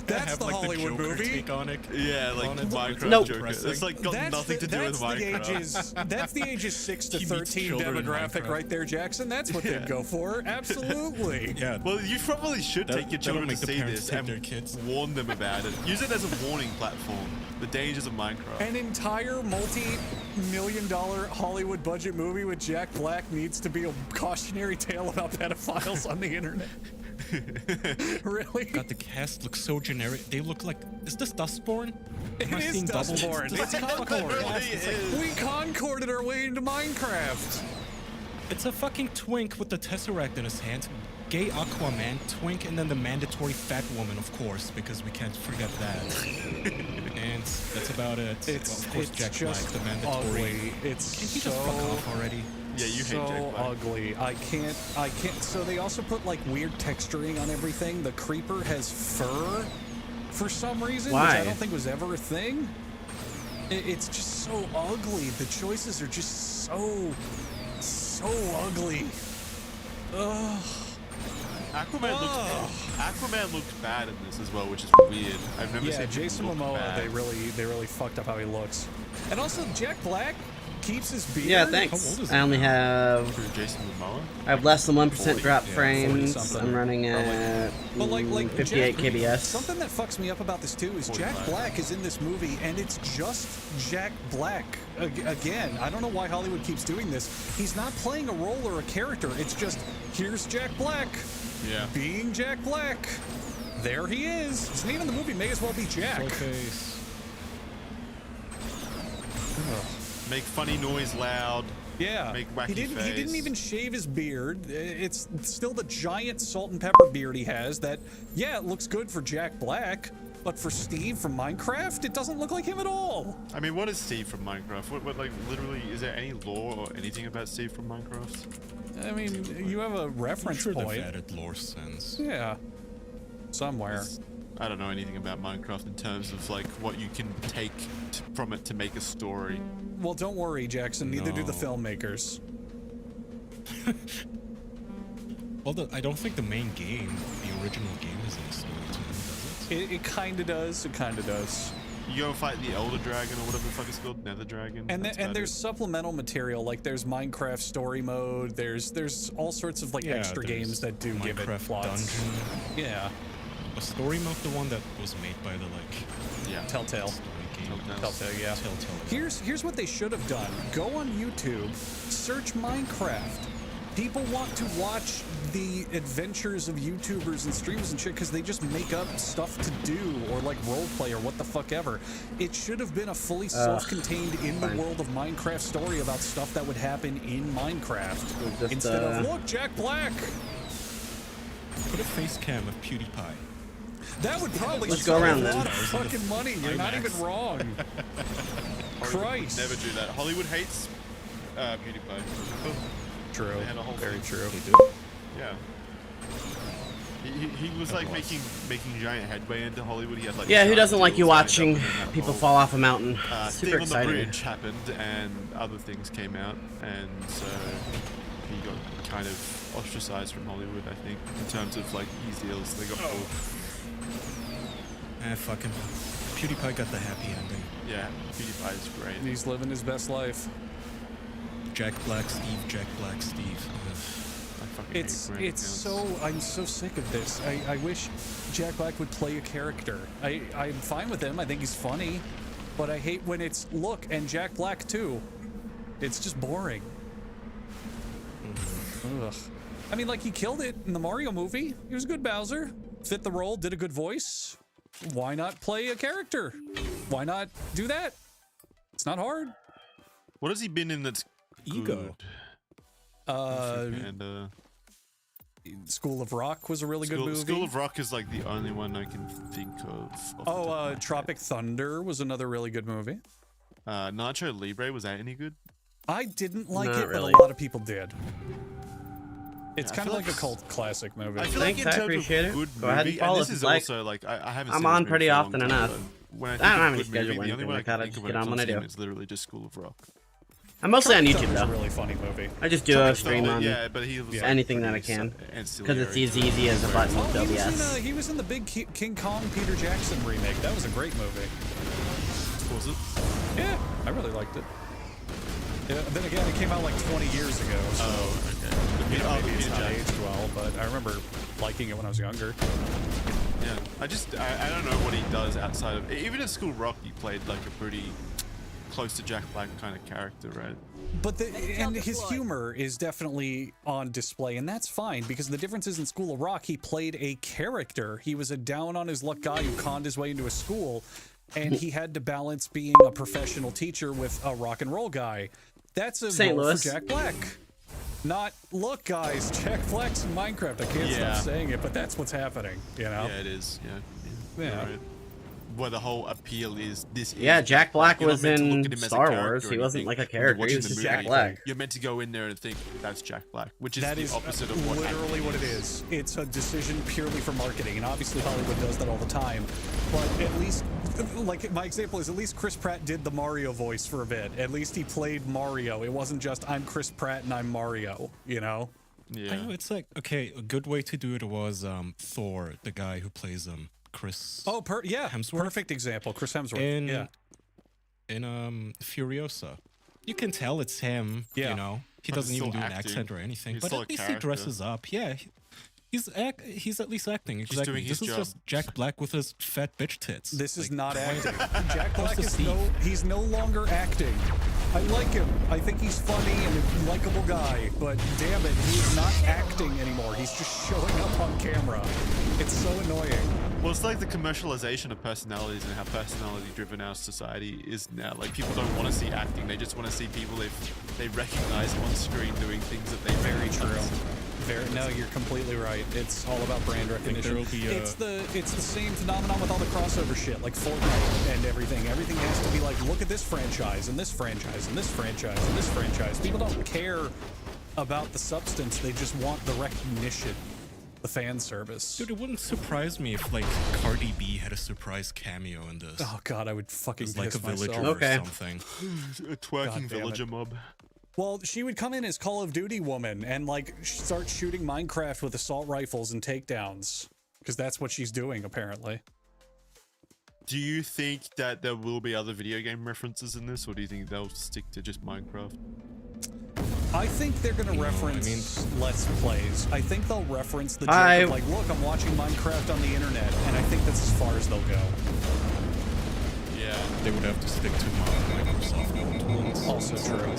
That's the like Hollywood the Joker movie. Take on it. Yeah, like Minecraft Nope. Joker. It's like got nothing to do with Minecraft. That's the ages 6 to He meets 13 children in demographic Minecraft. right there, Jackson. That's what they'd go for. Absolutely. Yeah. Well, you probably should take your that'll children to make the see parents this take and their kids. warn them about it. Use it as a warning platform. The dangers of Minecraft. An entire multi-million-dollar Hollywood budget movie with Jack Black needs to be a cautionary tale about pedophiles on the internet. Really? God, the cast looks so generic. They look like. Is this Dustborn? Am I It is seeing double? Dustborn. It's Concord. It is. We Concorded our way into Minecraft. It's a fucking twink with the Tesseract in his hand. Gay Aquaman, twink, and then the mandatory fat woman, of course, because we can't forget that. And that's about it. It's, well, of course, it's Jack Black, just the mandatory. ugly. It's Can he so, just fuck off already? Yeah, you hate so Jack Black. ugly. I can't. So they also put like weird texturing on everything. The creeper has fur for some reason, Why? which I don't think was ever a thing. It's just so ugly. The choices are just so ugly. Ugh. Aquaman looks bad in this as well, which is weird. I've never seen Jason him look Momoa. bad. They really fucked up how he looks. And also Jack Black keeps his beard. Yeah, thanks. I only have. Jason Momoa. I have less than 1% drop 40 frames. something. I'm running at But like 58 Jack, kbs. Something that fucks me up about this too is Jack Black is in this movie, and it's just Jack Black. Again, I don't know why Hollywood keeps doing this. He's not playing a role or a character. It's just here's Jack Black, being Jack Black. There he is. His name in the movie may as well be Jack. Make funny noise loud. Yeah, Make wacky he didn't face. even shave his beard. It's still the giant salt and pepper beard he has. That it looks good for Jack Black, but for Steve from Minecraft, it doesn't look like him at all. I mean, what is Steve from Minecraft? What like literally is there any lore or anything about Steve from Minecraft? I mean, you have a reference I'm sure point. they've added lore sense. Yeah, somewhere. I don't know anything about Minecraft in terms of like what you can take from it to make a story. Well, don't worry, Jackson. Neither do the filmmakers. Well, I don't think the main game, the original game, is in the story too, does it? It kind of does. It kind of does. You go fight the Elder Dragon or whatever the fuck it's called, Nether Dragon. And That's and about there's it. supplemental material, like there's Minecraft story mode. There's all sorts of like extra there's games that do give it Minecraft plots. Dungeon. Yeah. A story mode, the one that was made by the Telltale. story game. Telltale, yeah. Here's what they should have done. Go on YouTube, search Minecraft. People want to watch the adventures of YouTubers and streamers and shit because they just make up stuff to do or like roleplay or what the fuck ever. It should have been a fully self-contained in the world of Minecraft story about stuff that would happen in Minecraft. Just, Instead of, look, Jack Black! Put a face cam of PewDiePie. That would probably Let's go around save a then. lot of fucking money. You're not even wrong. Christ. Never do that. Hollywood hates PewDiePie. True. They had a whole Very true. Yeah. He was like making giant headway into Hollywood. He had like Yeah, who giant doesn't like you deals lined up watching and then that people whole, fall off a mountain? Thing Super on the exciting. bridge happened, and other things came out, and so he got kind of ostracized from Hollywood. I think in terms of like his deals, they got pulled. Fuck him. PewDiePie got the happy ending. Yeah, PewDiePie is great. He's living his best life. Jack Black, Steve, Jack Black, Steve. It's so I'm so sick of this. I wish Jack Black would play a character. I'm fine with him. I think he's funny, but I hate when it's look and Jack Black too. It's just boring. Ugh. I mean, like he killed it in the Mario movie. He was a good Bowser. Fit the role. Did a good voice. Why not play a character? Why not do that? It's not hard. What has he been in that's Ego? School of Rock was a really good movie. School of Rock is like the only one I can think of. Tropic Thunder was another really good movie. Nacho Libre, was that any good? I didn't like Not it, really. but a lot of people did. It's I kind of feel like a cult classic movie. I feel Thanks, like in I terms appreciate of it. good Go ahead and movie, follow and if this is you'd like. also like I haven't. I'm seen on this pretty movie for a often long time, enough. but when I I think don't of have any good schedule movie, or the only anything one like that. I can just think get of on when I I've do. seen is literally just School of Rock. I'm mostly on Charlie YouTube, Thunder is though. a really funny movie. I just do a stream on but he was anything that I can. Because it's as easy as a button with OBS. He was in the big King Kong Peter Jackson remake. That was a great movie. Was it? Yeah, I really liked it. Yeah, then again, it came out like 20 years ago. So, okay. Maybe it's not aged well, but I remember liking it when I was younger. Yeah, I don't know what he does outside of, even in School Rock, he played like a pretty close to Jack Black kind of character, right? But and his humor is definitely on display, and that's fine, because the difference is in School of Rock, he played a character. He was a down-on-his-luck guy who conned his way into a school, and he had to balance being a professional teacher with a rock and roll guy. That's a St. role Louis. for Jack Black. Not, look, guys, Jack Black's in Minecraft. I can't stop saying it, but that's what's happening, you know? Yeah, it is. Yeah. Yeah. Right. Where the whole appeal is this. Yeah, Jack Black You're not was meant to look in at him as a Star character Wars. or He wasn't anything. like a When you're character. He watching was the just movie, Jack Black. You're meant to go in there and think that's Jack Black, which is That the is opposite of what literally acting what it is. is. It's a decision purely for marketing, and obviously Hollywood does that all the time. But at least, like my example is, at least Chris Pratt did the Mario voice for a bit. At least he played Mario. It wasn't just I'm Chris Pratt and I'm Mario. You know? I know, it's like, okay, a good way to do it was Thor, the guy who plays Chris. Oh, Hemsworth. Perfect example, Chris Hemsworth. In Furiosa, you can tell it's him. You know, he But doesn't it's even do still an acting. accent or anything. He's But still at a least he character. dresses up. Yeah, he's at least acting. Exactly. doing his This is job. just Jack Black with his fat bitch tits. This is Like, not acting. Jack Black What's the is he's no longer acting. I like him. I think he's funny and a likable guy, but damn it, he's not acting anymore. He's just showing up on camera. It's so annoying. Well, it's like the commercialization of personalities and how personality-driven our society is now. Like, people don't want to see acting; they just want to see people they recognize on screen doing things that they Very recognize. true. No, you're completely right. It's all about brand recognition. there'll be a- It's the same phenomenon with all the crossover shit, like Fortnite and everything. Everything has to be like, look at this franchise and this franchise and this franchise and this franchise. People don't care about the substance; they just want the recognition, the fan service. Dude, it wouldn't surprise me if like Cardi B had a surprise cameo in this. Oh god, I would fucking It's like a piss villager myself. or something. A twerking God damn villager it. mob. Well, she would come in as Call of Duty woman and like start shooting Minecraft with assault rifles and takedowns, because that's what she's doing apparently. Do you think that there will be other video game references in this, or do you think they'll stick to just Minecraft? I think they're going to reference Let's Plays. I think they'll reference the joke I- of like, look, I'm watching Minecraft on the internet, and I think that's as far as they'll go. Yeah, they would have to stick to Microsoft ones. Also true.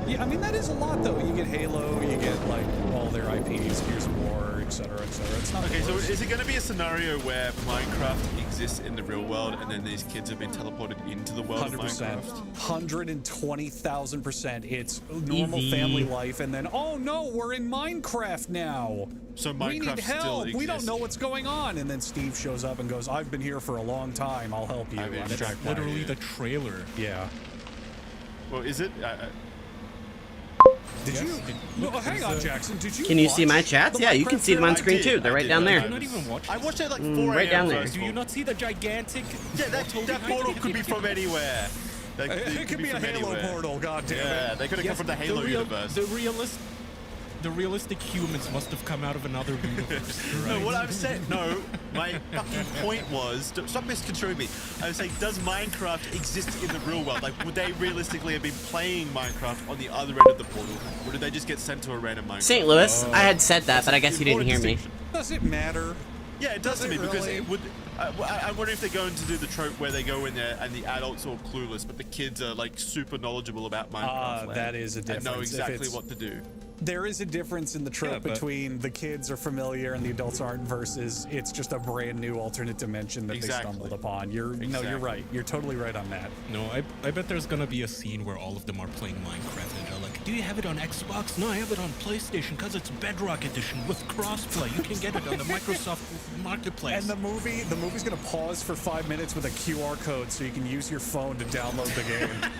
Yeah, I mean, that is a lot, though. You get Halo, you get, like, all their IPs, Gears of War, etc., etc. It's not Okay, the so worst. is it going to be a scenario where Minecraft exists in the real world and then these kids have been teleported into the world of 100%. Minecraft? 120,000%. It's normal Easy. family life, and then, oh no, we're in Minecraft now. So We need Minecraft still help. We don't exists. know what's going on. And then Steve shows up and goes, I've been here for a long time. I'll help you. I mean, I'm that's Jack Black. Literally the trailer. Yeah. Well, is it? Did you? No, hang on, Jackson. Did you? Can you see watch my chats? the Yeah, you can Minecraft see them on trailer? screen too. They're right down there. You're not even watching. I watched it like 4 right down there. Do you not see the gigantic? Yeah, that portal could be from anywhere. Like, It could be a from Halo anywhere. portal, goddammit. Yeah, they could have come from the Halo universe. The realistic humans must have come out of another universe. Right? No, what I'm saying, no, my fucking point was, stop misconstruing me. I was saying, does Minecraft exist in the real world? Like, would they realistically have been playing Minecraft on the other end of the portal, or did they just get sent to a random Minecraft? St. Louis, I had said that, but I guess you didn't hear me. Does it matter? Yeah, it does to Does me it because really? it would. I'm wondering if they're going to do the trope where they go in there and the adults are all clueless, but the kids are like super knowledgeable about Minecraft. that is a and difference. know If exactly it's- what to do. There is a difference in the trope but- between the kids are familiar and the adults aren't versus it's just a brand new alternate dimension that Exactly. they stumbled upon. No, you're Exactly. right. You're totally right on that. No, I bet there's gonna be a scene where all of them are playing Minecraft and they're like, do you have it on Xbox? No, I have it on PlayStation because it's Bedrock Edition with crossplay. You can get it on the Microsoft Marketplace. And the movie's gonna pause for 5 minutes with a QR code so you can use your phone to download the game.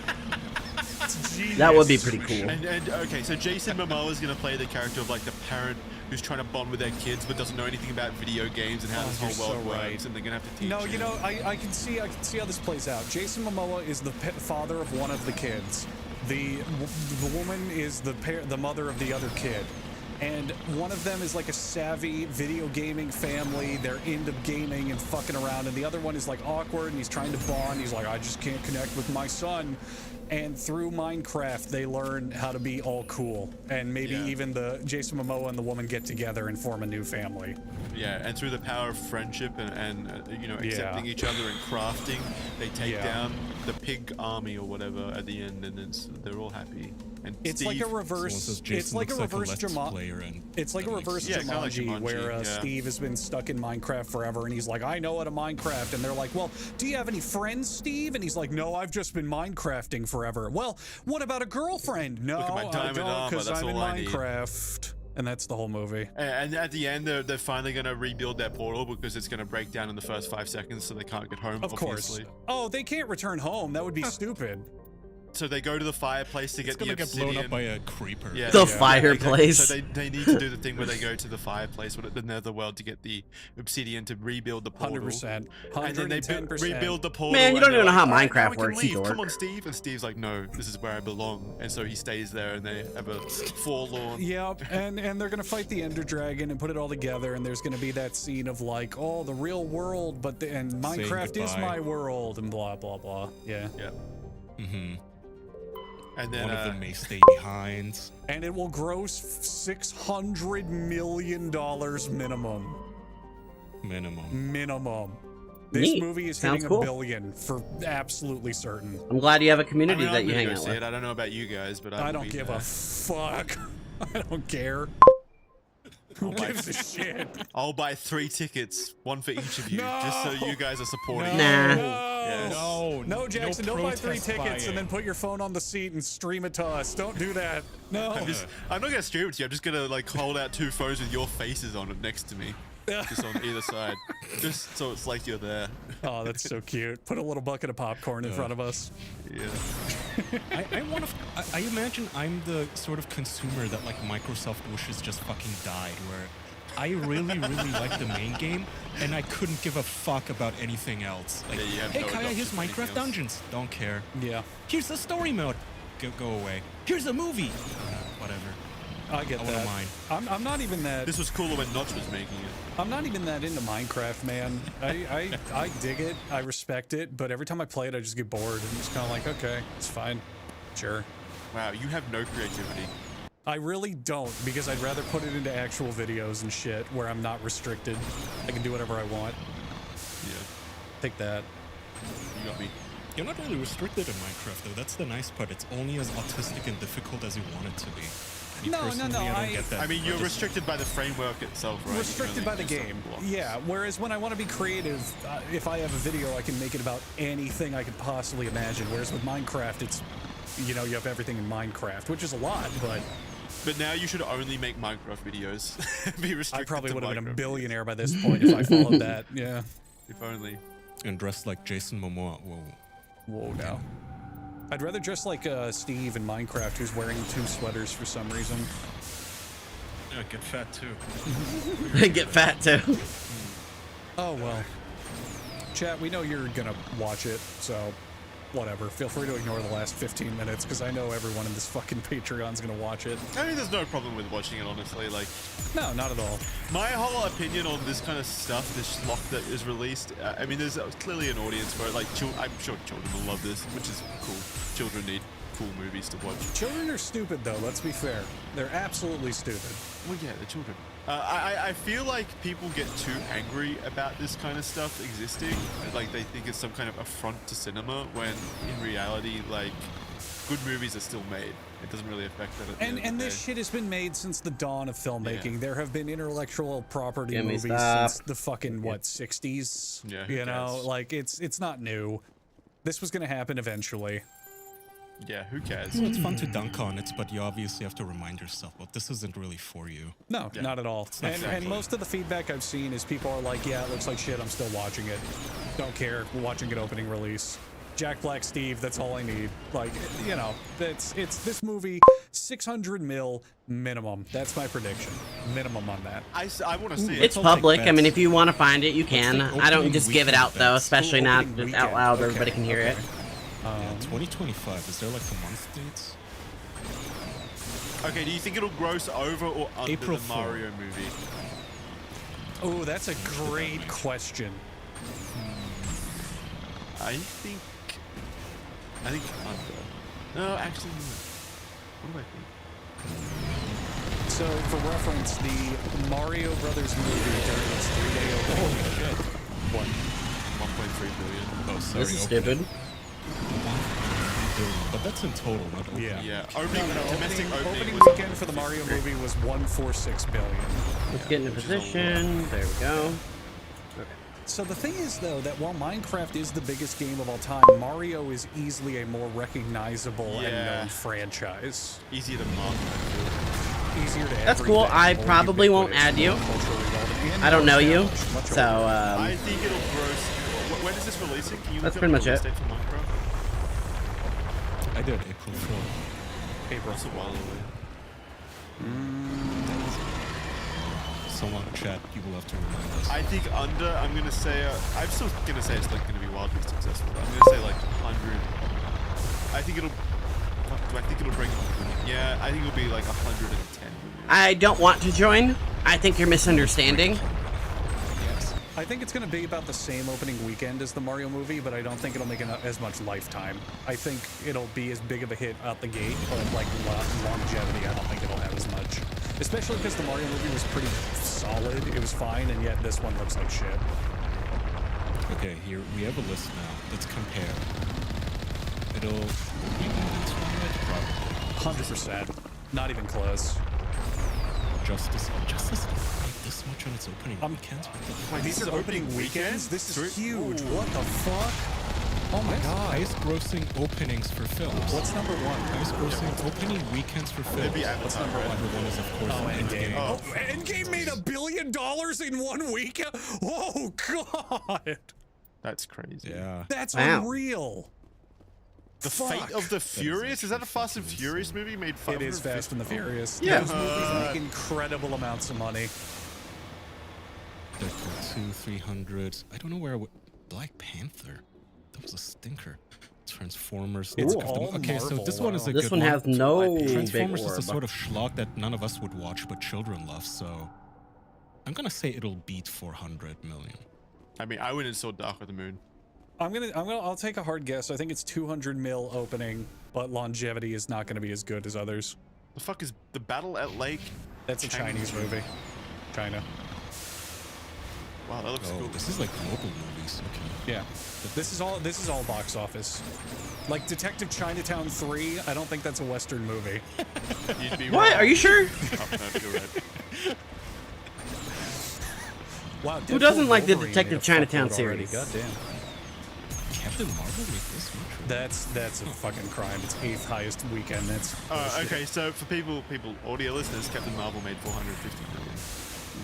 It's genius. That would be pretty cool. And okay, so Jason Momoa is going to play the character of like the parent who's trying to bond with their kids but doesn't know anything about video games and how this you're whole world so works, right. and they're going to have to teach No, him. you know, I can see how this plays out. Jason Momoa is the father of one of the kids. The woman is the mother of the other kid. And one of them is like a savvy video gaming family. They're into gaming and fucking around. And the other one is like awkward and he's trying to bond. He's like, I just can't connect with my son. And through Minecraft, they learn how to be all cool. And maybe even the Jason Momoa and the woman get together and form a new family. Yeah, and through the power of friendship and you know, accepting each other and crafting, they take down the pig army or whatever at the end, and then they're all happy. And it's Steve, like a reverse. It's like a reverse Jumanji. It's like a reverse Jumanji where Steve has been stuck in Minecraft forever, and he's like, I know how to Minecraft, and they're like, well, do you have any friends, Steve? And he's like, no, I've just been Minecrafting forever. Well, what about a girlfriend? No, I don't, because I'm in Minecraft. And that's the whole movie. And at the end, they're finally going to rebuild their portal because it's going to break down in the first 5 seconds, so they can't get home, Of course. Oh, they can't return home. That would be stupid. So they go to the fireplace to get the obsidian. It's gonna get blown up by a creeper. Yeah, the fireplace. Exactly. So they need to do the thing where they go to the fireplace with the netherworld to get the obsidian to rebuild the portal. 100%. And then they rebuild the portal. Man, you don't even know how like, Minecraft works, you dork. Come on, Steve. And Steve's like, no, this is where I belong. And so he stays there, and they have a forlorn. Yep, and they're gonna fight the Ender Dragon and put it all together. And there's gonna be that scene of like, oh, the real world, but and Minecraft is my world, and blah blah blah. Yeah. Yeah. Mm-hmm. And then one of them may stay behind. And it will gross $600 million minimum. Minimum. This Neat. movie is Sounds hitting cool. $1 billion for absolutely certain. I'm glad you have a community I'm that you gonna hang go out see with. it. I don't know about you guys, but I don't give a fuck. I don't care. Who gives a shit? I'll buy 3 tickets, one for each of you, just so you guys are supporting. No, Jackson, don't buy 3 tickets and then put your phone on the seat and stream it to us. Don't do that. No. I'm not gonna stream it to you. I'm just gonna like hold out 2 phones with your faces on it next to me, just on either side, just so it's like you're there. Oh, that's so cute. Put a little bucket of popcorn in front of us. Yeah. I imagine I'm the sort of consumer that like Microsoft wishes just fucking died, where I really like the main game, and I couldn't give a fuck about anything else. Like, hey, Kaya, here's Minecraft Dungeons. Don't care. Yeah. Here's the story mode. Go away. Here's a movie. Whatever. I get that. Mind. I'm not even that. This was cooler when Notch was making it. I'm not even that into Minecraft, man. I dig it. I respect it. But every time I play it, I just get bored. And just kind of like, okay, it's fine. Sure. Wow, you have no creativity. I really don't, because I'd rather put it into actual videos and shit where I'm not restricted. I can do whatever I want. Yeah. Take that. You got me. You're not really restricted in Minecraft, though. That's the nice part. It's only as autistic and difficult as you want it to be. No, I don't get that. I mean, you're restricted by the framework itself, right? Restricted by the game. Yeah, whereas when I want to be creative, if I have a video, I can make it about anything I could possibly imagine. Whereas with Minecraft, it's, you know, you have everything in Minecraft, which is a lot, but... But now you should only make Minecraft videos. Be restricted. I probably would have been a Minecraft billionaire by this point if I followed that. Yeah. If only. And dressed like Jason Momoa. Whoa. Whoa, no. I'd rather dress like Steve in Minecraft, who's wearing 2 sweaters for some reason. Yeah, get fat too. Get fat too. Oh, well. Chat, we know you're gonna watch it, so whatever. Feel free to ignore the last 15 minutes, because I know everyone in this fucking Patreon's gonna watch it. I mean, there's no problem with watching it, honestly. Like, no, not at all. My whole opinion on this kind of stuff, this schlock that is released, I mean, there's clearly an audience for it. Like, I'm sure children will love this, which is cool. Children need cool movies to watch. Children are stupid, though. Let's be fair. They're absolutely stupid. Well, yeah, they're children. I feel like people get too angry about this kind of stuff existing. Like, they think it's some kind of affront to cinema, when in reality, like, good movies are still made. It doesn't really affect that. And this shit has been made since the dawn of filmmaking. Yeah. There have been intellectual property movies since the fucking, what, 60s? Yeah, you know, like, it's not new. This was going to happen eventually. Yeah, who cares? Well, it's fun to dunk on it, but you obviously have to remind yourself, well, this isn't really for you. No, not at all. And most of the feedback I've seen is people are like, yeah, it looks like shit, I'm still watching it. Don't care, we're watching it opening release. Jack Black Steve, that's all I need. Like, you know, it's this movie, 600 mil minimum. That's my prediction. Minimum on that. I want to see it. It's public. I mean, if you want to find it, you can. I don't just give it out, though, especially not out loud. Everybody can hear it. Yeah, 2025. Is there like a month dates? Okay, do you think it'll gross over or under April the Mario movie? Oh, that's a great question. I think under. No, actually, what do I think? So, for reference, the Mario Brothers movie during its 3-day opening. Holy shit. What? 1.3 billion. Oh, sorry. This is stupid. But that's in total, not opening. Yeah. Domestic opening was weekend for the Mario movie was 146 billion. Let's get in a position. There we go. Okay. So the thing is, though, that while Minecraft is the biggest game of all time, Mario is easily a more recognizable and known franchise. Easier to market. Easier to. That's cool. I probably won't add you. I don't know you, so. I think it'll gross. When is this releasing? Can you That's look pretty up much the it. release date for Minecraft? I did April 4th. April. That's a while away. Someone chat, you will have to remind us. I think under. I'm gonna say. I'm still gonna say it's like gonna be wildly successful. But I'm gonna say like 100. I think it'll. Do I think it'll break? Yeah, I think it'll be like 110. I don't want to join. I think you're misunderstanding. I think it's going to be about the same opening weekend as the Mario movie, but I don't think it'll make as much lifetime. I think it'll be as big of a hit out the gate, but like longevity, I don't think it'll have as much. Especially because the Mario movie was pretty solid. It was fine, and yet this one looks like shit. Okay, here we have a list now. Let's compare. It'll be this one, right? Probably. 100%. Not even close. Justice made this much on its opening weekends? Wait, these are opening weekends? This is huge. What the fuck? Oh my god. Highest grossing openings for films. What's number one? Highest grossing opening weekends for films. What's number one? Number one is, of course, Endgame. Oh, Endgame made $1 billion in 1 weekend? Oh god. That's crazy. Yeah. That's unreal. The Fate of the Furious? Is that a Fast and Furious movie made It is Fast and the Furious. Yeah. Those movies make incredible amounts of money. Deadpool 2, 300. I don't know where I would. Black Panther. That was a stinker. Transformers. It's Lord of the- all okay, so Marvel, this one is a This good one has no big Transformers is the orb. sort of schlock that none of us would watch, but children love. So I'm gonna say it'll beat 400 million. I mean, I went and saw Dark of the Moon. I'll take a hard guess. I think it's 200 mil opening, but longevity is not going to be as good as others. The fuck is the Battle at Lake? That's a Chinese movie. China. Wow, that looks cool. This is like global movies. Okay. Yeah. This is all box office. Like Detective Chinatown 3, I don't think that's a Western movie. You'd be What? wrong. Are you sure? Oh, no, you're right. Wow. Who doesn't like the Wolverine Detective made a Chinatown fuckload already. series? Goddamn. Captain Marvel made this much. That's a fucking crime. It's 8th highest weekend. That's Okay, so for people, audio listeners, Captain Marvel made 450 million.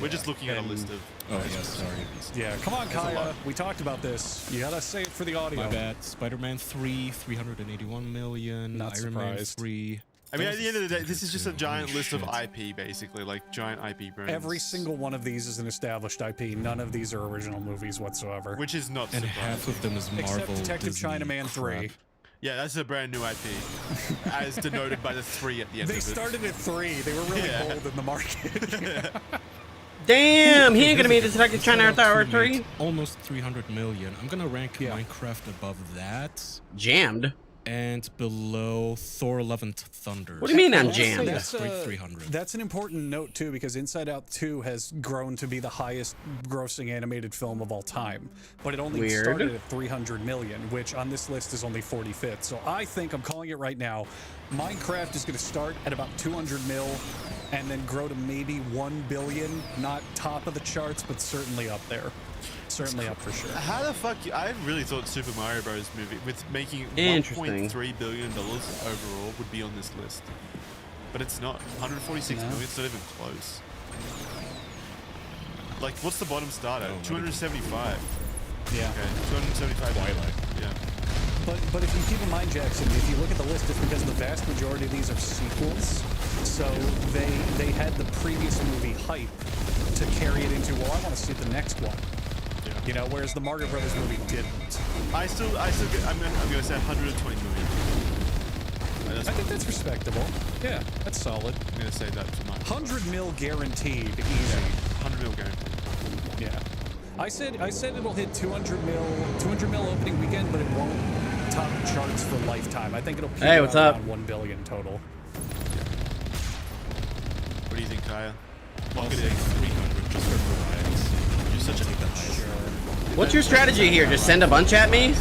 We're just looking at a list of. Oh yeah, sorry. Yeah, come on, That's a Kaya. lot. We talked about this. You gotta say it for the audio. My bad. Spider-Man 3, 381 million. Not Iron Man surprised. 3. I mean, at the end of the day, this is just a giant list of IP, basically, like giant IP brands. Every single one of these is an established IP. None of these are original movies whatsoever. Which is not And surprising. half of them is Marvel. Except Detective Disney Chinaman 3. crap. Yeah, that's a brand new IP, as denoted by the 3 at the end They of it. started at 3. They were really Yeah. bold in the market. Damn, he ain't gonna be Detective China Tower 3. Almost 300 million. I'm gonna rank Minecraft above that. Jammed. And below Thor: Love and Thunder. What do you mean I'm That's- jammed? That's, Straight 300. That's an important note too, because Inside Out 2 has grown to be the highest grossing animated film of all time. But it only Weird. started at 300 million, which on this list is only 45th. So I think, I'm calling it right now, Minecraft is going to start at about 200 mil and then grow to maybe 1 billion. Not top of the charts, but certainly up there. Certainly up for sure. How the fuck? I really thought Super Mario Bros. Movie, with making Interesting. $1.3 billion overall, would be on this list. But it's not. 146 No. million, it's not even close. Like, what's the bottom start at? 275. Yeah. Okay, 275. Twilight. Yeah. But if you keep in mind, Jackson, if you look at the list, it's because the vast majority of these are sequels. So they had the previous movie hype to carry it into, well, I want to see the next one. Yeah. You know, whereas the Mario Brothers movie didn't. I'm gonna say 120 million. I think that's respectable. Yeah, that's solid. I'm gonna say that for mine. 100 mil guaranteed, easy. 100 mil guaranteed. Yeah. I said it'll hit 200 mil opening weekend, but it won't top charts for lifetime. I think it'll peak what's up? around 1 billion total. What do you think, Kaya? I'll say 300 just for varieties. You're such a the highest. What's your strategy here? Just send a bunch at me?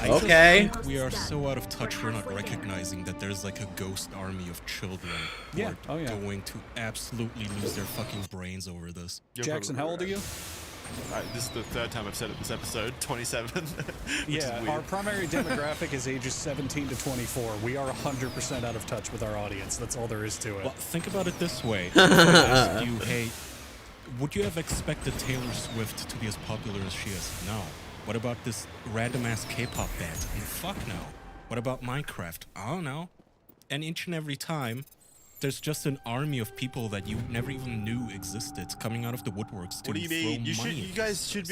Okay. We are so out of touch, we're not recognizing that there's like a ghost army of children who are going to absolutely lose their fucking brains over this. Jackson, how old are you? This is the third time I've said it this episode, 27. Yeah, our primary demographic is ages 17 to 24. We are 100% out of touch with our audience. That's all there is to it. Well, think about it this way. If I asked you, hey, would you have expected Taylor Swift to be as popular as she is? No. What about this random-ass K-pop band? Fuck no. What about Minecraft? I don't know. And each and every time, there's just an army of people that you never even knew existed coming out of the woodworks to What do you mean? throw money. You guys should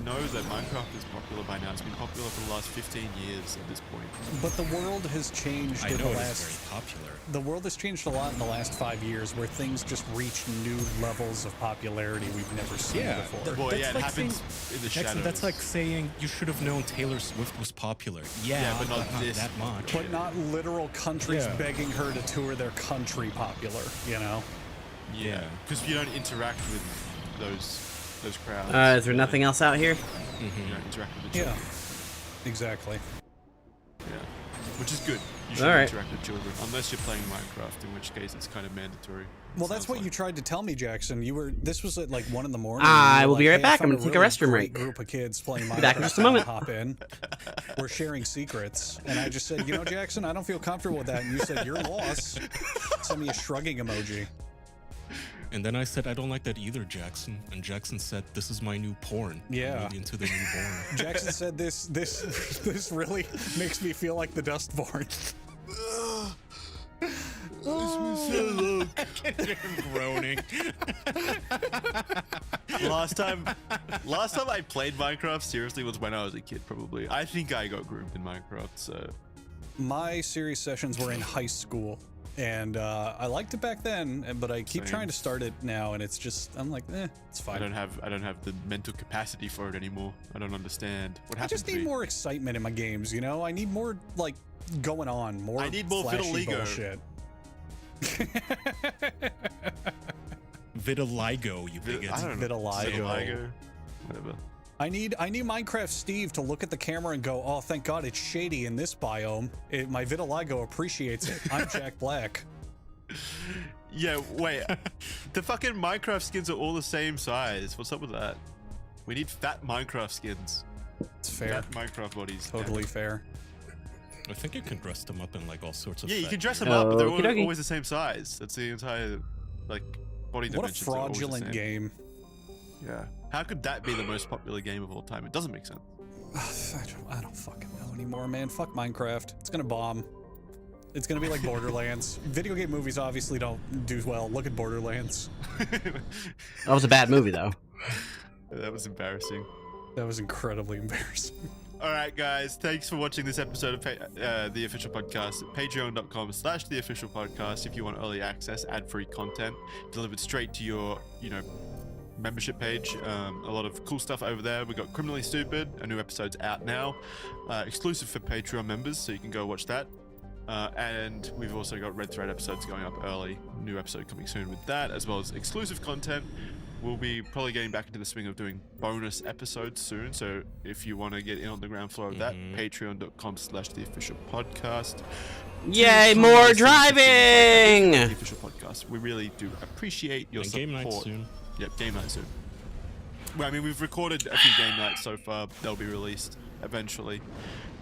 know that Minecraft is popular by now. It's been popular for the last 15 years at this point. But the world has changed I in know the it last. is very popular. The world has changed a lot in the last 5 years, where things just reach new levels of popularity we've never seen before. Well, yeah, it like happens in the shadows. That's like saying you should have known Taylor Swift was popular. Yeah, but not this that much. But not literal countries begging her to tour their country popular, you know? Yeah, because you don't interact with those crowds. Is there nothing else out here? You don't interact with the children. Yeah, exactly. Yeah, which is good. You should interact with children, unless you're playing Minecraft, in which case it's kind of mandatory. Well, that's what you tried to tell me, Jackson. This was at like 1 in the morning. I will like, be right hey, back. I I'm found gonna take a restroom great break. Group of kids playing Minecraft. Back in just a moment. Hop in. We're sharing secrets, and I just said, Jackson, I don't feel comfortable with that. And you said, your loss. Send me a shrugging emoji. And then I said, I don't like that either, Jackson. And Jackson said, this is my new porn. Yeah. I'm really into the new porn. Jackson said, this really makes me feel like the Dustborn. I can hear him groaning. Last time I played Minecraft seriously was when I was a kid, probably. I think I got groomed in Minecraft, so. My serious sessions were in high school, and I liked it back then, but I keep trying to start it now, and it's just, I'm like, it's fine. I don't have the mental capacity for it anymore. I don't understand what happened. I just need more excitement in my games, I need more, like, going on, more I need more flashy vitiligo. bullshit. Vitiligo, you bigot. I don't know. Vitiligo. Whatever. I need Minecraft Steve to look at the camera and go, oh, thank God it's shady in this biome. My vitiligo appreciates it. I'm Jack Black. Yeah, wait. The fucking Minecraft skins are all the same size. What's up with that? We need fat Minecraft skins. It's fair. Fat Minecraft bodies. Totally fair. I think you can dress them up in like all sorts of. Yeah, you fat can dress them gear. up, but they're always the same size. That's the entire like body dimensions. What a fraudulent game. Yeah. How could that be the most popular game of all time? It doesn't make sense. I don't fucking know anymore, man. Fuck Minecraft. It's gonna bomb. It's gonna be like Borderlands. Video game movies obviously don't do well. Look at Borderlands. That was a bad movie, though. That was embarrassing. That was incredibly embarrassing. All right, guys. Thanks for watching this episode of The Official Podcast. Patreon.com/The Official Podcast if you want early access, ad-free content delivered straight to your, membership page. A lot of cool stuff over there. We got Criminally Stupid, a new episode's out now, exclusive for Patreon members, so you can go watch that. And we've also got Red Thread episodes going up early. New episode coming soon with that, as well as exclusive content. We'll be probably getting back into the swing of doing bonus episodes soon. So if you want to get in on the ground floor of that, patreon.com/The Official Podcast. Yay, more driving! The Official Podcast. We really do appreciate your support. Game night soon. Yep, game night soon. Well, I mean, we've recorded a few game nights so far. They'll be released eventually.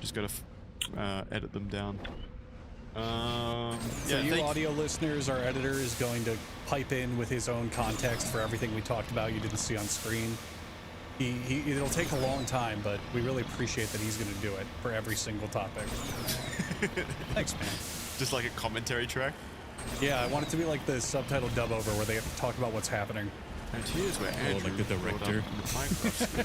Just got to edit them down. For you audio listeners, our editor is going to pipe in with his own context for everything we talked about you didn't see on screen. It'll take a long time, but we really appreciate that he's going to do it for every single topic. Thanks, man. Just like a commentary track? Yeah, I want it to be like the subtitle dub over where they have to talk about what's happening. And here's where Andrew like the director. Minecraft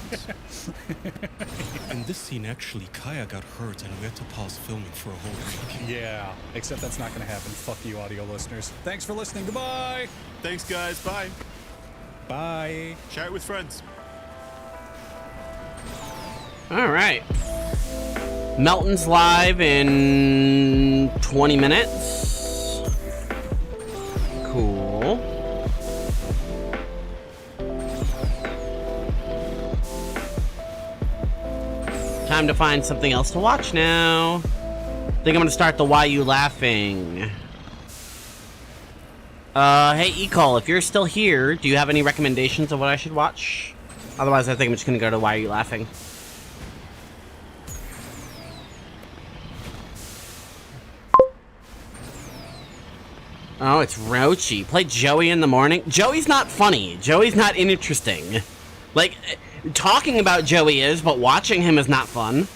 In this scene, actually, Kaya got hurt and we had to pause filming for a whole week. Yeah, except that's not going to happen. Fuck you, audio listeners. Thanks for listening. Goodbye. Thanks, guys. Bye. Bye. Share it with friends. All right. Melton's live in 20 minutes. Cool. Time to find something else to watch now. Think I'm gonna start the Why You Laughing. Hey Ecall, if you're still here, do you have any recommendations of what I should watch? Otherwise, I think I'm just gonna go to Why Are You Laughing? Oh, it's Rochi. Play Joey in the morning. Joey's not funny. Joey's not interesting. Like, talking about Joey is, but watching him is not fun.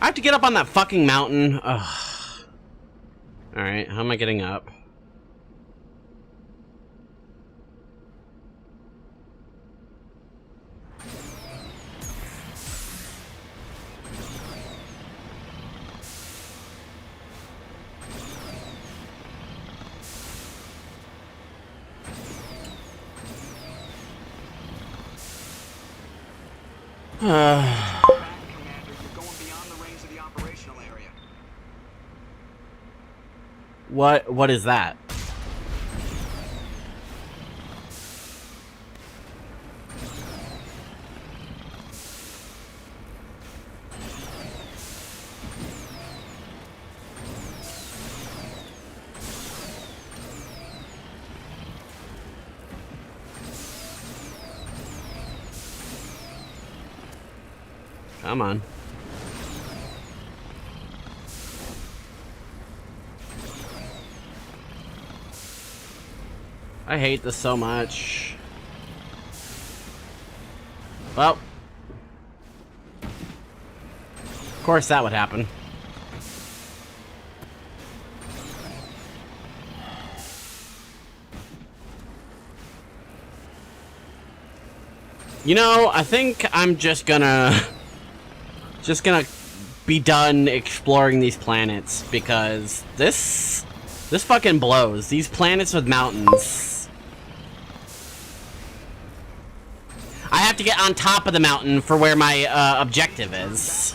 I have to get up on that fucking mountain. Ugh. Alright, how am I getting up? What is that? Come on. I hate this so much. Well. Of course that would happen. You know, I think I'm just gonna be done exploring these planets because this fucking blows. These planets with mountains. I have to get on top of the mountain for where my objective is.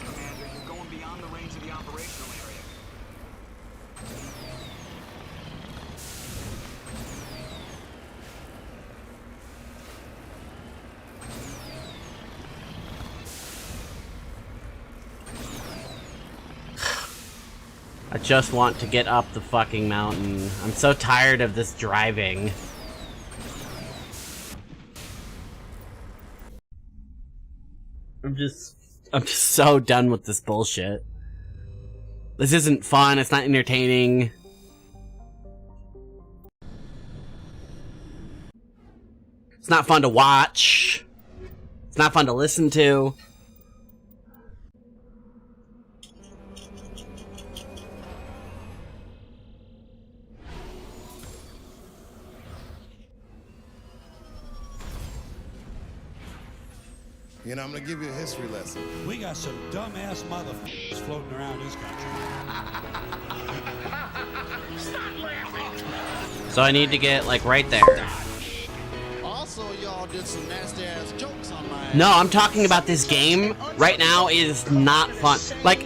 I just want to get up the fucking mountain. I'm so tired of this driving. I'm just so done with this bullshit. This isn't fun, it's not entertaining. It's not fun to watch. It's not fun to listen to. You know, I'm gonna give you a history lesson. We got some dumbass motherfuckers floating around this country. Stop laughing! So I need to get, like, right there. Also, y'all did some nasty ass jokes on my ass. No, I'm talking about this game right now is not fun. Like,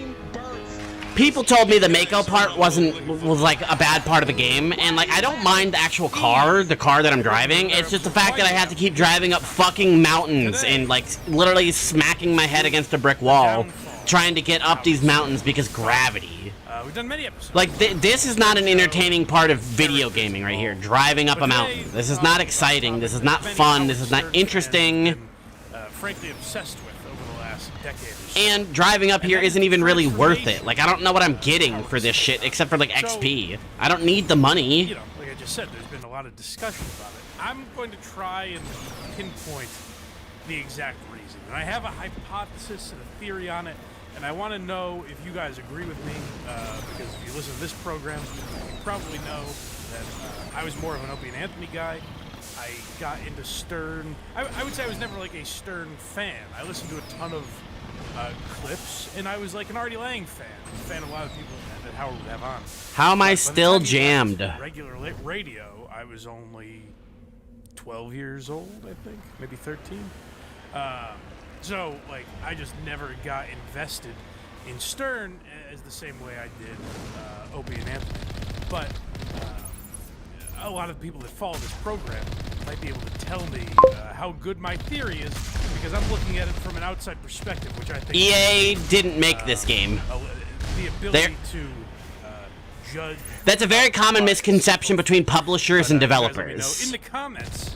people told me the Mako part was like a bad part of the game, and like I don't mind the actual car, the car that I'm driving. It's just the fact that I have to keep driving up fucking mountains and like literally smacking my head against a brick wall, trying to get up these mountains because gravity. We've done many episodes. Like this is not an entertaining part of video gaming right here. Driving up a mountain. This is not exciting. This is not fun. This is not interesting. frankly obsessed with over the last decade or so. And driving up here isn't even really worth it. Like, I don't know what I'm getting for this shit, except for, like, XP. I don't need the money. You know, like I just said, there's been a lot of discussion about it. I'm going to try and pinpoint the exact reason. And I have a hypothesis and a theory on it, and I want to know if you guys agree with me, because if you listen to this program, you probably know that I was more of an Opie and Anthony guy. I got into Stern. I would say I was never like a Stern fan. I listened to a ton of clips, and I was like an Artie Lang fan of a lot of people that Howard would have on. How am I still jammed? Regular radio, I was only 12 years old, I think, maybe 13. So, like, I just never got invested in Stern as the same way I did Opie and Anthony. But a lot of people that follow this program might be able to tell me how good my theory is, because I'm looking at it from an outside perspective, which I think EA didn't make this game. The ability to judge. That's a very common misconception between publishers and Let me know developers. in the comments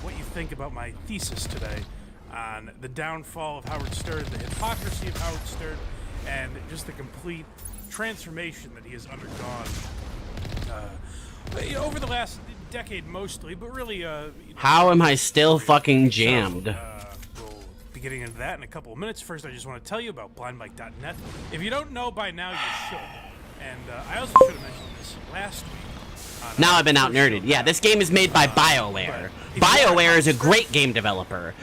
what you think about my thesis today on the downfall of Howard Stern, the hypocrisy of Howard Stern, and just the complete transformation that he has undergone over the last decade mostly, but really... How am I still fucking jammed? We'll be getting into that in a couple of minutes. First, I just want to tell you about blindmike.net. If you don't know by now, you should. And I also should have mentioned this last week. Now I've been out-nerded. Yeah, this game is made by BioWare. BioWare is a great game developer.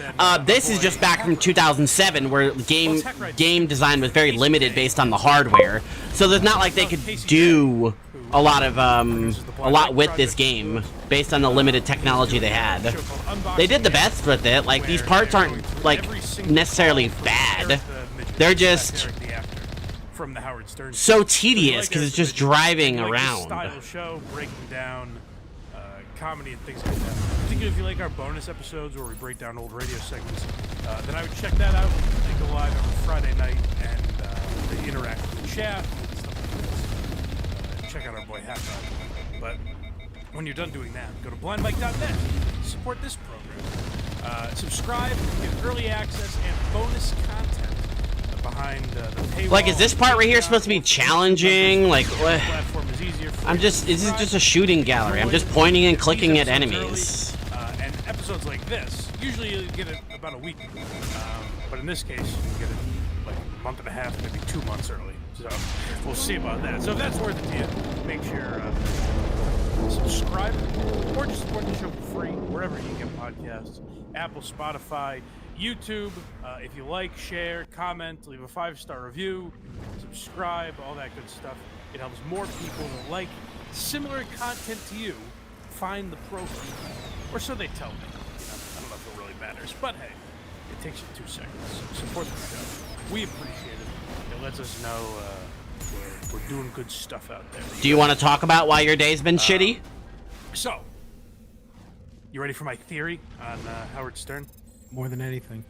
This is just back from 2007, where game design was very limited based on the hardware. So there's not like they could do a lot with this game based on the limited technology they had. They did the best with it. Like, these parts aren't like necessarily bad. They're just from the Howard Stern so tedious because it's just driving around. Style show, breaking down comedy and things like that. Particularly if you like our bonus episodes where we break down old radio segments, then I would check that out. They go live every Friday night, and they interact with the chat and stuff like this. Check out our boy Hat Dog. But when you're done doing that, go to blindmike.net. Support this program. Subscribe, get early access and bonus content behind the paywall. Like, is this part right here supposed to be challenging? Like, what? This is just a shooting gallery. I'm just pointing and clicking at enemies. And episodes like this, usually you get it about a week. But in this case, you get it like a month and a half, maybe 2 months early. So we'll see about that. So if that's worth it to you, make sure subscribe or just support the show for free wherever you get podcasts. Apple, Spotify, YouTube. If you like, share, comment, leave a 5-star review, subscribe, all that good stuff. It helps more people that like similar content to you find the program. Or so they tell me. I don't know if it really matters, but hey, it takes you 2 seconds. Support the show. We appreciate it. It lets us know we're doing good stuff out there. Do you want to talk about why your day's been shitty? So, you ready for my theory on Howard Stern? More than anything.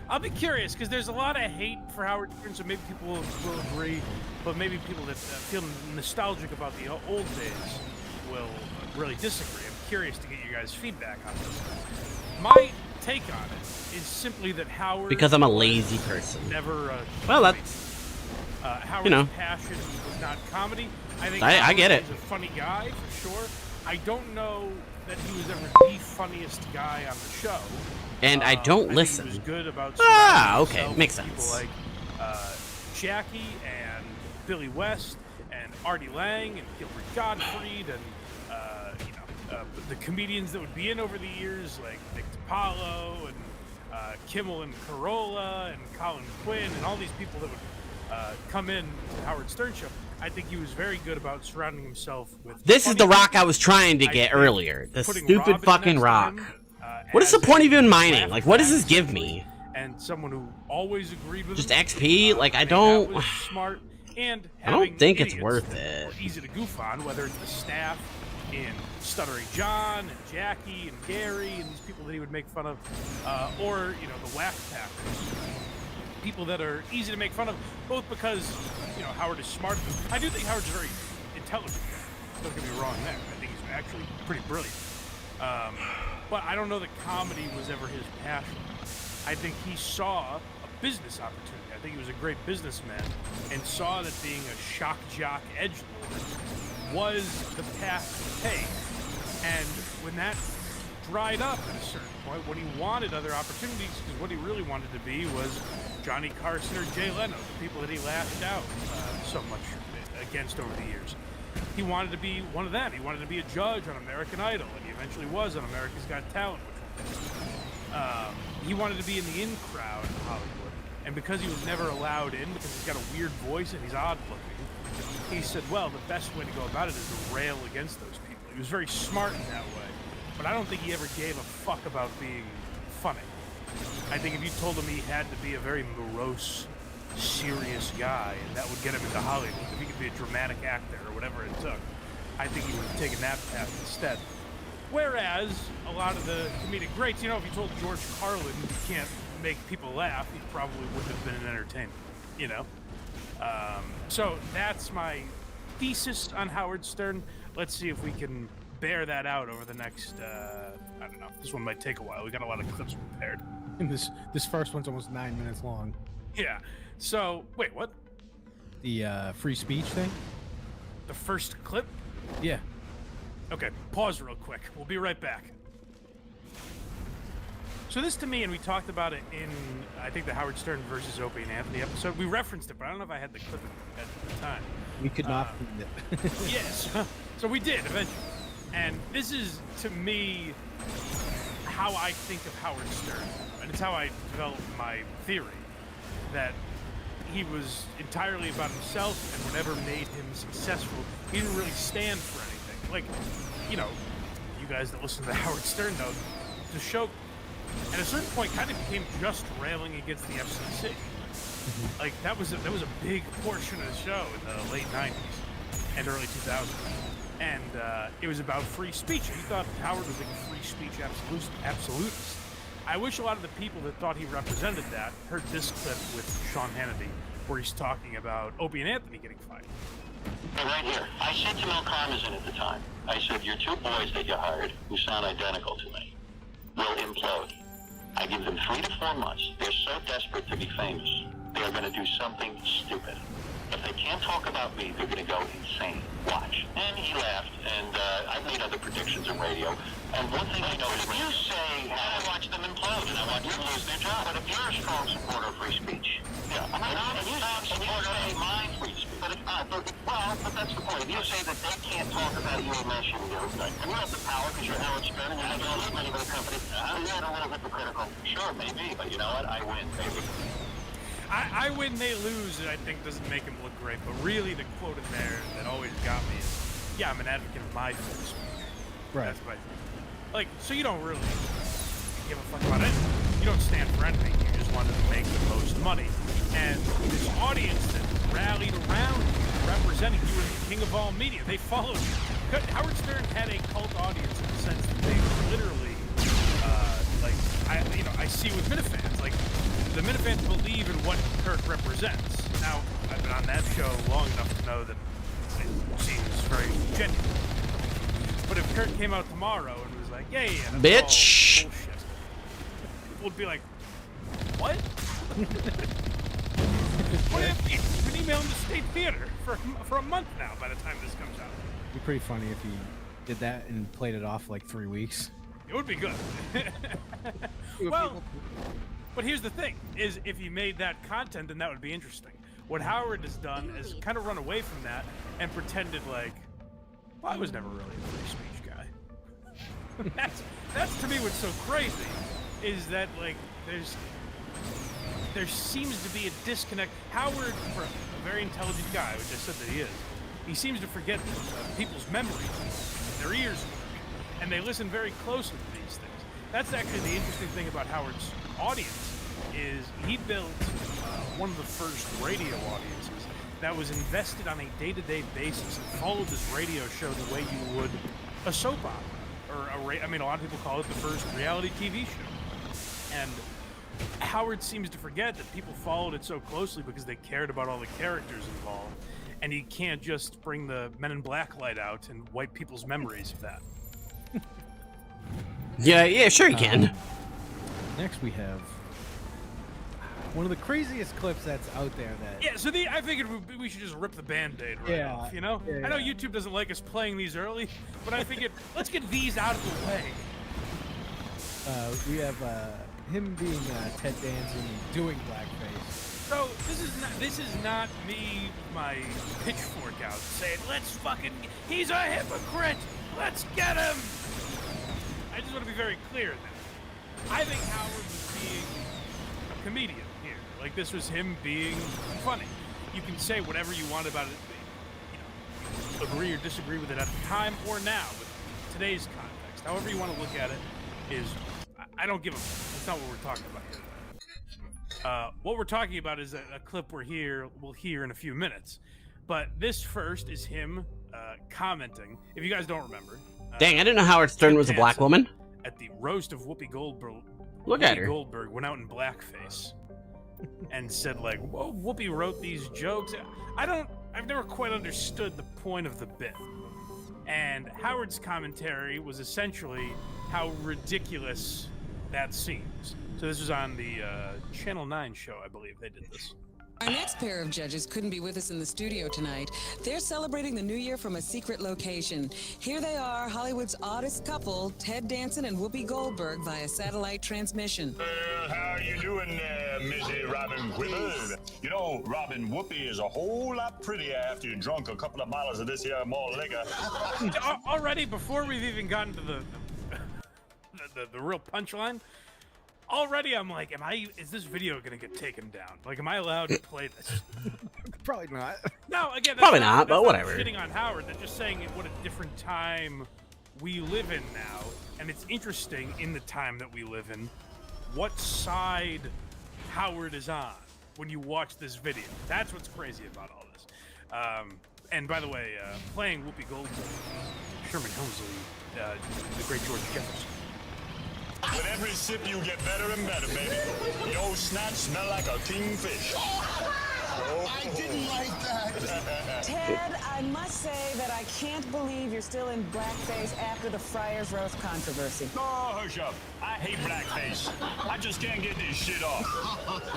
I'll be curious, because there's a lot of hate for Howard Stern, so maybe people will agree, but maybe people that feel nostalgic about the old days will really disagree. I'm curious to get you guys' feedback on this. My take on it is simply that Howard... Because I'm a lazy person. Never... well, that's... Howard's passion was not comedy. I think I get it. He's a funny guy, for sure. I don't know that he was ever the funniest guy on the show. And I don't listen. He was good about okay, makes sense. People like Jackie and Billy West and Artie Lang and Gilbert Gottfried and the comedians that would be in over the years, like Nick DiPaolo and Kimmel and Carolla and Colin Quinn and all these people that would come in to the Howard Stern show. I think he was very good about surrounding himself with... This is the rock I was trying to get earlier. The stupid fucking rock. What is the point of even mining? Like, what does this give me? And someone who always agreed with just him, XP? Like, I don't... smart, and I don't think it's worth it. Easy to goof on, whether it's the staff in Stuttering John and Jackie and Gary and these people that he would make fun of, or, the Whack Packers. People that are easy to make fun of, both because, Howard is smart. I do think Howard's very intelligent. Don't get me wrong there. I think he's actually pretty brilliant. But I don't know that comedy was ever his passion. I think he saw a business opportunity. I think he was a great businessman and saw that being a shock jock edgelord was the path to take. And when that dried up at a certain point, when he wanted other opportunities, because what he really wanted to be was Johnny Carson or Jay Leno, the people that he lashed out so much against over the years. He wanted to be one of them. He wanted to be a judge on American Idol, and he eventually was on America's Got Talent. He wanted to be in the in crowd in Hollywood, and because he was never allowed in, because he's got a weird voice and he's odd looking, he said, well, the best way to go about it is to rail against those people. He was very smart in that way, but I don't think he ever gave a fuck about being funny. I think if you told him he had to be a very morose, serious guy, and that would get him into Hollywood, if he could be a dramatic actor or whatever it took, I think he would have taken that path instead. Whereas a lot of the comedic greats, you know, if you told George Carlin you can't make people laugh, he probably wouldn't have been an entertainer, you know? So that's my thesis on Howard Stern. Let's see if we can bear that out over the next, I don't know, this one might take a while. We got a lot of clips prepared. And this first one's almost 9 minutes long. Yeah. So, wait, what? The free speech thing? The first clip? Yeah. Okay, pause real quick. We'll be right back. So this to me, and we talked about it in, I think, the Howard Stern versus Opie and Anthony episode. We referenced it, but I don't know if I had the clip at the time. We could not find it. Yes. So we did, eventually. And this is, to me, how I think of Howard Stern. And it's how I developed my theory. That he was entirely about himself, and whatever made him successful, he didn't really stand for anything. Like, you know, you guys that listen to Howard Stern know, the show, at a certain point, kind of became just railing against the FCC. Like, that was a big portion of the show in the late 90s and early 2000s. And it was about free speech. He thought Howard was like a free speech absolutist. I wish a lot of the people that thought he represented that heard this clip with Sean Hannity, where he's talking about Opie and Anthony getting fired. Right here. I said to Mel Karmazin at the time, I said, your two boys that you hired, who sound identical to me, will implode. I give them 3 to 4 months. They're so desperate to be famous, they are going to do something stupid. If they can't talk about me, they're going to go insane. Watch. And he laughed, and I've made other predictions in radio. And one thing I know is when you say, I watch them implode, and I watch them lose their job, but if you're a strong supporter of free speech, yeah, I'm not a strong supporter of my free speech. But that's the point. If you say that they can't talk about you or mention you, and you have the power because you're Howard Stern and you have all this money with the company, I'm not a little hypocritical. Sure, maybe, but you know what? I win, baby. I win, they lose, I think doesn't make him look great, but really the quote in there that always got me is, yeah, I'm an advocate of my free speech. Right. That's my thing. Like, so you don't really give a fuck about anything. You don't stand for anything. You just wanted to make the most money. And this audience that rallied around you, representing you as the king of all media, they followed you. Howard Stern had a cult audience in the sense that they literally, I see with Minifans, like, the Minifans believe in what Kirk represents. Now, I've been on that show long enough to know that it seems very genuine. But if Kirk came out tomorrow and was like, yeah, that's bitch, all bullshit, people would be like, what? What if you've been emailing the State Theater for a month now by the time this comes out? It'd be pretty funny if he did that and played it off like 3 weeks. It would be good. Well, but here's the thing, is if you made that content, then that would be interesting. What Howard has done is kind of run away from that and pretended like, well, I was never really a free speech guy. That's to me what's so crazy, is that, like, there seems to be a disconnect. Howard, for a very intelligent guy, which I said that he is, he seems to forget people's memories, their ears work, and they listen very closely to these things. That's actually the interesting thing about Howard's audience, is he built one of the first radio audiences that was invested on a day-to-day basis and followed this radio show the way you would a soap opera, or a lot of people call it the first reality TV show. And Howard seems to forget that people followed it so closely because they cared about all the characters involved, and he can't just bring the Men in Black light out and wipe people's memories of that. Yeah, sure you can. Next we have One of the craziest clips that's out there. That Yeah, so I figured we should just rip the Band-Aid right off, you know? I know YouTube doesn't like us playing these early, but I figured, let's get these out of the way. We have him being Ted Danson doing blackface. So, this is not me, my pitchfork out, saying, he's a hypocrite! Let's get him! I just want to be very clear that I think Howard was being a comedian here. Like, this was him being funny. You can say whatever you want about it, you know, agree or disagree with it at the time or now, with today's context. However you want to look at it is, I don't give a fuck. That's not what we're talking about here. What we're talking about is a clip we'll hear in a few minutes. But this first is him commenting. If you guys don't remember. Dang, I didn't know Howard Stern was a black woman. At the roast of Whoopi Goldberg. Look at her. Goldberg went out in blackface and said, like, whoa, Whoopi wrote these jokes. I've never quite understood the point of the bit. And Howard's commentary was essentially how ridiculous that seems. So this was on the Channel 9 show, I believe they did this. Our next pair of judges couldn't be with us in the studio tonight. They're celebrating the new year from a secret location. Here they are, Hollywood's oddest couple, Ted Danson and Whoopi Goldberg, via satellite transmission. How you doing there, Missy Robin Whibbard? You know, Robin, Whoopi is a whole lot prettier after you drunk a couple of bottles of this here malt liquor. Already, before we've even gotten to the real punchline, already I'm like, is this video gonna get taken down? Like, am I allowed to play this? Probably not. No, again, probably not, but whatever. Shitting on Howard, they're just saying what a different time we live in now, and it's interesting in the time that we live in, what side Howard is on when you watch this video. That's what's crazy about all this. And by the way, playing Whoopi Goldberg, Sherman Hemsley, the great George Jefferson. With every sip you get better and better, baby. Your snatch smell like a kingfish. I didn't like that. Ted, I must say that I can't believe you're still in blackface after the Friars Roast controversy. Oh, hush up. I hate blackface. I just can't get this shit off.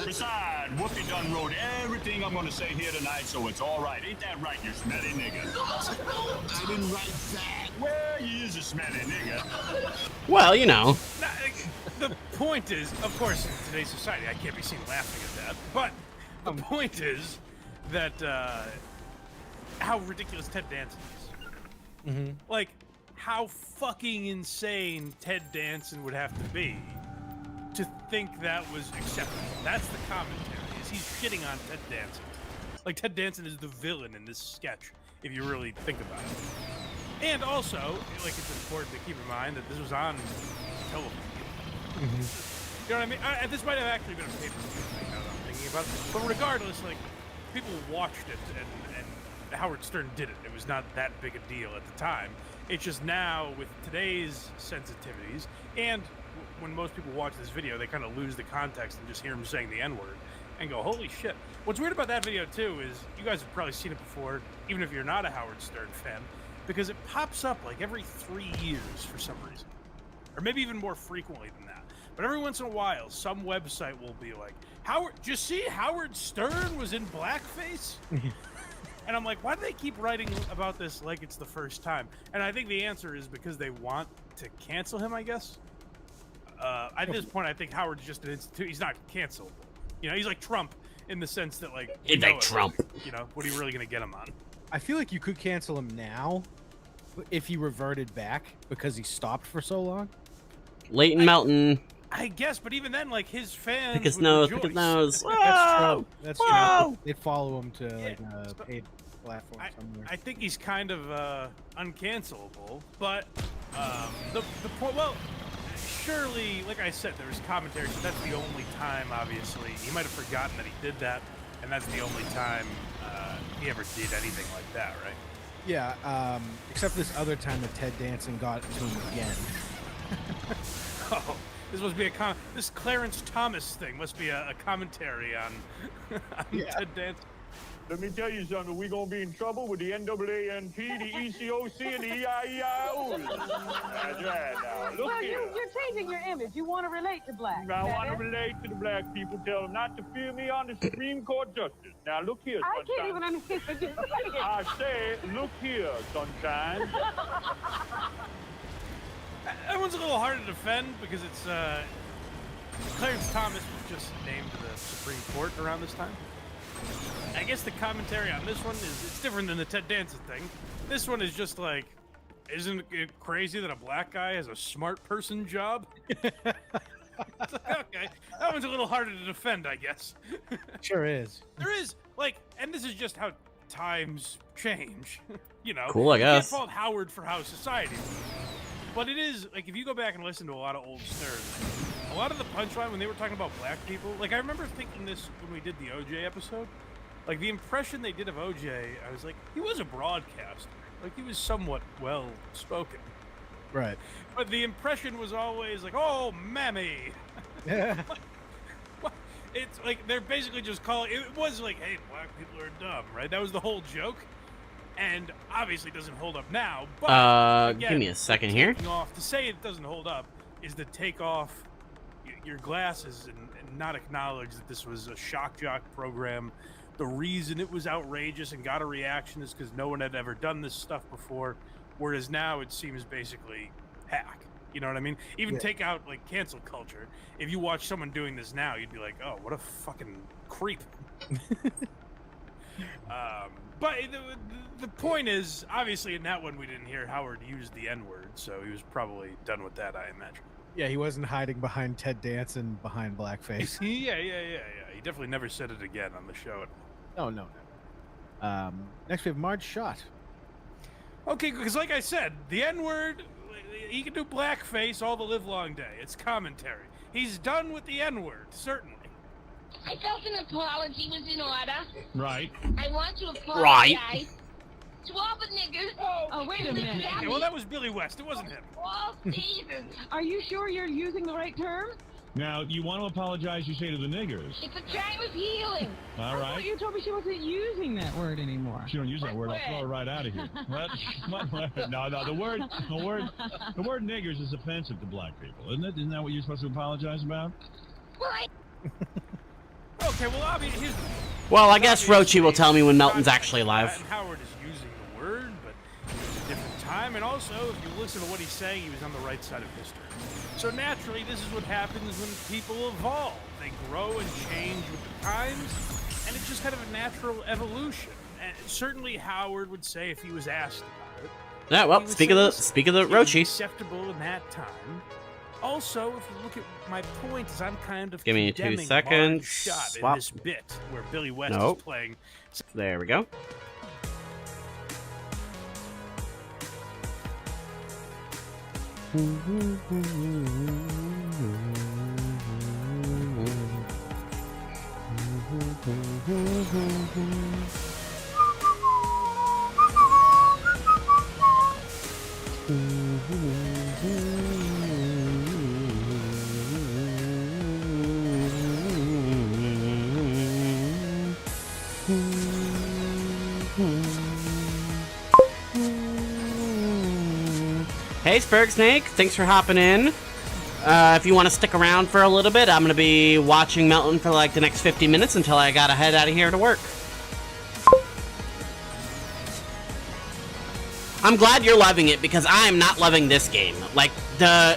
Besides, Whoopi done wrote everything I'm gonna say here tonight, so it's all right. Ain't that right, you smelly nigga? I didn't write that. Well, you is a smelly nigga. Well, you know. The point is, of course, in today's society, I can't be seen laughing at that, but the point is that how ridiculous Ted Danson is. Mm-hmm. Like, how fucking insane Ted Danson would have to be to think that was acceptable. That's the commentary, is he's shitting on Ted Danson. Like, Ted Danson is the villain in this sketch, if you really think about it. And also, like, it's important to keep in mind that this was on television. Mm-hmm. You know what I mean? This might have actually been a pay-per-view thing, now that I'm thinking about it. But regardless, like, people watched it, and Howard Stern did it. It was not that big a deal at the time. It's just now, with today's sensitivities, and when most people watch this video, they kind of lose the context and just hear him saying the N-word and go, holy shit. What's weird about that video, too, is you guys have probably seen it before, even if you're not a Howard Stern fan, because it pops up like every 3 years for some reason. Or maybe even more frequently than that. But every once in a while, some website will be like, did you see Howard Stern was in blackface? And I'm like, why do they keep writing about this like it's the first time? And I think the answer is because they want to cancel him, I guess. At this point, I think Howard's just an institute. He's not cancelable. You know, he's like Trump in the sense that, like, He's like Trump. You know, what are you really going to get him on? I feel like you could cancel him now if he reverted back because he stopped for so long. Leighton Melton. I guess, but even then, like, his fans Pick his would nose, rejoice. pick his nose. That's true. That's Whoa! true. They follow him to like a paid platform somewhere. I think he's kind of uncancelable, but the point, well, surely, like I said, there was commentary, so that's the only time, obviously. He might have forgotten that he did that, and that's the only time he ever did anything like that, right? Yeah, except this other time that Ted Danson got to him again. Oh, this must be this Clarence Thomas thing must be a commentary on Ted Danson. Let me tell you something. We're going to be in trouble with the NAANP, the ECOC, and the EIEIO. That's right now. Look Well, here. you're changing your image. You want to relate to black. I want to relate to the black people. Tell them not to fear me on the Supreme Court justice. Now, look here, I Sunshine. can't even understand what you're saying. I say, look here, Sunshine. That one's a little hard to defend because it's Clarence Thomas was just named to the Supreme Court around this time. I guess the commentary on this one is it's different than the Ted Danson thing. This one is just like, isn't it crazy that a black guy has a smart person job? It's like, okay, that one's a little harder to defend, I guess. Sure is. There is, like, and this is just how times change. You know, Cool, I guess. You can't fault Howard for how society was. But it is, like, if you go back and listen to a lot of old stirs, a lot of the punchline when they were talking about black people, like, I remember thinking this when we did the OJ episode. Like, the impression they did of OJ, I was like, he was a broadcaster. Like, he was somewhat well-spoken. Right. But the impression was always like, oh, mammy. Yeah. It's like, they're basically just calling, it was like, hey, black people are dumb, right? That was the whole joke. And obviously doesn't hold up now, but again, give me a second here. To say it doesn't hold up is to take off your glasses and not acknowledge that this was a shock jock program. The reason it was outrageous and got a reaction is because no one had ever done this stuff before, whereas now it seems basically hack. You know what I mean? Even take out like cancel culture. If you watch someone doing this now, you'd be like, oh, what a fucking creep. But the point is, obviously in that one we didn't hear Howard use the N-word, so he was probably done with that, I imagine. Yeah, he wasn't hiding behind Ted Danson behind blackface. Yeah. He definitely never said it again on the show. Oh, no, never. Next we have Marge Schott. Okay, because like I said, the N-word, he can do blackface all the live long day. It's commentary. He's done with the N-word, certainly. I felt an apology was in order. Right. I want to apologize to all the niggers. Oh, wait a minute. Okay, well, that was Billy West. It wasn't him. All seasons. Are you sure you're using the right term? Now, you want to apologize, you say to the niggers. It's a time of healing. All right. You told me she wasn't using that word anymore. She don't use that word. I'll throw her right out of here. No. The word niggers is offensive to black people, isn't it? Isn't that what you're supposed to apologize about? What? Okay, well, obviously, Well, I guess Rochi will tell me when Melton's actually alive. Howard is using the word, but it was a different time. And also, if you listen to what he's saying, he was on the right side of history. So naturally, this is what happens when people evolve. They grow and change with the times, and it's just kind of a natural evolution. And certainly, Howard would say if he was asked about it. Yeah, well, speak of the Rochi. Acceptable in that time. Also, if you look at my point, is I'm kind of give me 2 seconds. Shot Swap. in this bit where Billy West Nope. is playing. There we go. Hey, Spurg Snake, thanks for hopping in. If you want to stick around for a little bit, I'm going to be watching Melton for like the next 50 minutes until I gotta head out of here to work. I'm glad you're loving it because I am not loving this game. Like, the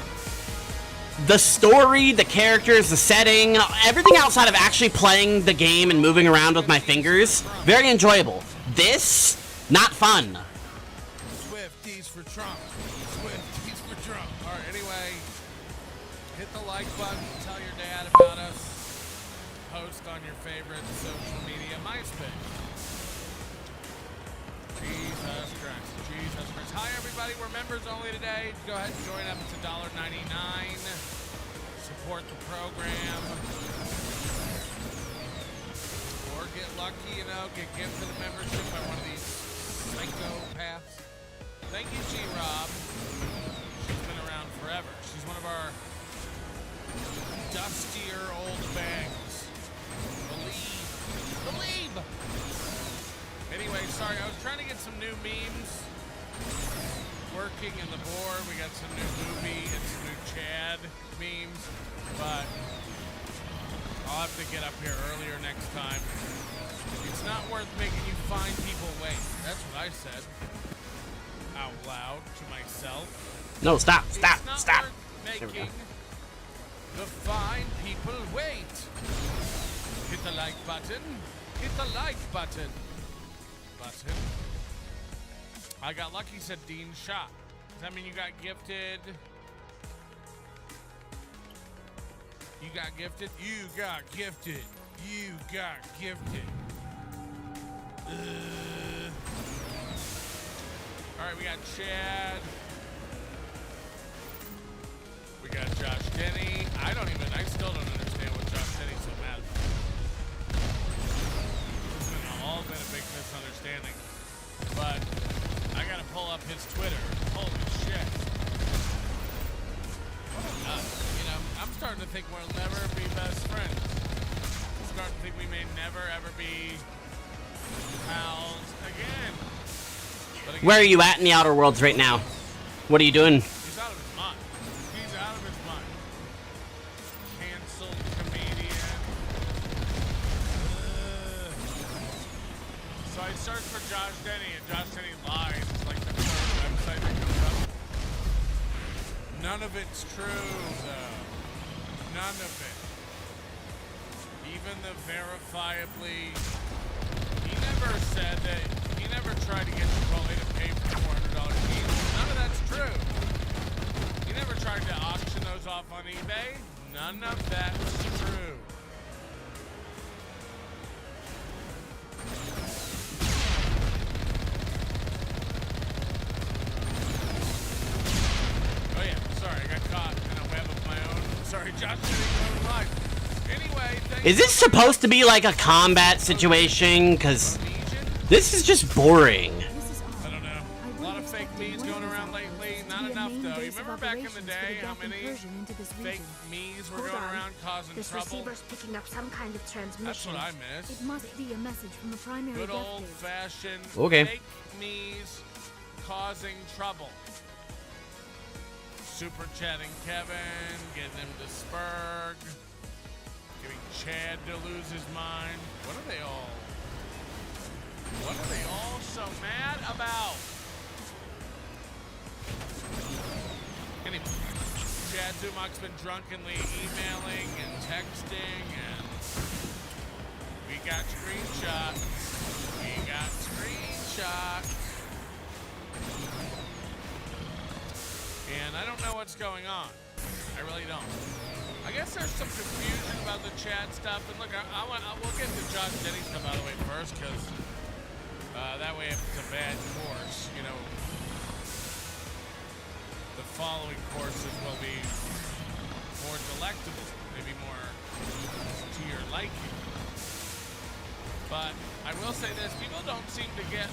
story, the characters, the setting, everything outside of actually playing the game and moving around with my fingers, very enjoyable. This, not fun. Swifties for Trump. Swifties for Trump. All right, anyway, hit the like button, tell your dad about us, post on your favorite social media, MySpace. Jesus Christ. Hi, everybody. We're members only today. Go ahead and join up. It's $1.99. Support the program. Or get lucky, get gifted a membership by one of these psychopaths. Thank you, G-Rob. She's been around forever. She's one of our dustier old bangs. Believe. sorry. I was trying to get some new memes working in the board. We got some new movie and some new Chad memes, but I'll have to get up here earlier next time. It's not worth making you find people wait. That's what I said out loud to myself. No, stop. It's not worth making the fine people wait. Hit the like button. Hit the like button. I got lucky, said Dean Shot. Does that mean you got gifted? You got gifted? You got gifted. You got gifted. Alright, we got Chad. We got Josh Denny. I still don't understand what Josh Denny's so mad about. It's all been a big misunderstanding. But I gotta pull up his Twitter. Holy shit. I'm starting to think we'll never be best friends. I'm starting to think we may never ever be pals again. Where are you at in the Outer Worlds right now? What are you doing? He's out of his mind. He's out of his mind. Canceled comedian. So I searched for Josh Denny, and Josh Denny lies. It's like the first website that comes up. None of it's true, though. None of it. Even the verifiably... He never said that... He never tried to get Chipotle to pay for $400 fees. None of that's true. He never tried to auction those off on eBay. None of that's true. Oh yeah, sorry, I got caught in a web of my own. Sorry, Josh didn't go live. Anyway, Is this supposed to be like a combat situation? Because this is just boring. I don't know. A lot of fake memes going around lately. Not enough, though. You remember back in the day how many fake memes were going around causing This trouble? receiver's picking up some kind of transmission. That's what I miss. It must be a message from the primary Good death gate. old-fashioned Okay. fake memes causing trouble. Super chatting Kevin, getting him to Spurg, getting Chad to lose his mind. What are they all so mad about? Anyway, Chad Zumach's been drunkenly emailing and texting, and we got screenshots. And I don't know what's going on. I really don't. I guess there's some confusion about the Chad stuff. And look, we'll get to Josh Denny stuff out of the way first, because that way if it's a bad course, the following courses will be more delectable, maybe more to your liking. But I will say this, people don't seem to get,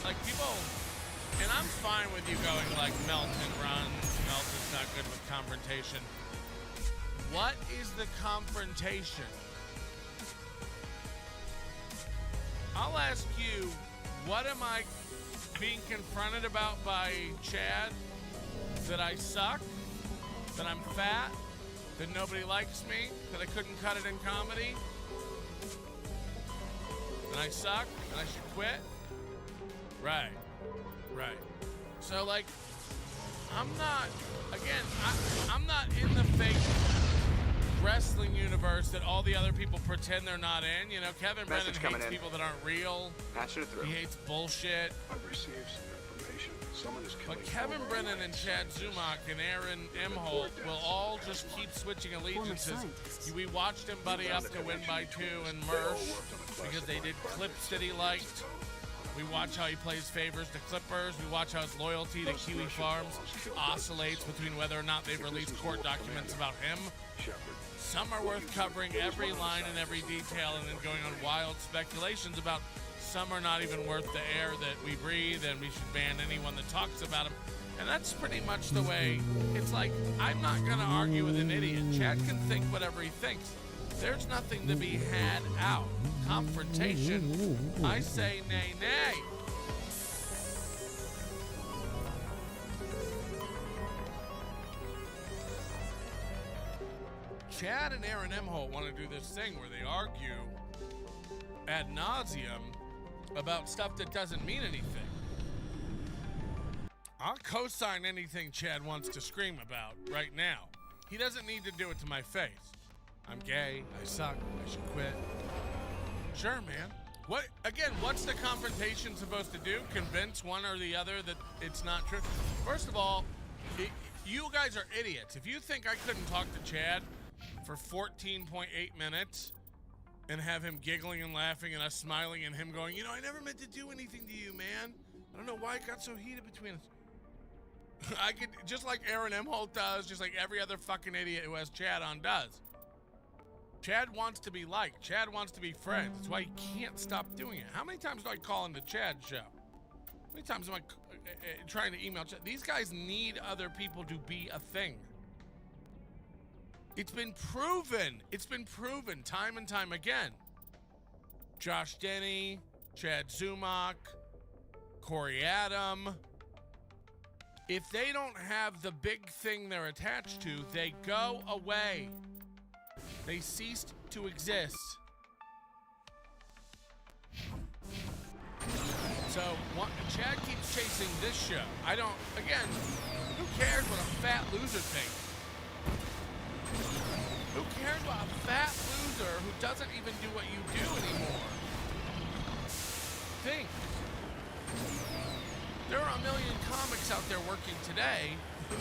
and I'm fine with you going like Melton runs, Melton's not good with confrontation. What is the confrontation? I'll ask you, what am I being confronted about by Chad? That I suck? That I'm fat? That nobody likes me? That I couldn't cut it in comedy? That I suck? That I should quit? Right. So, I'm not in the fake wrestling universe that all the other people pretend they're not in. Kevin Brennan hates people that aren't real. Patch it through. He hates bullshit. I've received some information. Someone is killing. But Kevin Brennan and Chad Zumach and Aaron Emholt will all just keep switching allegiances. We watched him buddy up to Win by 2 and Mersh because they did clips that he liked. We watch how he plays favors to Clippers. We watch how his loyalty to Kiwi Farms oscillates between whether or not they've released court documents about him. Some are worth covering every line and every detail and then going on wild speculations about. Some are not even worth the air that we breathe, and we should ban anyone that talks about him. And that's pretty much the way. It's like, I'm not going to argue with an idiot. Chad can think whatever he thinks. There's nothing to be had out. Confrontation. I say nay, nay. Chad and Aaron Emholt want to do this thing where they argue ad nauseum about stuff that doesn't mean anything. I'll co-sign anything Chad wants to scream about right now. He doesn't need to do it to my face. I'm gay, I suck, I should quit. Sure, man. What's the confrontation supposed to do? Convince one or the other that it's not true? First of all, you guys are idiots. If you think I couldn't talk to Chad for 14.8 minutes and have him giggling and laughing and us smiling and him going, I never meant to do anything to you, man. I don't know why it got so heated between us. I could, just like Aaron Emholt does, just like every other fucking idiot who has Chad on does. Chad wants to be liked. Chad wants to be friends. That's why he can't stop doing it. How many times do I call into Chad's show? How many times am I trying to email Chad? These guys need other people to be a thing. It's been proven. It's been proven time and time again. Josh Denny, Chad Zumock, Corey Adam. If they don't have the big thing they're attached to, they go away. They ceased to exist. So, Chad keeps chasing this show. Again, who cares what a fat loser thinks? Who cares what a fat loser who doesn't even do what you do anymore thinks? There are a million comics out there working today who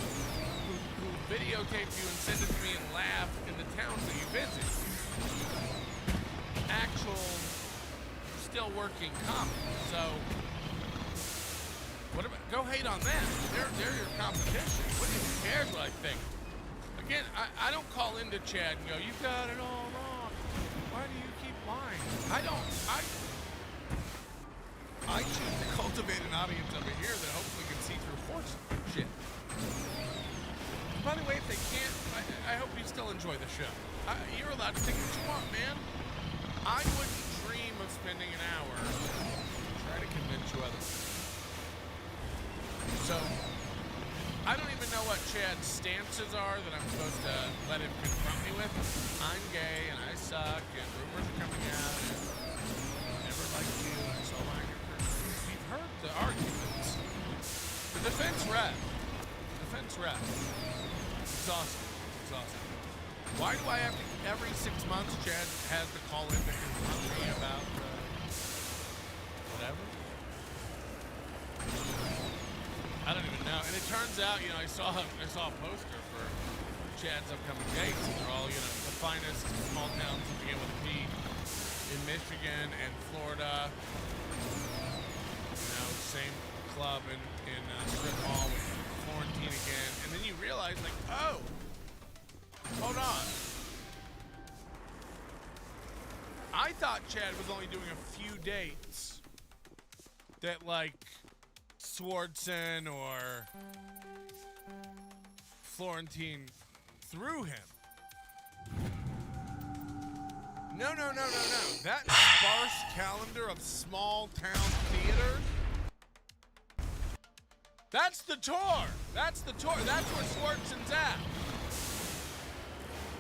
videotape you and send it to me and laugh in the towns that you visit. Actual, still working comics. So, go hate on them. They're your competition. Who cares what I think? Again, I don't call into Chad and go, "You've got it all wrong. Why do you keep lying?" I choose to cultivate an audience over here that hopefully can see through horse shit. By the way, if they can't, I hope you still enjoy the show. You're allowed to think what you want, man. I wouldn't dream of spending an hour trying to convince you otherwise. So, I don't even know what Chad's stances are that I'm supposed to let him confront me with. I'm gay and I suck and rumors are coming out and I never liked you and I saw mine. We've heard the arguments. The defense rep. Exhausting. Why do I have to, every 6 months, Chad has to call in to confront me about whatever? I don't even know. And it turns out, I saw a poster for Chad's upcoming dates, and they're all, the finest small towns that begin with a P in Michigan and Florida. Same club in Strip Mall with Florentine again. And then you realize, hold on. I thought Chad was only doing a few dates that, Swartzen or Florentine threw him. No. That sparse calendar of small town theaters. That's the tour. That's where Swartzen's at.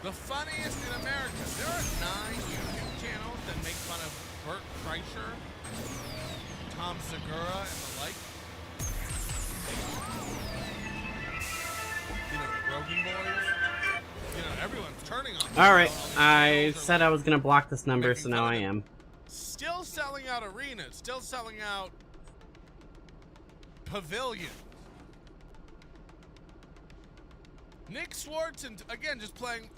The funniest in America. There are 9 YouTube channels that make fun of Bert Kreischer, Tom Segura, and the like. Rogan Boys. Everyone's turning on them. Alright, I said I was gonna block this number, so now I am. Still selling out arenas, still selling out pavilions. Nick Swartzen, again, just playing,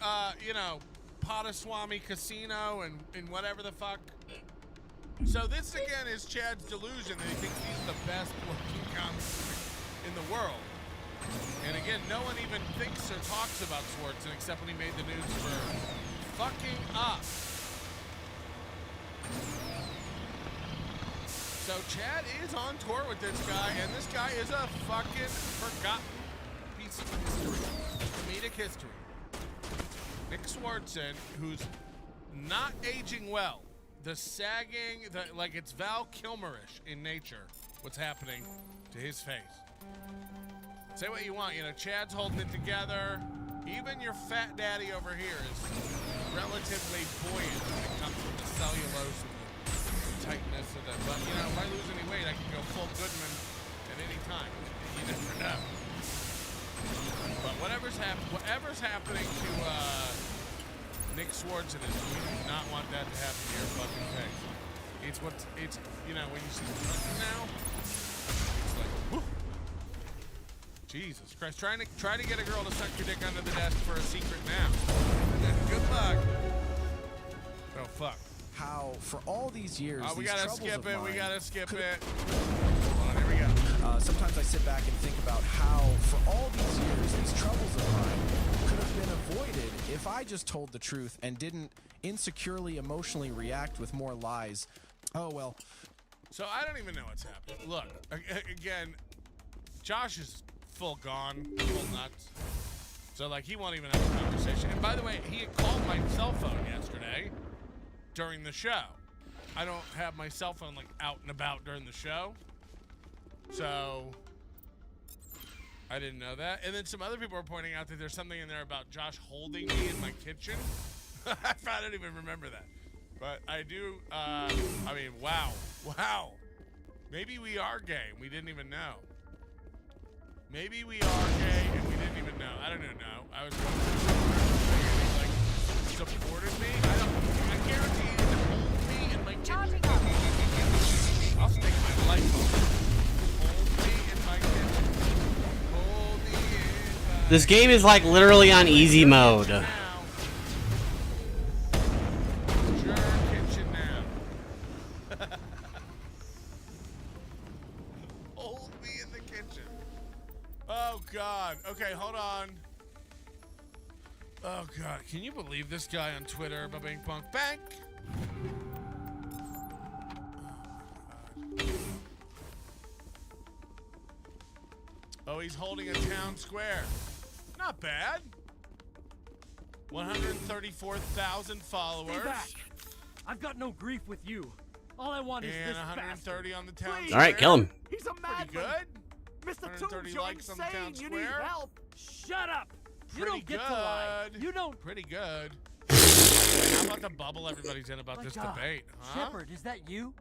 Potaswamy Casino and whatever the fuck. So this, again, is Chad's delusion that he thinks he's the best working comic in the world. And again, no one even thinks or talks about Swartzen except when he made the news for fucking up. So Chad is on tour with this guy, and this guy is a fucking forgotten piece of history. Comedic history. Nick Swartzen, who's not aging well. The sagging, it's Val Kilmer-ish in nature, what's happening to his face. Say what you want, Chad's holding it together. Even your fat daddy over here is relatively buoyant when it comes to the cellulose and the tightness of the. But, you know, if I lose any weight, I can go full Goodman at any time. You never know. But whatever's happening to Nick Swartzen, we do not want that to happen to your fucking face. It's you know, when you see now, it's like, whoo. Jesus Christ, trying to get a girl to suck your dick under the desk for a secret now. Good luck. Oh fuck. How for all these years, we these gotta troubles skip of it. mine We gotta skip could- it. Hold on, here we go. Sometimes I sit back and think about how, for all these years, these troubles of mine could have been avoided if I just told the truth and didn't insecurely, emotionally react with more lies. Oh well. So I don't even know what's happening. Look, again, Josh is full gone, full nuts. So like he won't even have a conversation. And by the way, he had called my cell phone yesterday during the show. I don't have my cell phone like out and about during the show. So I didn't know that. And then some other people were pointing out that there's something in there about Josh holding me in my kitchen. I don't even remember that. But I do, I mean, wow. Maybe we are gay. We didn't even know. Maybe we are gay and we didn't even know. I don't even know. I was going to like supported me. I guarantee he didn't hold me in my kitchen. I'll stick my life on it. Hold me in my kitchen. Hold me in my This game is like literally on easy mode. kitchen now. Hold me in the kitchen. Oh God. Okay, hold on. Oh God, can you believe this guy on Twitter, Babink Punk Bank? Oh, he's holding a town square. Not bad. 134,000 followers. Stay back. I've got no grief with you. All I want is And this 130 on the town Please. square. All right, kill him. He's a madman. Pretty good. Mr. 130 Toombs, you're likes on the town insane. You need square. help. Shut up. You Pretty don't get to lie. good. You don't. Pretty good. How about the bubble everybody's in about My this God. debate, huh? Shepard, is that you?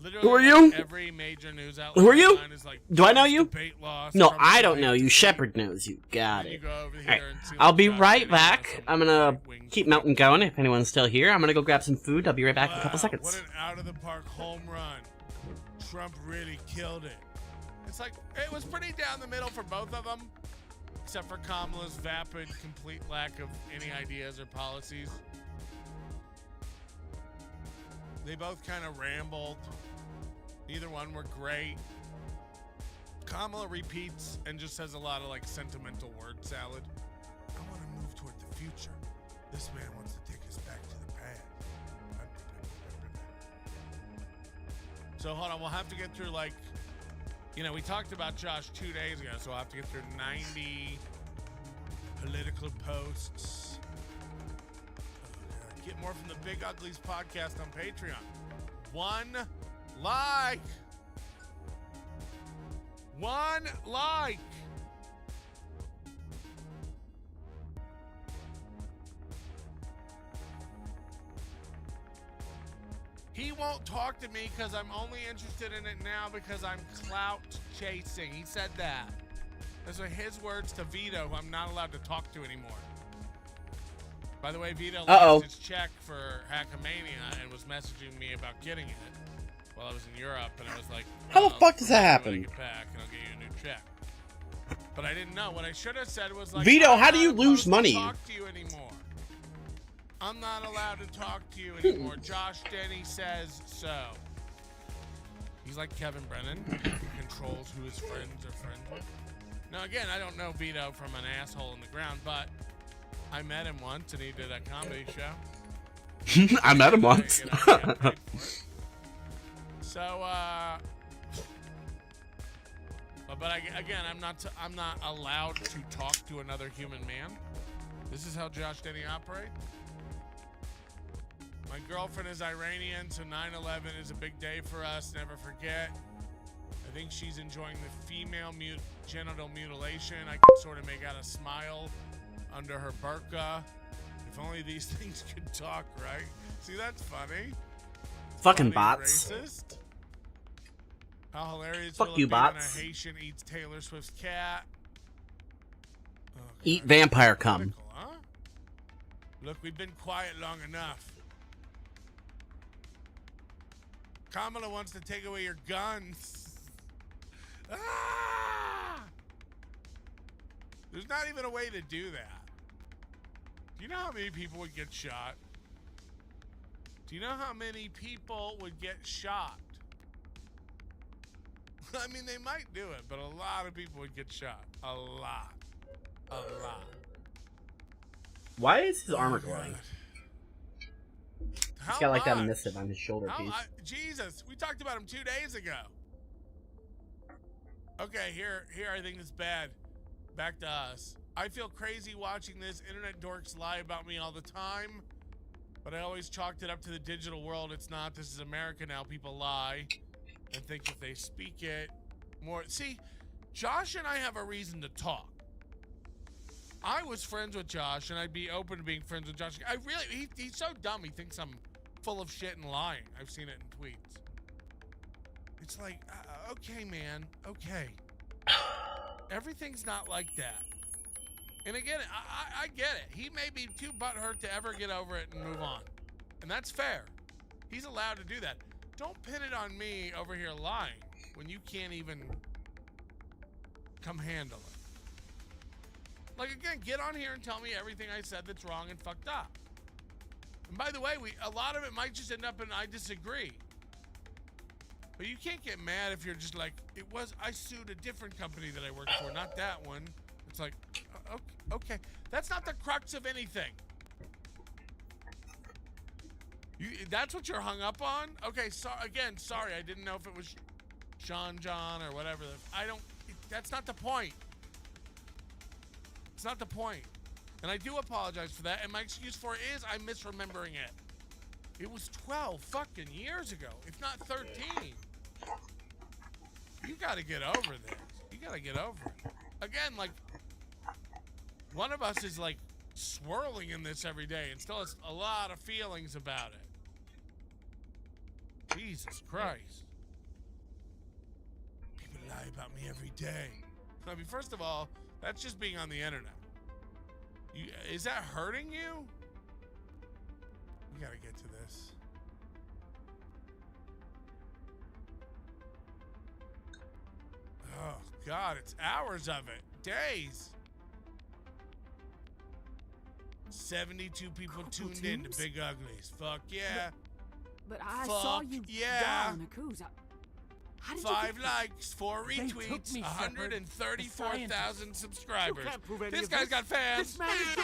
Literally, Who are you? Every major news outlet Who are you? online is like, Do I know you? debate loss, No, Trump's I don't debate know you. defeat. Shepard knows you. Got And you it. go over here Alright, and see I'll what be Josh right did. back. I'm gonna keep Melton going if anyone's still here. I'm gonna go grab some food. I'll be right back in a couple Wow, seconds. What an out of the park home run. Trump really killed it. It's like, it was pretty down the middle for both of them, except for Kamala's vapid, complete lack of any ideas or policies. They both kind of rambled. Neither one were great. Kamala repeats and just has a lot of like sentimental word salad. I want to move toward the future. This man wants to take us back to the past. So hold on, we'll have to get through like, you know, we talked about Josh 2 days ago, so I'll have to get through 90 political posts. Get more from the Big Uglies podcast on Patreon. One like. He won't talk to me because I'm only interested in it now because I'm clout chasing. He said that. Those are his words to Vito, who I'm not allowed to talk to anymore. By the way, Vito lost his check for Hackamania and was messaging me about getting it while I was in Europe, and I was like, How the fuck does that happen? When I get back, and I'll get you a new check. But I didn't know. What I should have said was like, Vito, I'm how do not you lose supposed to money? Talk to you anymore. I'm not allowed to talk to you anymore. Josh Denny says so. He's like Kevin Brennan, who controls who his friends are friends with. Now, again, I don't know Vito from an asshole in the ground, but I met him once, and he did a comedy show. I met him once. So, but again, I'm not allowed to talk to another human man. This is how Josh Denny operates. My girlfriend is Iranian, so 9/11 is a big day for us. Never forget. I think she's enjoying the female genital mutilation. I could sort of make out a smile under her burqa. If only these things could talk, right? See, that's funny. Fucking Funny, bots. Racist. How hilarious Fuck will it you, be bots. when a Haitian eats Taylor Swift's cat? Eat vampire cum. Huh? Look, we've been quiet long enough. Kamala wants to take away your guns. Ah! There's not even a way to do that. Do you know how many people would get shot? Do you know how many people would get shot? I mean, they might do it, but a lot of people would get shot. A lot. A lot. Why is his armor glowing? How He's got like that much? missive on his shoulder piece. Jesus, we talked about him 2 days ago. Okay, here I think it's bad. Back to us. I feel crazy watching this. Internet dorks lie about me all the time, but I always chalked it up to the digital world. It's not. This is America now. People lie and think if they speak it more. See, Josh and I have a reason to talk. I was friends with Josh, and I'd be open to being friends with Josh. He's so dumb. He thinks I'm full of shit and lying. I've seen it in tweets. It's like, okay, man, okay. Everything's not like that. And again, I get it. He may be too butthurt to ever get over it and move on. And that's fair. He's allowed to do that. Don't pin it on me over here lying when you can't even come handle it. Like, again, get on here and tell me everything I said that's wrong and fucked up. And by the way, a lot of it might just end up in I disagree. But you can't get mad if you're just like, I sued a different company that I worked for, not that one. It's like, okay. That's not the crux of anything. That's what you're hung up on? Okay, sorry, I didn't know if it was Sean John or whatever. That's not the point. It's not the point. And I do apologize for that, and my excuse for it is I'm misremembering it. It was 12 fucking years ago, if not 13. You gotta get over this. You gotta get over it. Again, like, one of us is like swirling in this every day and still has a lot of feelings about it. Jesus Christ. People lie about me every day. I mean, first of all, that's just being on the internet. Is that hurting you? We gotta get to this. Oh, God, it's hours of it. Days. 72 people tuned in to Big Uglies. Fuck yeah. But I saw you down a cruise. How did 5 likes, 4 retweets, 134,000 subscribers. This guy's got fans. This man is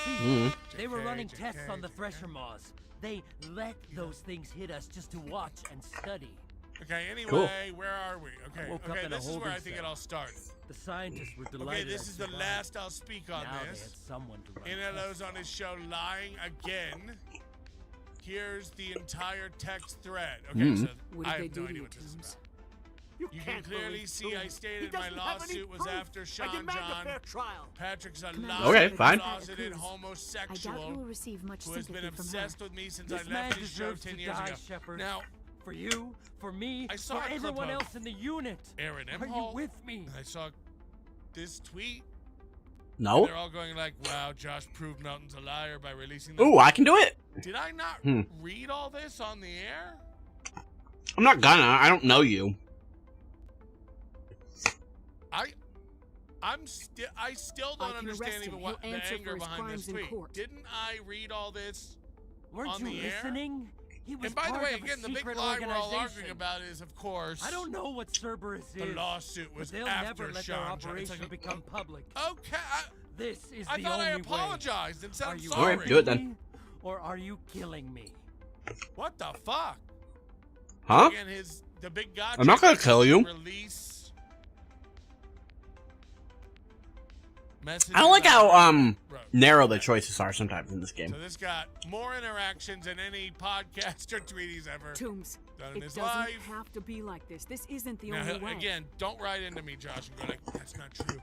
delusional. They were running tests on the Thresher Maws. They let those things hit us just to watch and study. Okay, anyway, Cool. Where are we? Okay, this is where I think it all started. The scientists were delighted. Okay, this is the last I'll speak on now this. They had someone to run NLO's on his show lying again. Here's the entire text thread. Okay, so I have no idea what this is about. You can clearly see I stated my lawsuit was after Sean John. Patrick's a closeted homosexual who has been obsessed with me since I left his show 10 years ago. Shepard. Now, for you, for me, I saw for a clip everyone of else in the unit. Aaron Are you Emholt, with me? and I saw this tweet. No. They're all going like, wow, Josh proved Melton's a liar by releasing this. Ooh, I can do it. Did I not read all this on the air? I'm not gonna. I don't know you. I still don't understand even what the anger behind this tweet. Didn't I read all this Weren't on the you air? listening? He was And by the part way, of a again, the big secret lie we're all organization. arguing about is, of course, I don't know what Cerberus is. the lawsuit was but they'll after never let Sean their John. operation It's like, become public. Okay, This is I the thought only I way. apologized and said Are I'm you sorry. Alright, do it then. Or are you killing me? What the fuck? Huh? Again, the big gotcha I'm not gonna kill you. Release I don't like how narrow the choices are sometimes in this game. So this got more interactions than any podcast or tweet he's ever Tombs, done in it his doesn't life. have to be like this. This isn't the Now, only way. again, don't write into me, Josh, and go like, that's not true.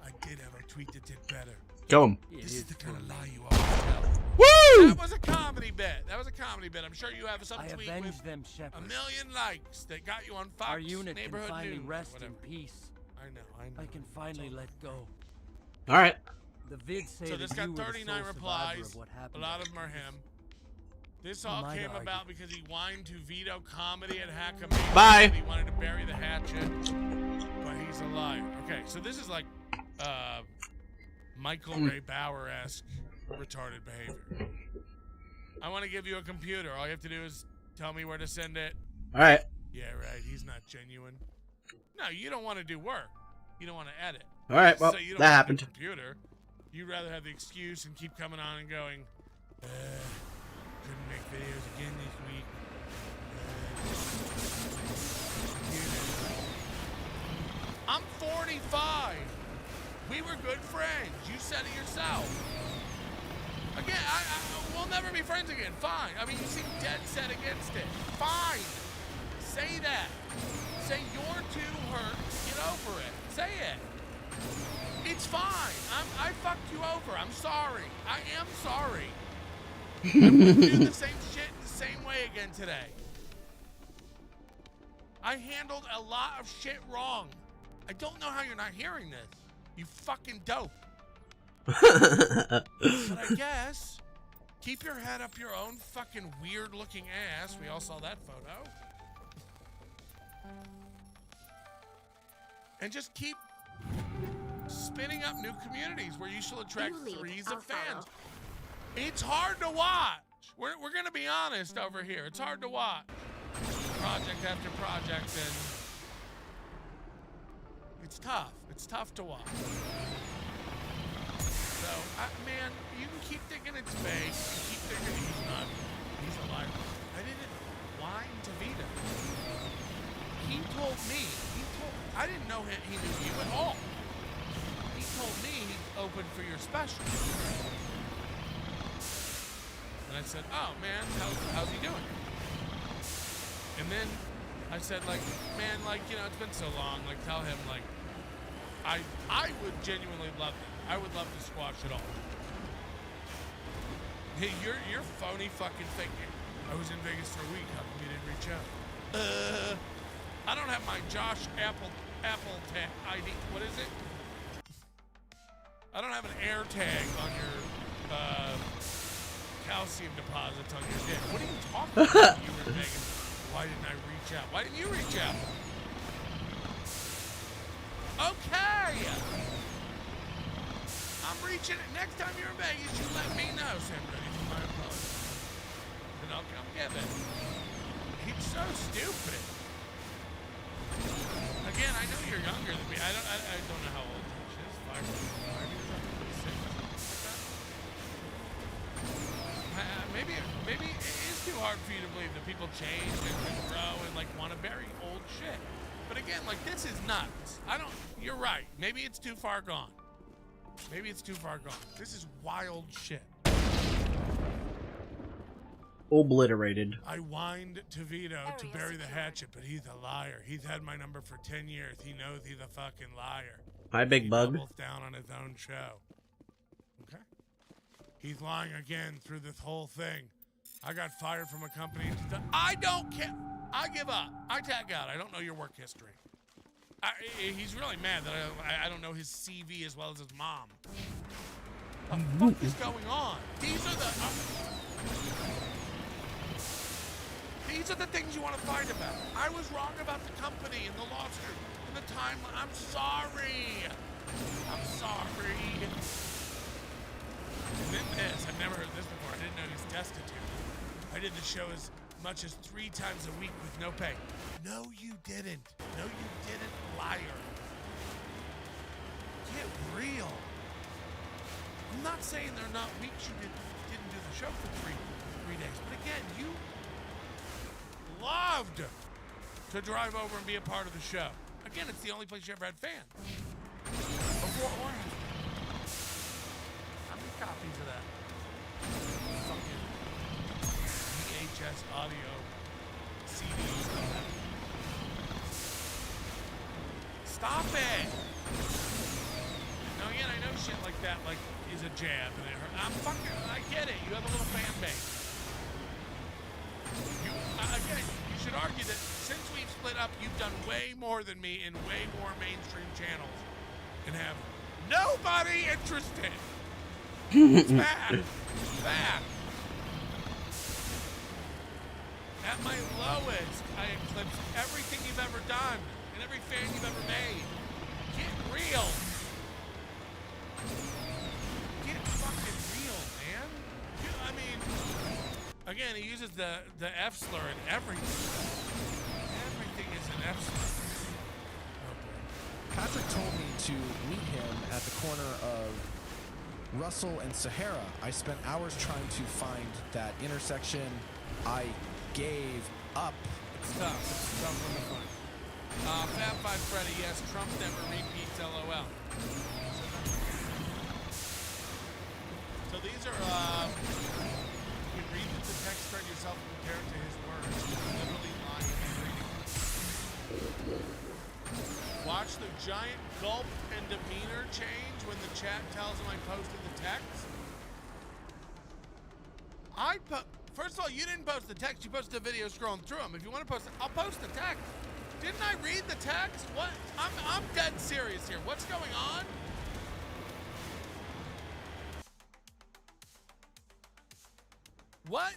I did have a tweet that did better. Go him. This is the kind of lie you always tell. Woo! That was a comedy bit. That was a comedy bit. I'm sure you have some I tweet avenged with them, Shepard. 1 million likes that got you on Fox Our unit can Neighborhood finally News. rest in Whatever. peace. I know. I can finally let go. All right. The vids say So this that got you were the 39 sole survivor replies. of what A happened lot at of them are him. This Who all might came argue? about because he whined to veto comedy at Hackamania. Bye. He wanted to bury the hatchet, but he's a liar. Okay, so this is like Michael Ray Bauer-esque retarded behavior. I want to give you a computer. All you have to do is tell me where to send it. All right. Yeah, right. He's not genuine. No, you don't want to do work. You don't want to edit. All right. Well, So you don't that want happened. a computer. You'd rather have the excuse and keep coming on and going, couldn't make videos again this week. I'm 45. We were good friends. You said it yourself. Again, we'll never be friends again. Fine. I mean, you seem dead set against it. Fine. Say that. Say you're too hurt. Get over it. Say it. It's fine. I fucked you over. I'm sorry. I am sorry. I wouldn't do the same shit the same way again today. I handled a lot of shit wrong. I don't know how you're not hearing this. You fucking dope. But I guess, keep your head up your own fucking weird looking ass. We all saw that photo. And just keep spinning up new communities where you shall attract threes of fans. It's hard to watch. We're going to be honest over here. It's hard to watch. Project after project, and it's tough. It's tough to watch. So, man, you can keep thinking it's fake. You keep thinking he's not. He's a liar. I didn't whine to Vito. He told me. I didn't know he knew you at all. He told me he's open for your special. And I said, oh, man, how's he doing? And then I said, like, man, like, you know, it's been so long. Like, tell him, like, I would genuinely love it. I would love to squash it all. Hey, you're phony fucking thinking. I was in Vegas for a week. How come you didn't reach out? I don't have my Josh Apple tag ID. What is it? I don't have an air tag on your calcium deposits on your dick. What are you talking about? You were in Vegas. Why didn't I reach out? Why didn't you reach out? Okay. I'm reaching it. Next time you're in Vegas, you let me know. Sam Ready for my apologies. And I'll come get it. He's so stupid. Again, I know you're younger than me. I don't know how old he is. 5 years old, 6. Maybe it is too hard for you to believe that people change and grow and like want to bury old shit. But again, like this is nuts. You're right. Maybe it's too far gone. Maybe it's too far gone. This is wild shit. Obliterated. I whined to Vito to bury the hatchet, but he's a liar. He's had my number for 10 years. He knows he's a fucking liar. Hi, Big Bug. He doubles down on his own show. Okay? He's lying again through this whole thing. I got fired from a company. I don't care. I give up. I tag out. I don't know your work history. He's really mad that I don't know his CV as well as his mom. What the fuck is going on? These are the things you want to fight about. I was wrong about the company and the lawsuit and the timeline. I'm sorry. I'm sorry. And then this. I've never heard this before. I didn't know he's destitute. I did the show as much as 3 times a week with no pay. No, you didn't. No, you didn't, liar. Get real. I'm not saying there are not weeks you didn't do the show for three days. But again, you loved to drive over and be a part of the show. Again, it's the only place you ever had fans. Before or after. How many copies of that? Fucking VHS audio CDs. Stop it! No, again, I know shit like that, like, is a jab, and I get it. You have a little fan base. Again, you should argue that since we've split up, you've done way more than me in way more mainstream channels, and have nobody interested. It's bad. It's bad. At my lowest, I eclipsed everything you've ever done and every fan you've ever made. Get real. Get fucking real, man. I mean, again, he uses the F slur in everything. Everything is an F slur. Patrick told me to meet him at the corner of Russell and Sahara. I spent hours trying to find that intersection. I gave up. It's tough. It's tough from the front. Fab 5 Freddy, yes, Trump never repeats LOL. So these are, you can read the text thread yourself and compare it to his words. He's literally lying and reading. Watch the giant gulp and demeanor change when the chat tells him I posted the text. First of all, you didn't post the text. You posted a video scrolling through them. If you want to post it, I'll post the text. Didn't I read the text? What? I'm dead serious here. What's going on? What?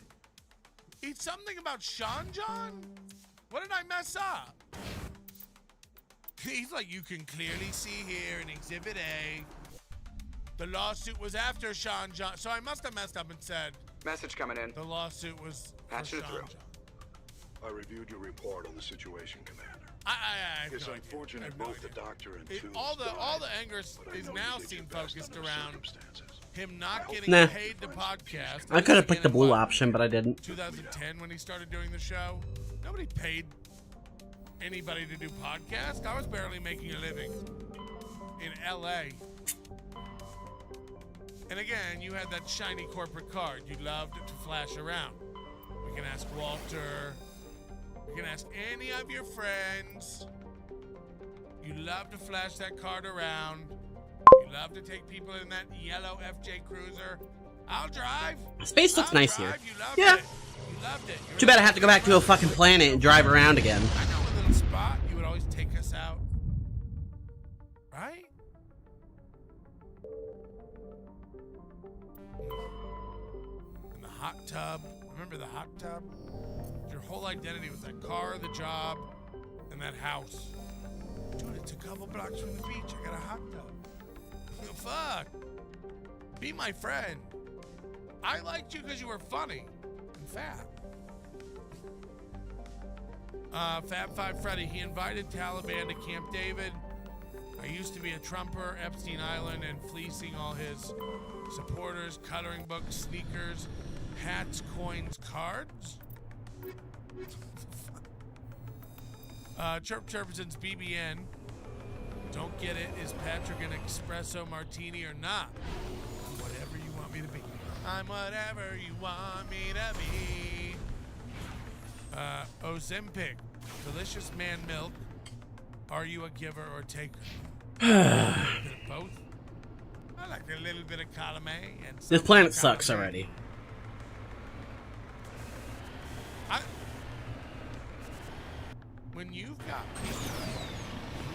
It's something about Sean John? What did I mess up? He's like, you can clearly see here in Exhibit A, the lawsuit was after Sean John. So I must have messed up and said, message coming in. The lawsuit was patching it Sean through. John. I reviewed your report on the situation, Commander. I It's no unfortunate idea. both the doctor and Toombs all the died, anger is but I know now you did seen your best focused under around circumstances. him not getting Nah. paid to podcast. I could have picked the Again, blue what, option, but I didn't. 2010 when he started doing the show. Nobody paid anybody to do podcast. I was barely making a living in LA. And again, you had that shiny corporate card. You loved to flash around. We can ask Walter. We can ask any of your friends. You love to flash that card around. You love to take people in that yellow FJ Cruiser. I'll drive. Space looks nice drive. here. You loved Yeah. it. You loved it. Too bad I have to go back to a fucking planet and drive around again. I know a little spot you would always take us out. Right? In the hot tub. Remember the hot tub? Your whole identity was that car, the job, and that house. Dude, it's a couple blocks from the beach. I got a hot tub. Fuck. Be my friend. I liked you because you were funny and fat. Fab 5 Freddy, he invited Taliban to Camp David. I used to be a Trumper, Epstein Island, and fleecing all his supporters, coloring books, sneakers, hats, coins, cards. Chirp Chirperson's BBN. Don't get it. Is Patrick an espresso martini or not? Whatever you want me to be. I'm whatever you want me to be. Ozempic. Delicious man milk. Are you a giver or taker? A bit of both. I like a little bit of column A and This planet sucks already. When you've got people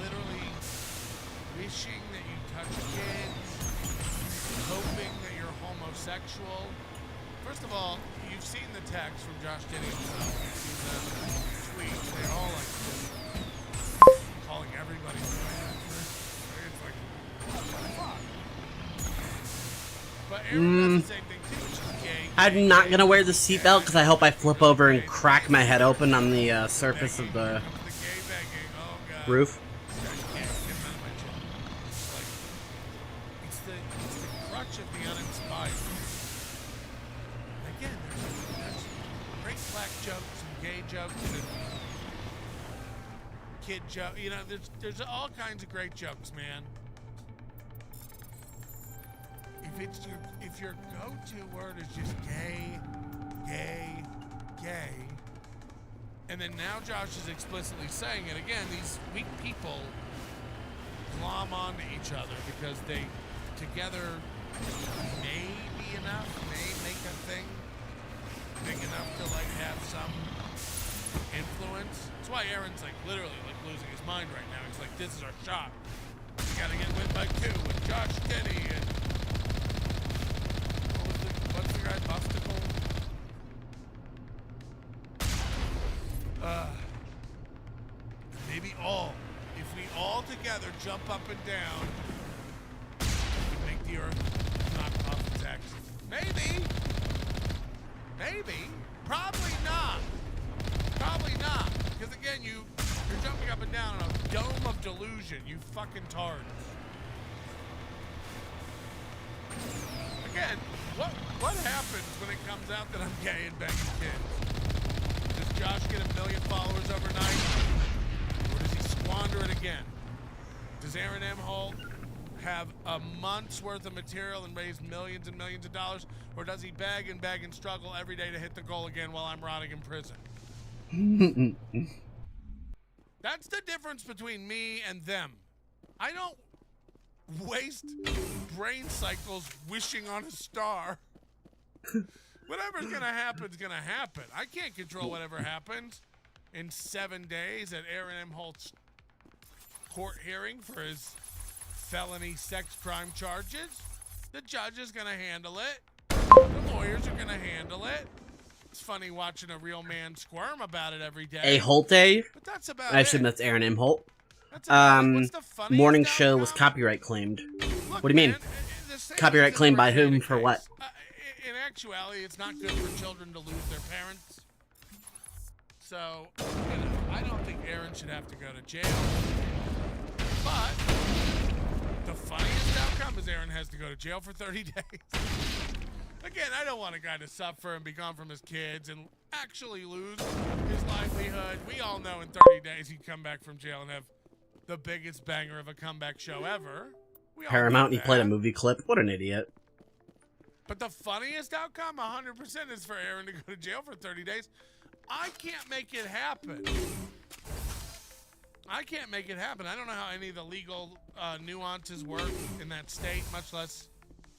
literally wishing that you touch kids, hoping that you're homosexual. First of all, you've seen the text from Josh Giddey himself. You've seen the tweets. They're all like calling everybody. It's like, fuck. But Aaron does the same thing too, which is gay. I'm not gonna wear the seatbelt because I hope I flip over and crack my head open on the surface of the roof. It's the crutch of the uninspired. Again, there's great black jokes and gay jokes and kid jokes. You know, there's all kinds of great jokes, man. If your go-to word is just gay, gay, gay, and then now Josh is explicitly saying it again, these weak people glom onto each other because they together may be enough, may make a thing big enough to like have some influence. That's why Aaron's like literally like losing his mind right now. He's like, this is our shot. We gotta get win by 2 with Josh Denny and what's the guy, Busticle? Maybe if we all together jump up and down, we can make the Earth knock off its axis. Maybe. Probably not. Because again, you're jumping up and down on a dome of delusion, you fucking tards. Again, what happens when it comes out that I'm gay and banging kids? Does Josh get 1 million followers overnight? Or does he squander it again? Does Aaron M. Holt have a month's worth of material and raise millions and millions of dollars? Or does he beg and struggle every day to hit the goal again while I'm rotting in prison? That's the difference between me and them. I don't waste brain cycles wishing on a star. Whatever's gonna happen is gonna happen. I can't control whatever happens in 7 days at Aaron M. Holt's court hearing for his felony sex crime charges. The judge is gonna handle it. The lawyers are gonna handle it. It's funny watching a real man squirm about it every day. A Holt Day? But that's about I assume that's Aaron M. Holt. Morning show was copyright claimed. What do you mean? Copyright claimed by whom for what? In actuality, it's not good for children to lose their parents. So, I don't think Aaron should have to go to jail. But the funniest outcome is Aaron has to go to jail for 30 days. Again, I don't want a guy to suffer and be gone from his kids and actually lose his livelihood. We all know in 30 days he'd come back from jail and have the biggest banger of a comeback show ever. Paramount, he played a movie clip. What an idiot. But the funniest outcome, 100%, is for Aaron to go to jail for 30 days. I can't make it happen. I don't know how any of the legal nuances work in that state, much less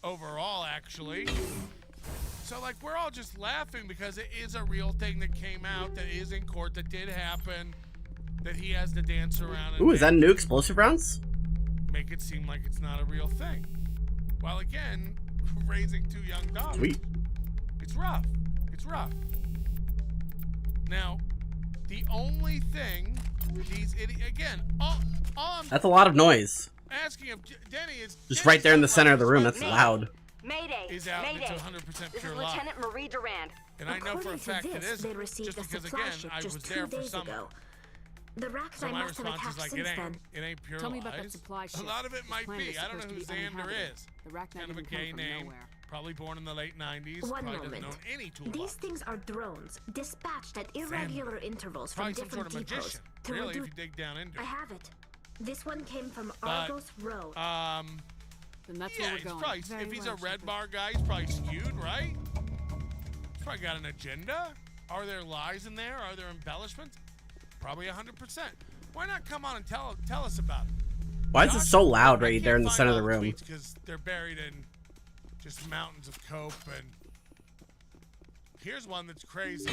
overall, actually. So, like, we're all just laughing because it is a real thing that came out, that is in court, that did happen, that he has to dance around and Ooh, is that new explosive rounds? make it seem like it's not a real thing. While, again, raising 2 young daughters. Sweet. It's rough. Now, the only thing these again, all I'm That's a lot of noise. asking of Denny is Just right there in the center of the room. That's loud. Mayday! Is out and it's 100% This pure is lie. Lieutenant Marie Durand. And I know for a According to fact it this, is they received just a because supply again ship I just was 2 there for days some. ago. The racks So I my must have response is attached like since then. it ain't pure Tell me lies. about that supply A ship. lot of it The might planet be. is I don't know who supposed to be Xander uninhabited. is. The rack Kind of a didn't come gay from name. nowhere. Probably born in the late 90s. One Probably moment. doesn't own any These toolbox. things are drones dispatched at irregular intervals from Probably some different sort of depots magician. to Really, if reduce. you dig down into I it. have it. This one came from But, Argos Road. Then that's yeah, where we're he's going. probably, Very if he's well, a red Shepard. bar guy, he's probably skewed, right? He's probably got an agenda. Are there lies in there? Are there embellishments? Probably 100%. Why not come on and tell us about it? Why is it so loud right there in the center of the room? Because they're buried in just mountains of cope. And here's one that's crazy.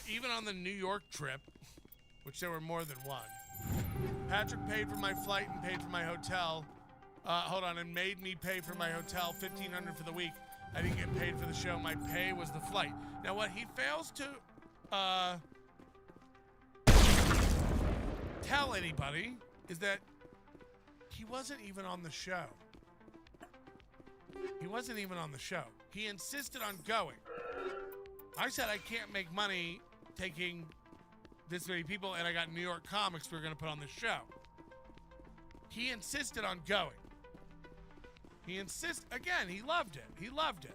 Even on the New York trip, which there were more than one, Patrick paid for my flight and paid for my hotel. And made me pay for my hotel, $1,500 for the week. I didn't get paid for the show. My pay was the flight. Now, what he fails to tell anybody is that he wasn't even on the show. He insisted on going. I said I can't make money taking this many people, and I got New York comics we were going to put on the show. He insisted on going. He loved it.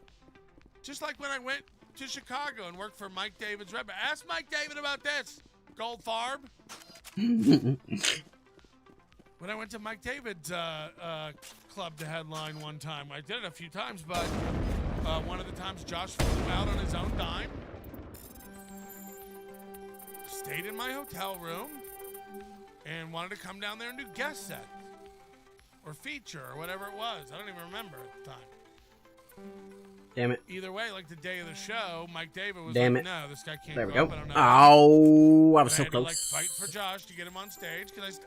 Just like when I went to Chicago and worked for Mike David's Red Bar. Ask Mike David about this, Goldfarb. When I went to Mike David's club to headline one time, I did it a few times, but one of the times Josh flew out on his own dime, stayed in my hotel room, and wanted to come down there and do guest sets. or feature or whatever it was. I don't even remember at the time. Damn it. Either way, like the day of the show, Mike David was Damn like, it. no, this guy can't There we go go. up. I don't know. Oh, I was But so had to, like, close. fight for Josh to get him on stage because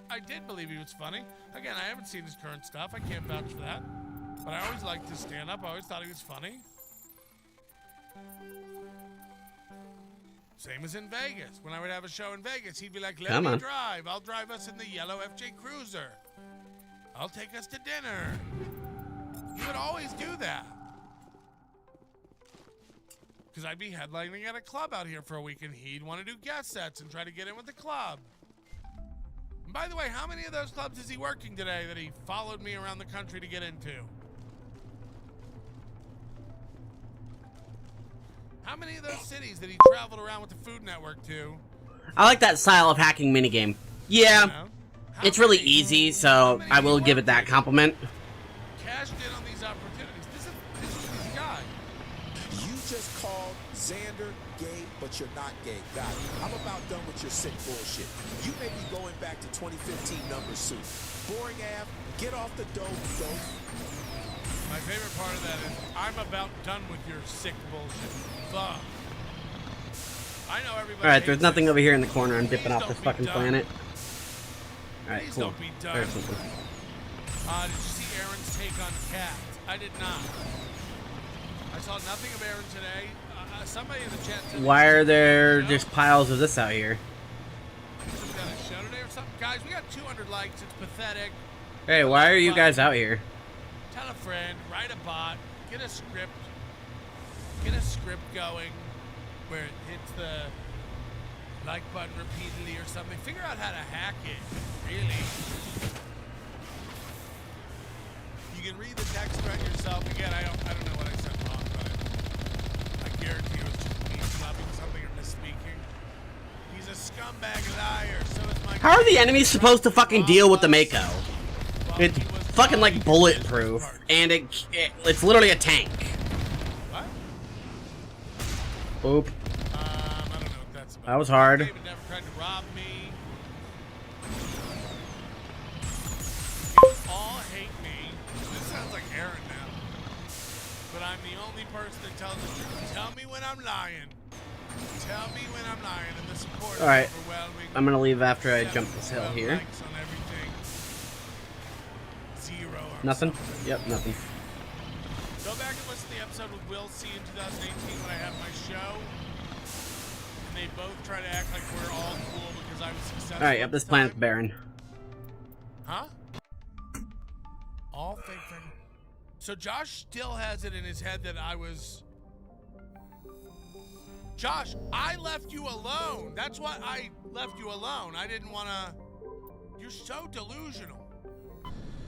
I did believe he was funny. Again, I haven't seen his current stuff. I can't vouch for that. But I always liked his stand-up. I always thought he was funny. Same as in Vegas. When I would have a show in Vegas, he'd be like, let me drive. I'll drive us in the yellow FJ Cruiser. I'll take us to dinner. He would always do that. Because I'd be headlining at a club out here for a week, and he'd want to do guest sets and try to get in with the club. And by the way, how many of those clubs is he working today that he followed me around the country to get into? How many of those cities that he traveled around with the Food Network to? I like that style of hacking minigame. Yeah, it's really easy, so I will give it that compliment. Cashed in on these opportunities. This is the guy. You just called Xander gay, but you're not gay. Got it. I'm about done with your sick bullshit. You may be going back to 2015 numbers soon. Boring Av, get off the dope. My favorite part of that is, I'm about done with your sick bullshit. Fuck. I know everybody. Alright, there's nothing over here in the corner. I'm dipping off this fucking planet. Alright, Please cool. don't be done. There's something. Did you see Aaron's take on cats? I did not. I saw nothing of Aaron today. Somebody in the chat said, Why are there just piles of this out here? we got a show today or something? Guys, we got 200 likes. It's pathetic. Hey, why are you guys out here? Tell a friend, write a bot, get a script going where it hits the like button repeatedly or something. Figure out how to hack it, really. You can read the text thread yourself. Again, I don't know what I said wrong, but I guarantee it was just me flubbing something or misspeaking. He's a scumbag liar, so is my... How are the enemies supposed to fucking deal with the Mako? It's fucking like bulletproof, and it's literally a tank. What? Oop. I don't know what that's about. That was hard. David never tried to rob me. You all hate me. This sounds like Aaron now. But I'm the only person that tells the truth. Tell me when I'm lying. Tell me when I'm lying, and the support is Alright. overwhelming. I'm gonna leave after I jump this hill here. Likes on everything. 0 on Nothing? something. Yep, nothing. Go back and listen to the episode with Will C in 2018 when I have my show. And they both try to act like we're all cool because I was successful. Alright, yep, this planet's barren. Huh? All fake. So Josh still has it in his head that I was... Josh, I left you alone. That's what I left you alone. I didn't want to... You're so delusional.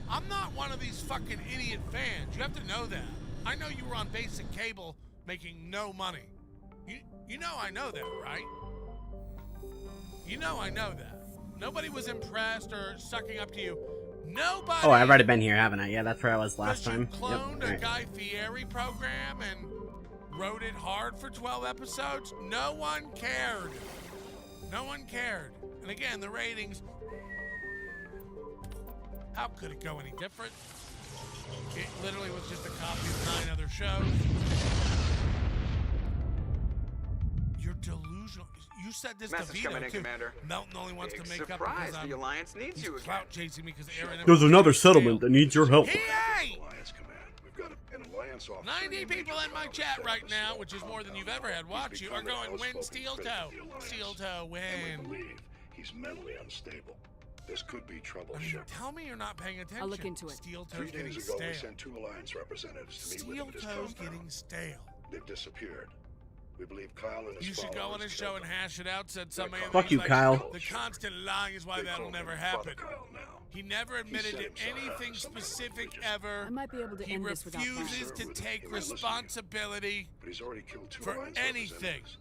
I'm not one of these fucking idiot fans. You have to know that. I know you were on basic cable making no money. You know I know that, right? You know I know that. Nobody was impressed or sucking up to you. Nobody... Oh, I've already been here, haven't I? Yeah, that's where I was last time. You cloned Yep. a Right. Guy Fieri program and wrote it hard for 12 episodes? No one cared. No one cared. And again, the ratings... How could it go any different? It literally was just a copy of 9 other shows. You're delusional. You said this to Message Vito, coming in, too. Commander. Melton only wants Big to make up surprise, because the Alliance needs he's you again. clout chasing me because Aaron... There's another settlement that needs your help. He ain't! Alliance Command. We've got an Alliance officer. 90 people in my chat right now, which is more than you've ever had watch you, are going, win Steel Toe. Steel Toe, win. And we believe he's mentally unstable. This could be trouble, I mean, Shepard. tell me you're not paying attention. I'll look into it. Steel 3 Toe's getting days ago, we stale. sent 2 Alliance representatives to meet with him Steel at his Toe's compound. getting stale. They've disappeared. We believe Kyle and his You should go on his show and hash it out, said somebody. Fuck you, like, Kyle. The constant lying is why that'll never happen. He never admitted to anything specific ever. I might be able to He end this without refuses to take responsibility But he's already killed 2 for Alliance anything. representatives.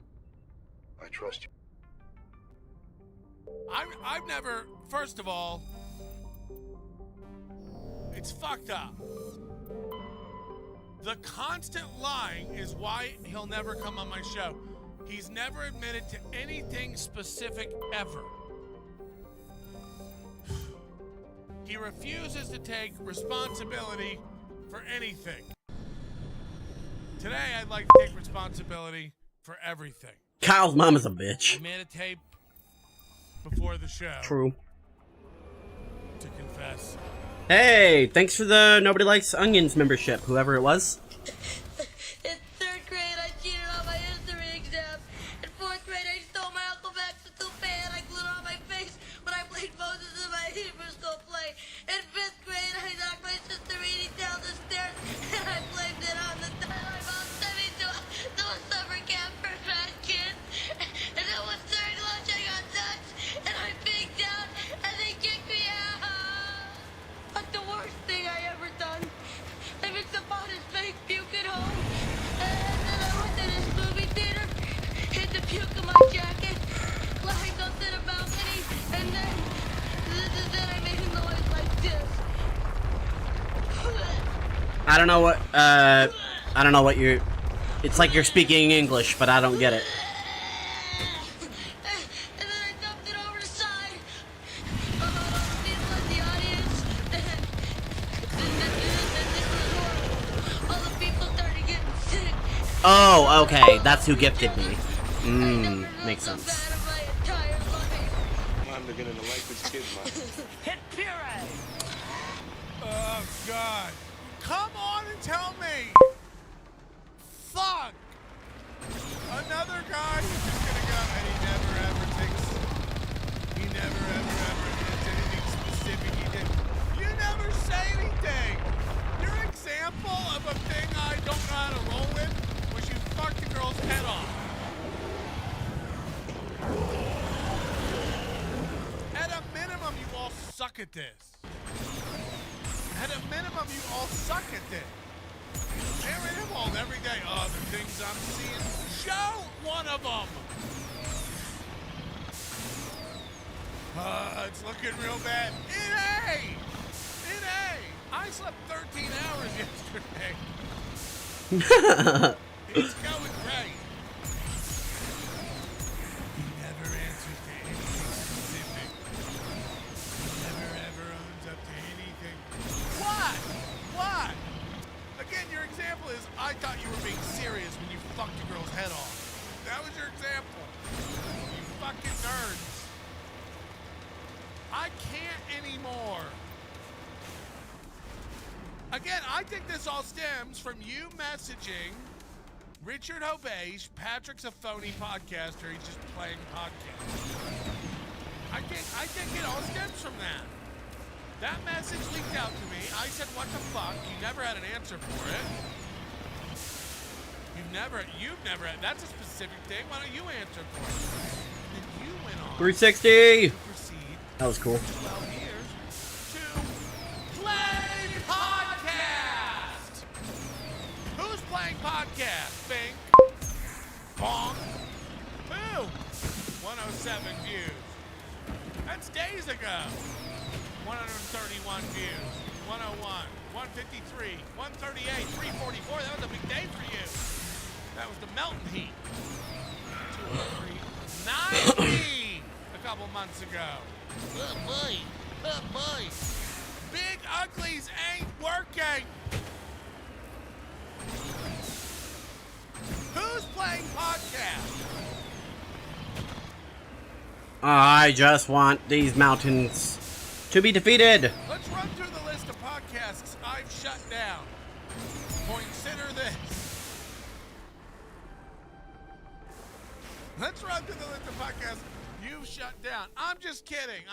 I trust you. I've never, first of all, it's fucked up. The constant lying is why he'll never come on my show. He's never admitted to anything specific ever. He refuses to take responsibility for anything. Today, I'd like to take responsibility for everything. Kyle's mom is a bitch. I made a tape before the show. True. To confess. Hey, thanks for the Nobody Likes Onions membership, whoever it was. In 3rd grade, I cheated on my history exam. In 4th grade, I stole my Uncle Max's toupee and I glued it on my face when I played Moses in my Hebrew school play. In 5th grade, I knocked my sister Edie down the stairs and I blamed it on the time my mom sent me to a summer camp for fat kids. And then one during lunch, I got nuts and I pigged out and they kicked me out. But the worst thing I ever done, I mixed up on his fake puke at home. And then I went to this movie theater, hid the puke in my jacket, lied up to the balcony, and then I made a noise like this. I don't know what you're... It's like you're speaking English, but I don't get it. And then I dumped it over the side. All the people in the audience. All the people started getting sick. Oh, okay, that's who gifted me. Makes sense. I'm beginning to like this kid, man. Hit puree. Oh, God. Come on and tell me. Fuck. Another guy who's just gonna go and he never ever admits anything specific he did. You never say anything. Your example of a thing I don't know how to roll with was you fucked the girl's head off. At a minimum, you all suck at this. At a minimum, you all suck at this. They're involved every day. Oh, the things I'm seeing. Show one of them. It's looking real bad. I slept 13 hours yesterday. It's going great. He never answers to anything specific. He never ever owns up to anything. What? Again, your example is, I thought you were being serious when you fucked your girl's head off. That was your example. You fucking nerds. I can't anymore. Again, I think this all stems from you messaging Richard Hobeige, Patrick's a phony podcaster, he's just playing podcasts. I think it all stems from that. That message leaked out to me. I said, what the fuck? You never had an answer for it. You've never had, that's a specific thing. Why don't you answer for it? Then you went on 360! to proceed That was cool. 12 years to play podcast. Who's playing podcast? Bing. Bonk. Who? 107 views. That's days ago. 131 views, 101, 153, 138, 344. That was a big day for you. That was the Melton Heat. 203, 90 a couple months ago. Oh boy. Big Uglies ain't working. Who's playing podcast? I just want these mountains to be defeated. Let's run through the list of podcasts I've shut down. Consider this. Let's run through the list of podcasts you've shut down. I'm just kidding.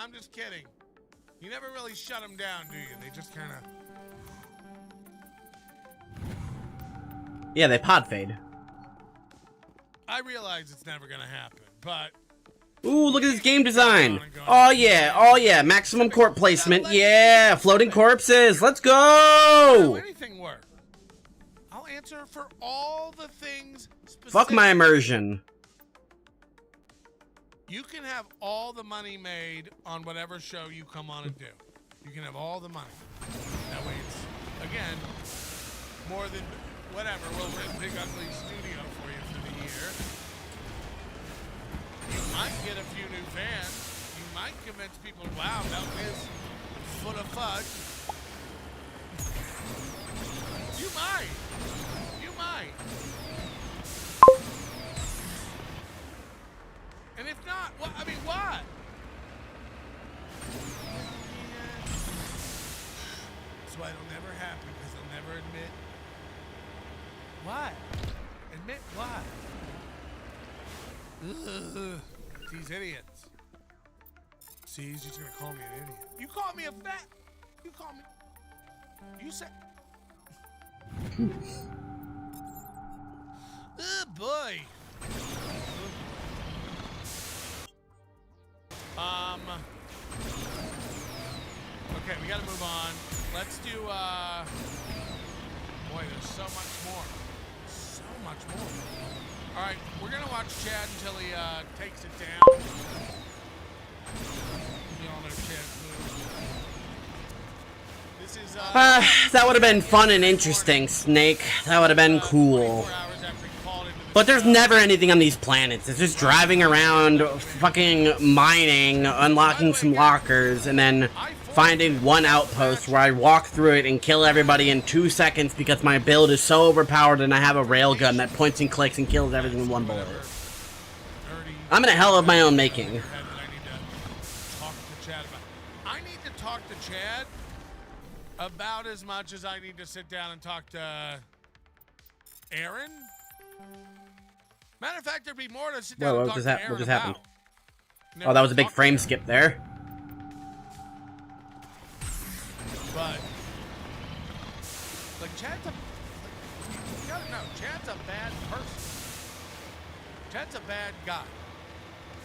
You never really shut them down, do you? They just kind of... Yeah, they pod fade. I realize it's never going to happen, but... Ooh, look at this game design. Oh yeah, maximum corp placement. Yeah, floating corpses. Let's go. Anything work. I'll answer for all the things specific. Fuck my immersion. You can have all the money made on whatever show you come on and do. You can have all the money. That way it's, again, more than whatever. We'll rent Big Ugly Studio for you for the year. You might get a few new fans. You might convince people, wow, Melton is full of fudge. You might. You might. And if not, what? I mean, what? That's why it'll never happen, because they'll never admit. What? Admit what? Ugh. These idiots. See, he's just gonna call me an idiot. You call me a fat. You call me. You said. Oh boy. Okay, we gotta move on. Let's do, boy, there's so much more. So much more. All right, we're gonna watch Chad until he, takes it down. We all know Chad's move. This is, that would have been fun and interesting, Snake. That would have been cool. But there's never anything on these planets. It's just driving around, fucking mining, unlocking some lockers, and then finding one outpost where I walk through it and kill everybody in 2 seconds because my build is so overpowered and I have a railgun that points and clicks and kills everything with one bullet. I'm in a hell of my own making. I need to talk to Chad about as much as I need to sit down and talk to Aaron. Matter of fact, there'd be more to sit down and talk to Aaron what just happened? about. Oh, that was a big frame skip there. But, like, Chad's a, you gotta know, Chad's a bad person. Chad's a bad guy.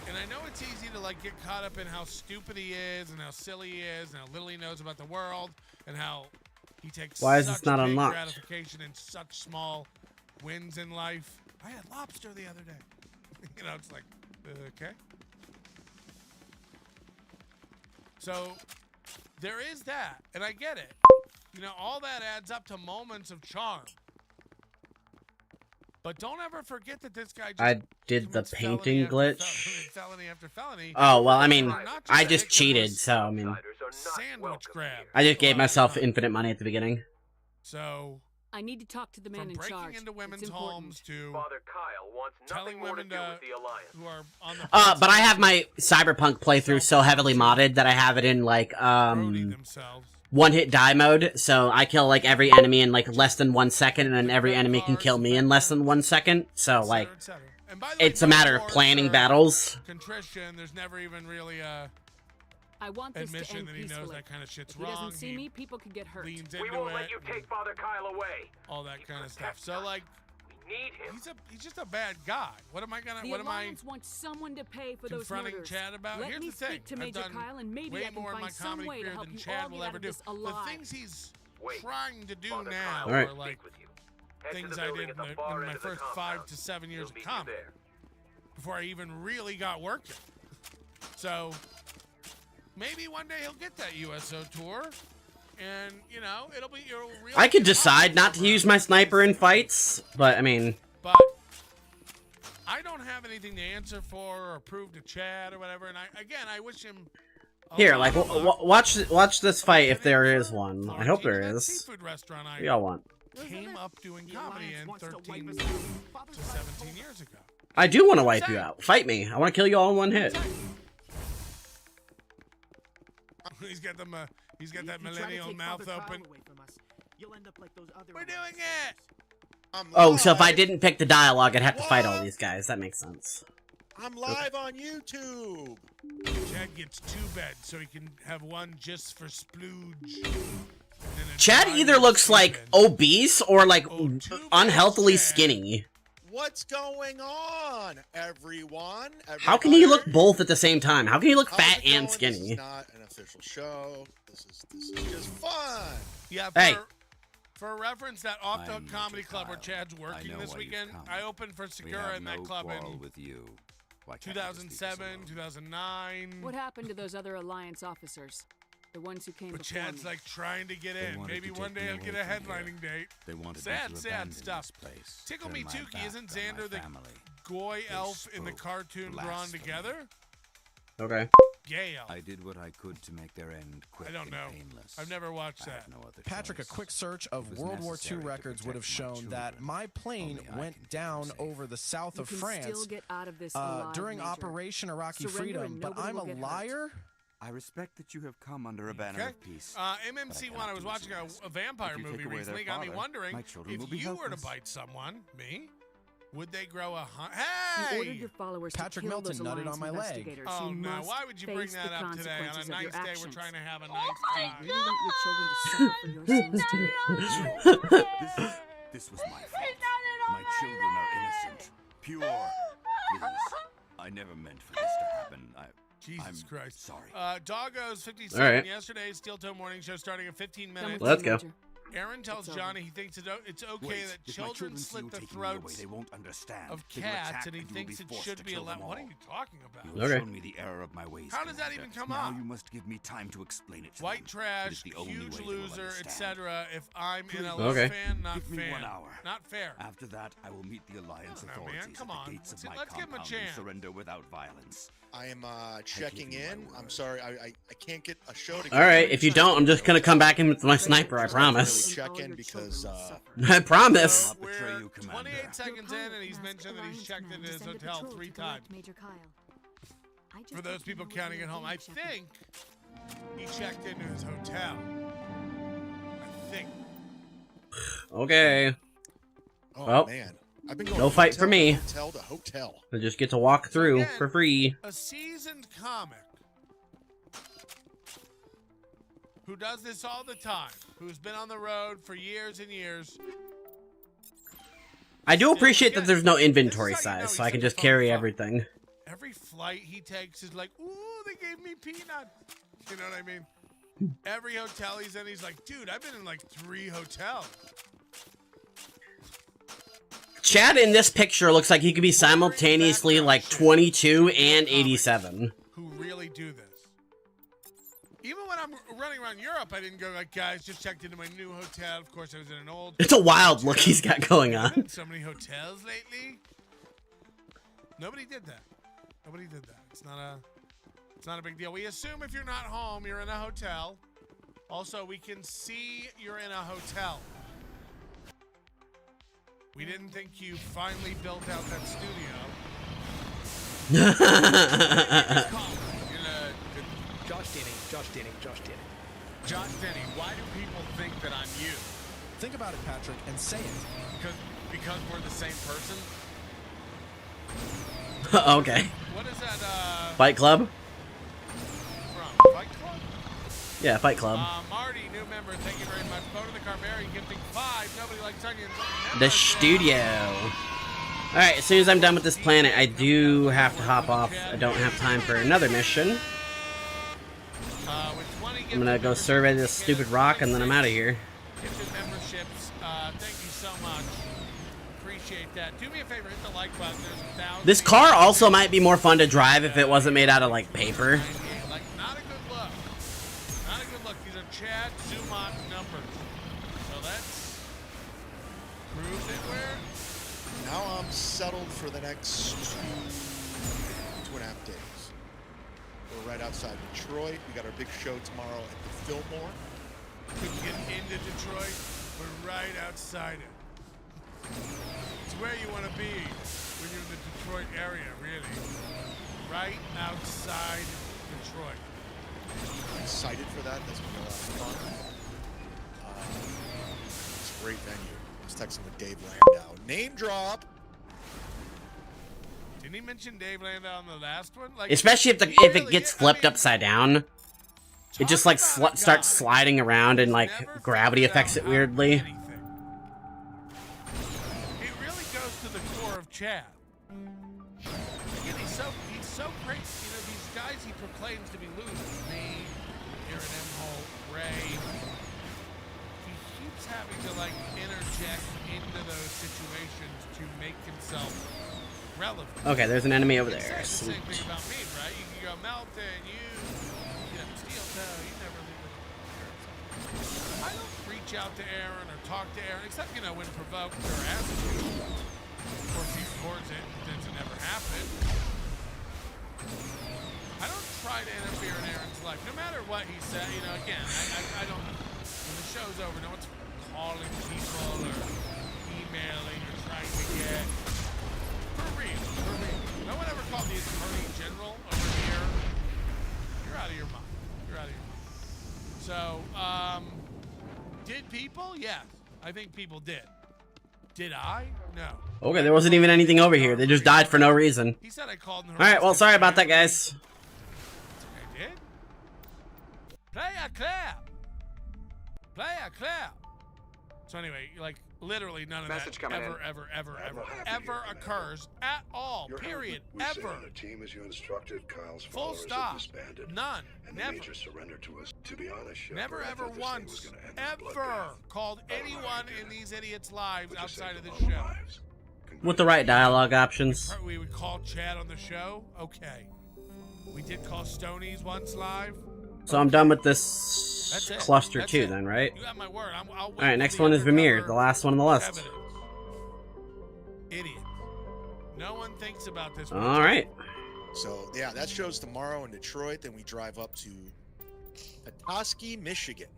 And I know it's easy to, like, get caught up in how stupid he is and how silly he is and how little he knows about the world and how he takes Why is such this not big unlocked? gratification in such small wins in life. I had lobster the other day. You know, it's like, okay. So, there is that, and I get it. You know, all that adds up to moments of charm. But don't ever forget that this guy just I did the painting glitch. felony after felony. Oh, well, I mean, I just cheated, so, I mean, Sandwich grab. I just gave myself infinite money at the beginning. So, I need to talk to the man in charge. from breaking into women's It's important. homes to Father Kyle wants telling nothing more to women do with the Alliance. who are on the But I have my Cyberpunk playthrough so heavily modded that I have it in, like, one-hit die mode, so I kill, like, every enemy in, like, less than 1 second, and then every enemy can kill me in less than 1 second, so, like, it's a matter of planning battles. contrition. There's never even really a I want this to admission end that he knows peacefully. that kind of shit's If he wrong. doesn't see me, people could get hurt. Leans We into won't it. let you take Father Kyle away. All that kind of stuff. So, like, Need him. he's just a bad guy. What am I gonna? The what am I Alliance wants someone to pay for those confronting murders. Chad about? Let Here's me the thing. speak to Major I've done Kyle, and maybe way I can more in my find some comedy way to career help than you Chad all will get out ever of do. this The alive. things he's Wait. trying to do Father now Kyle All right. are like with you. Head to things the I building did at the in far my end of the first compound. 5 to 7 years He'll of meet you comedy there. before I even really got working. So maybe one day he'll get that USO tour, and you know it'll be your real. I could decide not to use my sniper in fights, but, I mean... But I don't have anything to answer for or prove to Chad or whatever, and I wish him. Here, like, watch this fight if there is one. I hope there is. Seafood restaurant What y'all want? Came up doing comedy in 13 to 17 years ago. I do want to wipe you out. Fight me. I want to kill you all in one hit. He's got that millennial mouth open. We're doing it. Oh, so if I didn't pick the dialogue, I'd have to fight all these guys. That makes sense. I'm live on YouTube. Chad gets 2 beds so he can have one just for splooge. Chad either looks like obese or like unhealthily skinny. What's going on, everyone? How can he look both at the same time? How can he look fat and This skinny? is not an official show. This is just fun. Yeah, Hey. For reference, that Off the Hook Comedy Club where Chad's working this weekend, I opened for Segura in that club in 2007, 2009. What happened to those other Alliance officers? The ones who came But before Chad's me? like trying to get They in. wanted Maybe to one take day me he'll get away a from here. headlining date. They wanted sad me to abandon stuff. this place. Tickle Turn Me my Tukey, back isn't on my Xander the family. Goy They elf in the spoke cartoon drawn blasphemy. together? Okay. Gale. I did what I could to make their end quick I don't know. and painless. I've never watched that. Patrick, a quick search of World War II records would have shown that my plane went down over the south of France Still get out of this alive, during Major. Operation Iraqi Surrender Freedom, and but nobody I'm will a get hurt. liar? I respect that you have come under a banner Okay. of peace. MMC1, I was watching a vampire If you take movie away their recently. Got me father, wondering my children will if be you were to helpless. bite someone, me, would they grow a You ordered Hey! your followers Patrick to kill Melton those nutted Alliance on my leg. investigators. Oh You no! must Why would you bring face that the up today on a consequences of nice your day? We're actions. trying to have a nice time. You want your children to suffer for your sins too. This was my fault. My children are innocent, pure. Please, I never meant for this to happen. Jesus Christ. Sorry. Doggo's 57 All right. yesterday's Steel Toe Morning Show starting in 15 minutes. Let's go. Aaron tells It's Johnny he thinks it's okay Wait, that if my children see slit you the taking me away, throats they won't understand. of They will cats, attack and he and you will thinks be it forced should to be kill allowed. them What are all. you talking about? You have Okay. shown me the error of my ways. How does that Commander. even come now up? you must give me time to explain it to White them. It trash, is the only huge way they will loser, understand. etc. If I'm in a Okay. fan, not Give me fan. 1 hour. Not fair. After that, I will meet the Alliance I don't know, man. authorities Come at on. the gates of my Let's give 'em a compound chance. and surrender without violence. I am checking give you my in. I'm word. sorry, I can't get a show together. All right. If you don't, I'm just gonna come back in with my sniper. I promise. Check in because I promise. So we're 28 seconds in, and he's mentioned that he's checked into his hotel 3 times. Major Kyle. I just For those think you people know counting what at home, I you're doing, Shepard. think he checked into his hotel. I think. Okay. Oh Well, man, I've been going no fight for me. Hotel to hotel. I just get to walk through Again, for free. A seasoned comic who does this all the time, who's been on the road for years and years. I do appreciate that there's no inventory size, so I can just carry everything. Every flight he takes is like, ooh, they gave me peanuts. You know what I mean? Every hotel he's in, he's like, dude, I've been in like 3 hotels. Chad in this picture looks like he could be simultaneously like 22 and 87. Who really do this. Even when I'm running around Europe, I didn't go like, guys, just checked into my new hotel. Of course, I was in an old... It's a wild look he's got going I've been on. in so many hotels lately. Nobody did that. Nobody did that. It's not a big deal. We assume if you're not home, you're in a hotel. Also, we can see you're in a hotel. We didn't think you finally built out that studio. Josh Denny, why do people think that I'm you? Think about it, Patrick, and say it. Because we're the same person? Okay. What is that, Fight Club? from? Fight Club? Yeah, Fight Club. Marty, new member, thank you very much. Bo to the Carberry, gifting 5. Nobody likes onions. The studio. Alright, as soon as I'm done with this planet, I do have to hop off. I don't have time for another mission. I'm gonna go survey this stupid rock and then I'm out of here. Gifted memberships, thank you so much. Appreciate that. Do me a favor, hit the like button. There's 1,000. This car also might be more fun to drive if it wasn't made out of, like, paper. Like, not a good look. Not a good look. These are Chad Zumot numbers. So that's proves it where. Now I'm settled for the next 2.5 days. We're right outside Detroit. We got our big show tomorrow at the Fillmore. Couldn't get into Detroit, but right outside it. It's where you want to be when you're in the Detroit area, really. Right outside Detroit. I'm excited for that. That's going to be a lot of fun. It's a great venue. I was texting with Dave Landau. Name drop. Didn't he mention Dave Landau on the last one? Like, Especially if it gets flipped upside down. It just like starts sliding around and like gravity affects it weirdly. It really goes to the core of Chad. Again, he's so great. You know, these guys he proclaims to be losers. Me, Aaron Emholt, Ray. He keeps having to like interject into those situations to make himself relevant. Okay, there's an enemy over there. It's the Sweet. same thing about me, right? You can go Melton, you know, Steel Toe, you never leave it. I don't reach out to Aaron or talk to Aaron, except, you know, when provoked or asked to. Of course, he scores it, it doesn't ever happen. I don't trying to interfere in Aaron's life. No matter what he said, you know, again, I don't, when the show's over, no one's calling people or emailing or trying to get, for real. No one ever called the Attorney General over here. You're out of your mind. You're out of your mind. So, did people? Yes. I think people did. Did I? No. Okay, there wasn't even anything over here. They just died for no reason. He said I called and Alright, well, sorry about that, guys. I did? Play a clip! Play a clip! So anyway, like, literally none of Message that coming ever occurs at all. You're period. We Ever. stayed on the team as you instructed. Kyle's Full followers stop. have disbanded. None. And Never. the Major surrendered to us. To be honest, Shepard, Never I ever thought this thing was once, gonna end in a ever bloodbath. called I don't know anyone how you in did it. these idiots' lives But you outside of saved this our show. lives. With the right dialogue options. We would call Chad on the show? Okay. We did call Stonies once live. So I'm done with this That's it. cluster That's too, it. then, right? You got my word. I'll wait Alright, for next the one is Vermeer, undercover the last one on the list. evidence. Idiot. No one thinks about this. Alright. So, yeah, that show's tomorrow in Detroit. Then we drive up to Petoskey, Michigan,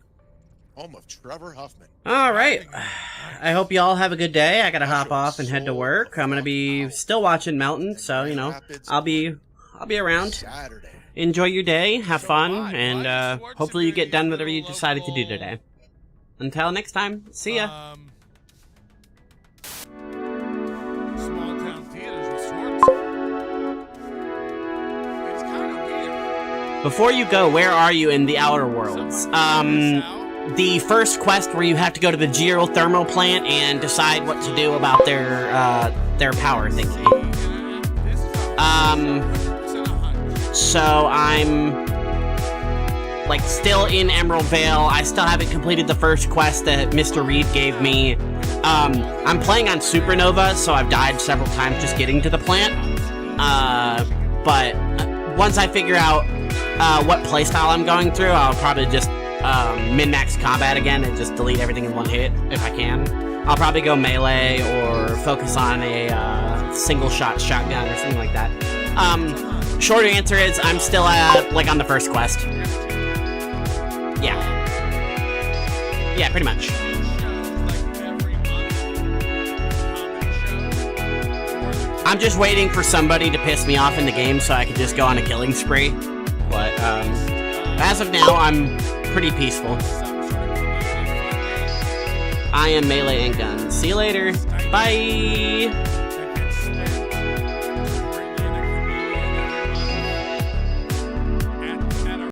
home of Trevor Huffman. Alright. I hope you all have a good day. I gotta hop off and head to work. I'm gonna be still watching Mountain, so, you know, I'll be around. Saturday. Enjoy your day, have fun, and hopefully you get done whatever you decided to do today. Until next time, see ya. Small town theaters with Schwartz. It's kind of weird. Before you go, where are you in the Outer Worlds? The first quest where you have to go to the geothermal plant and decide what to do about their power thingy. So I'm like still in Emerald Vale. I still haven't completed the first quest that Mr. Reed gave me. I'm playing on Supernova, so I've died several times just getting to the plant. But once I figure out what playstyle I'm going through, I'll probably just min-max combat again and just delete everything in one hit if I can. I'll probably go melee or focus on a single-shot shotgun or something like that. Shorter answer is I'm still like on the first quest. Yeah, pretty much. I'm just waiting for somebody to piss me off in the game so I can just go on a killing spree. But as of now, I'm pretty peaceful. I am Melee and Gun. See you later. Bye!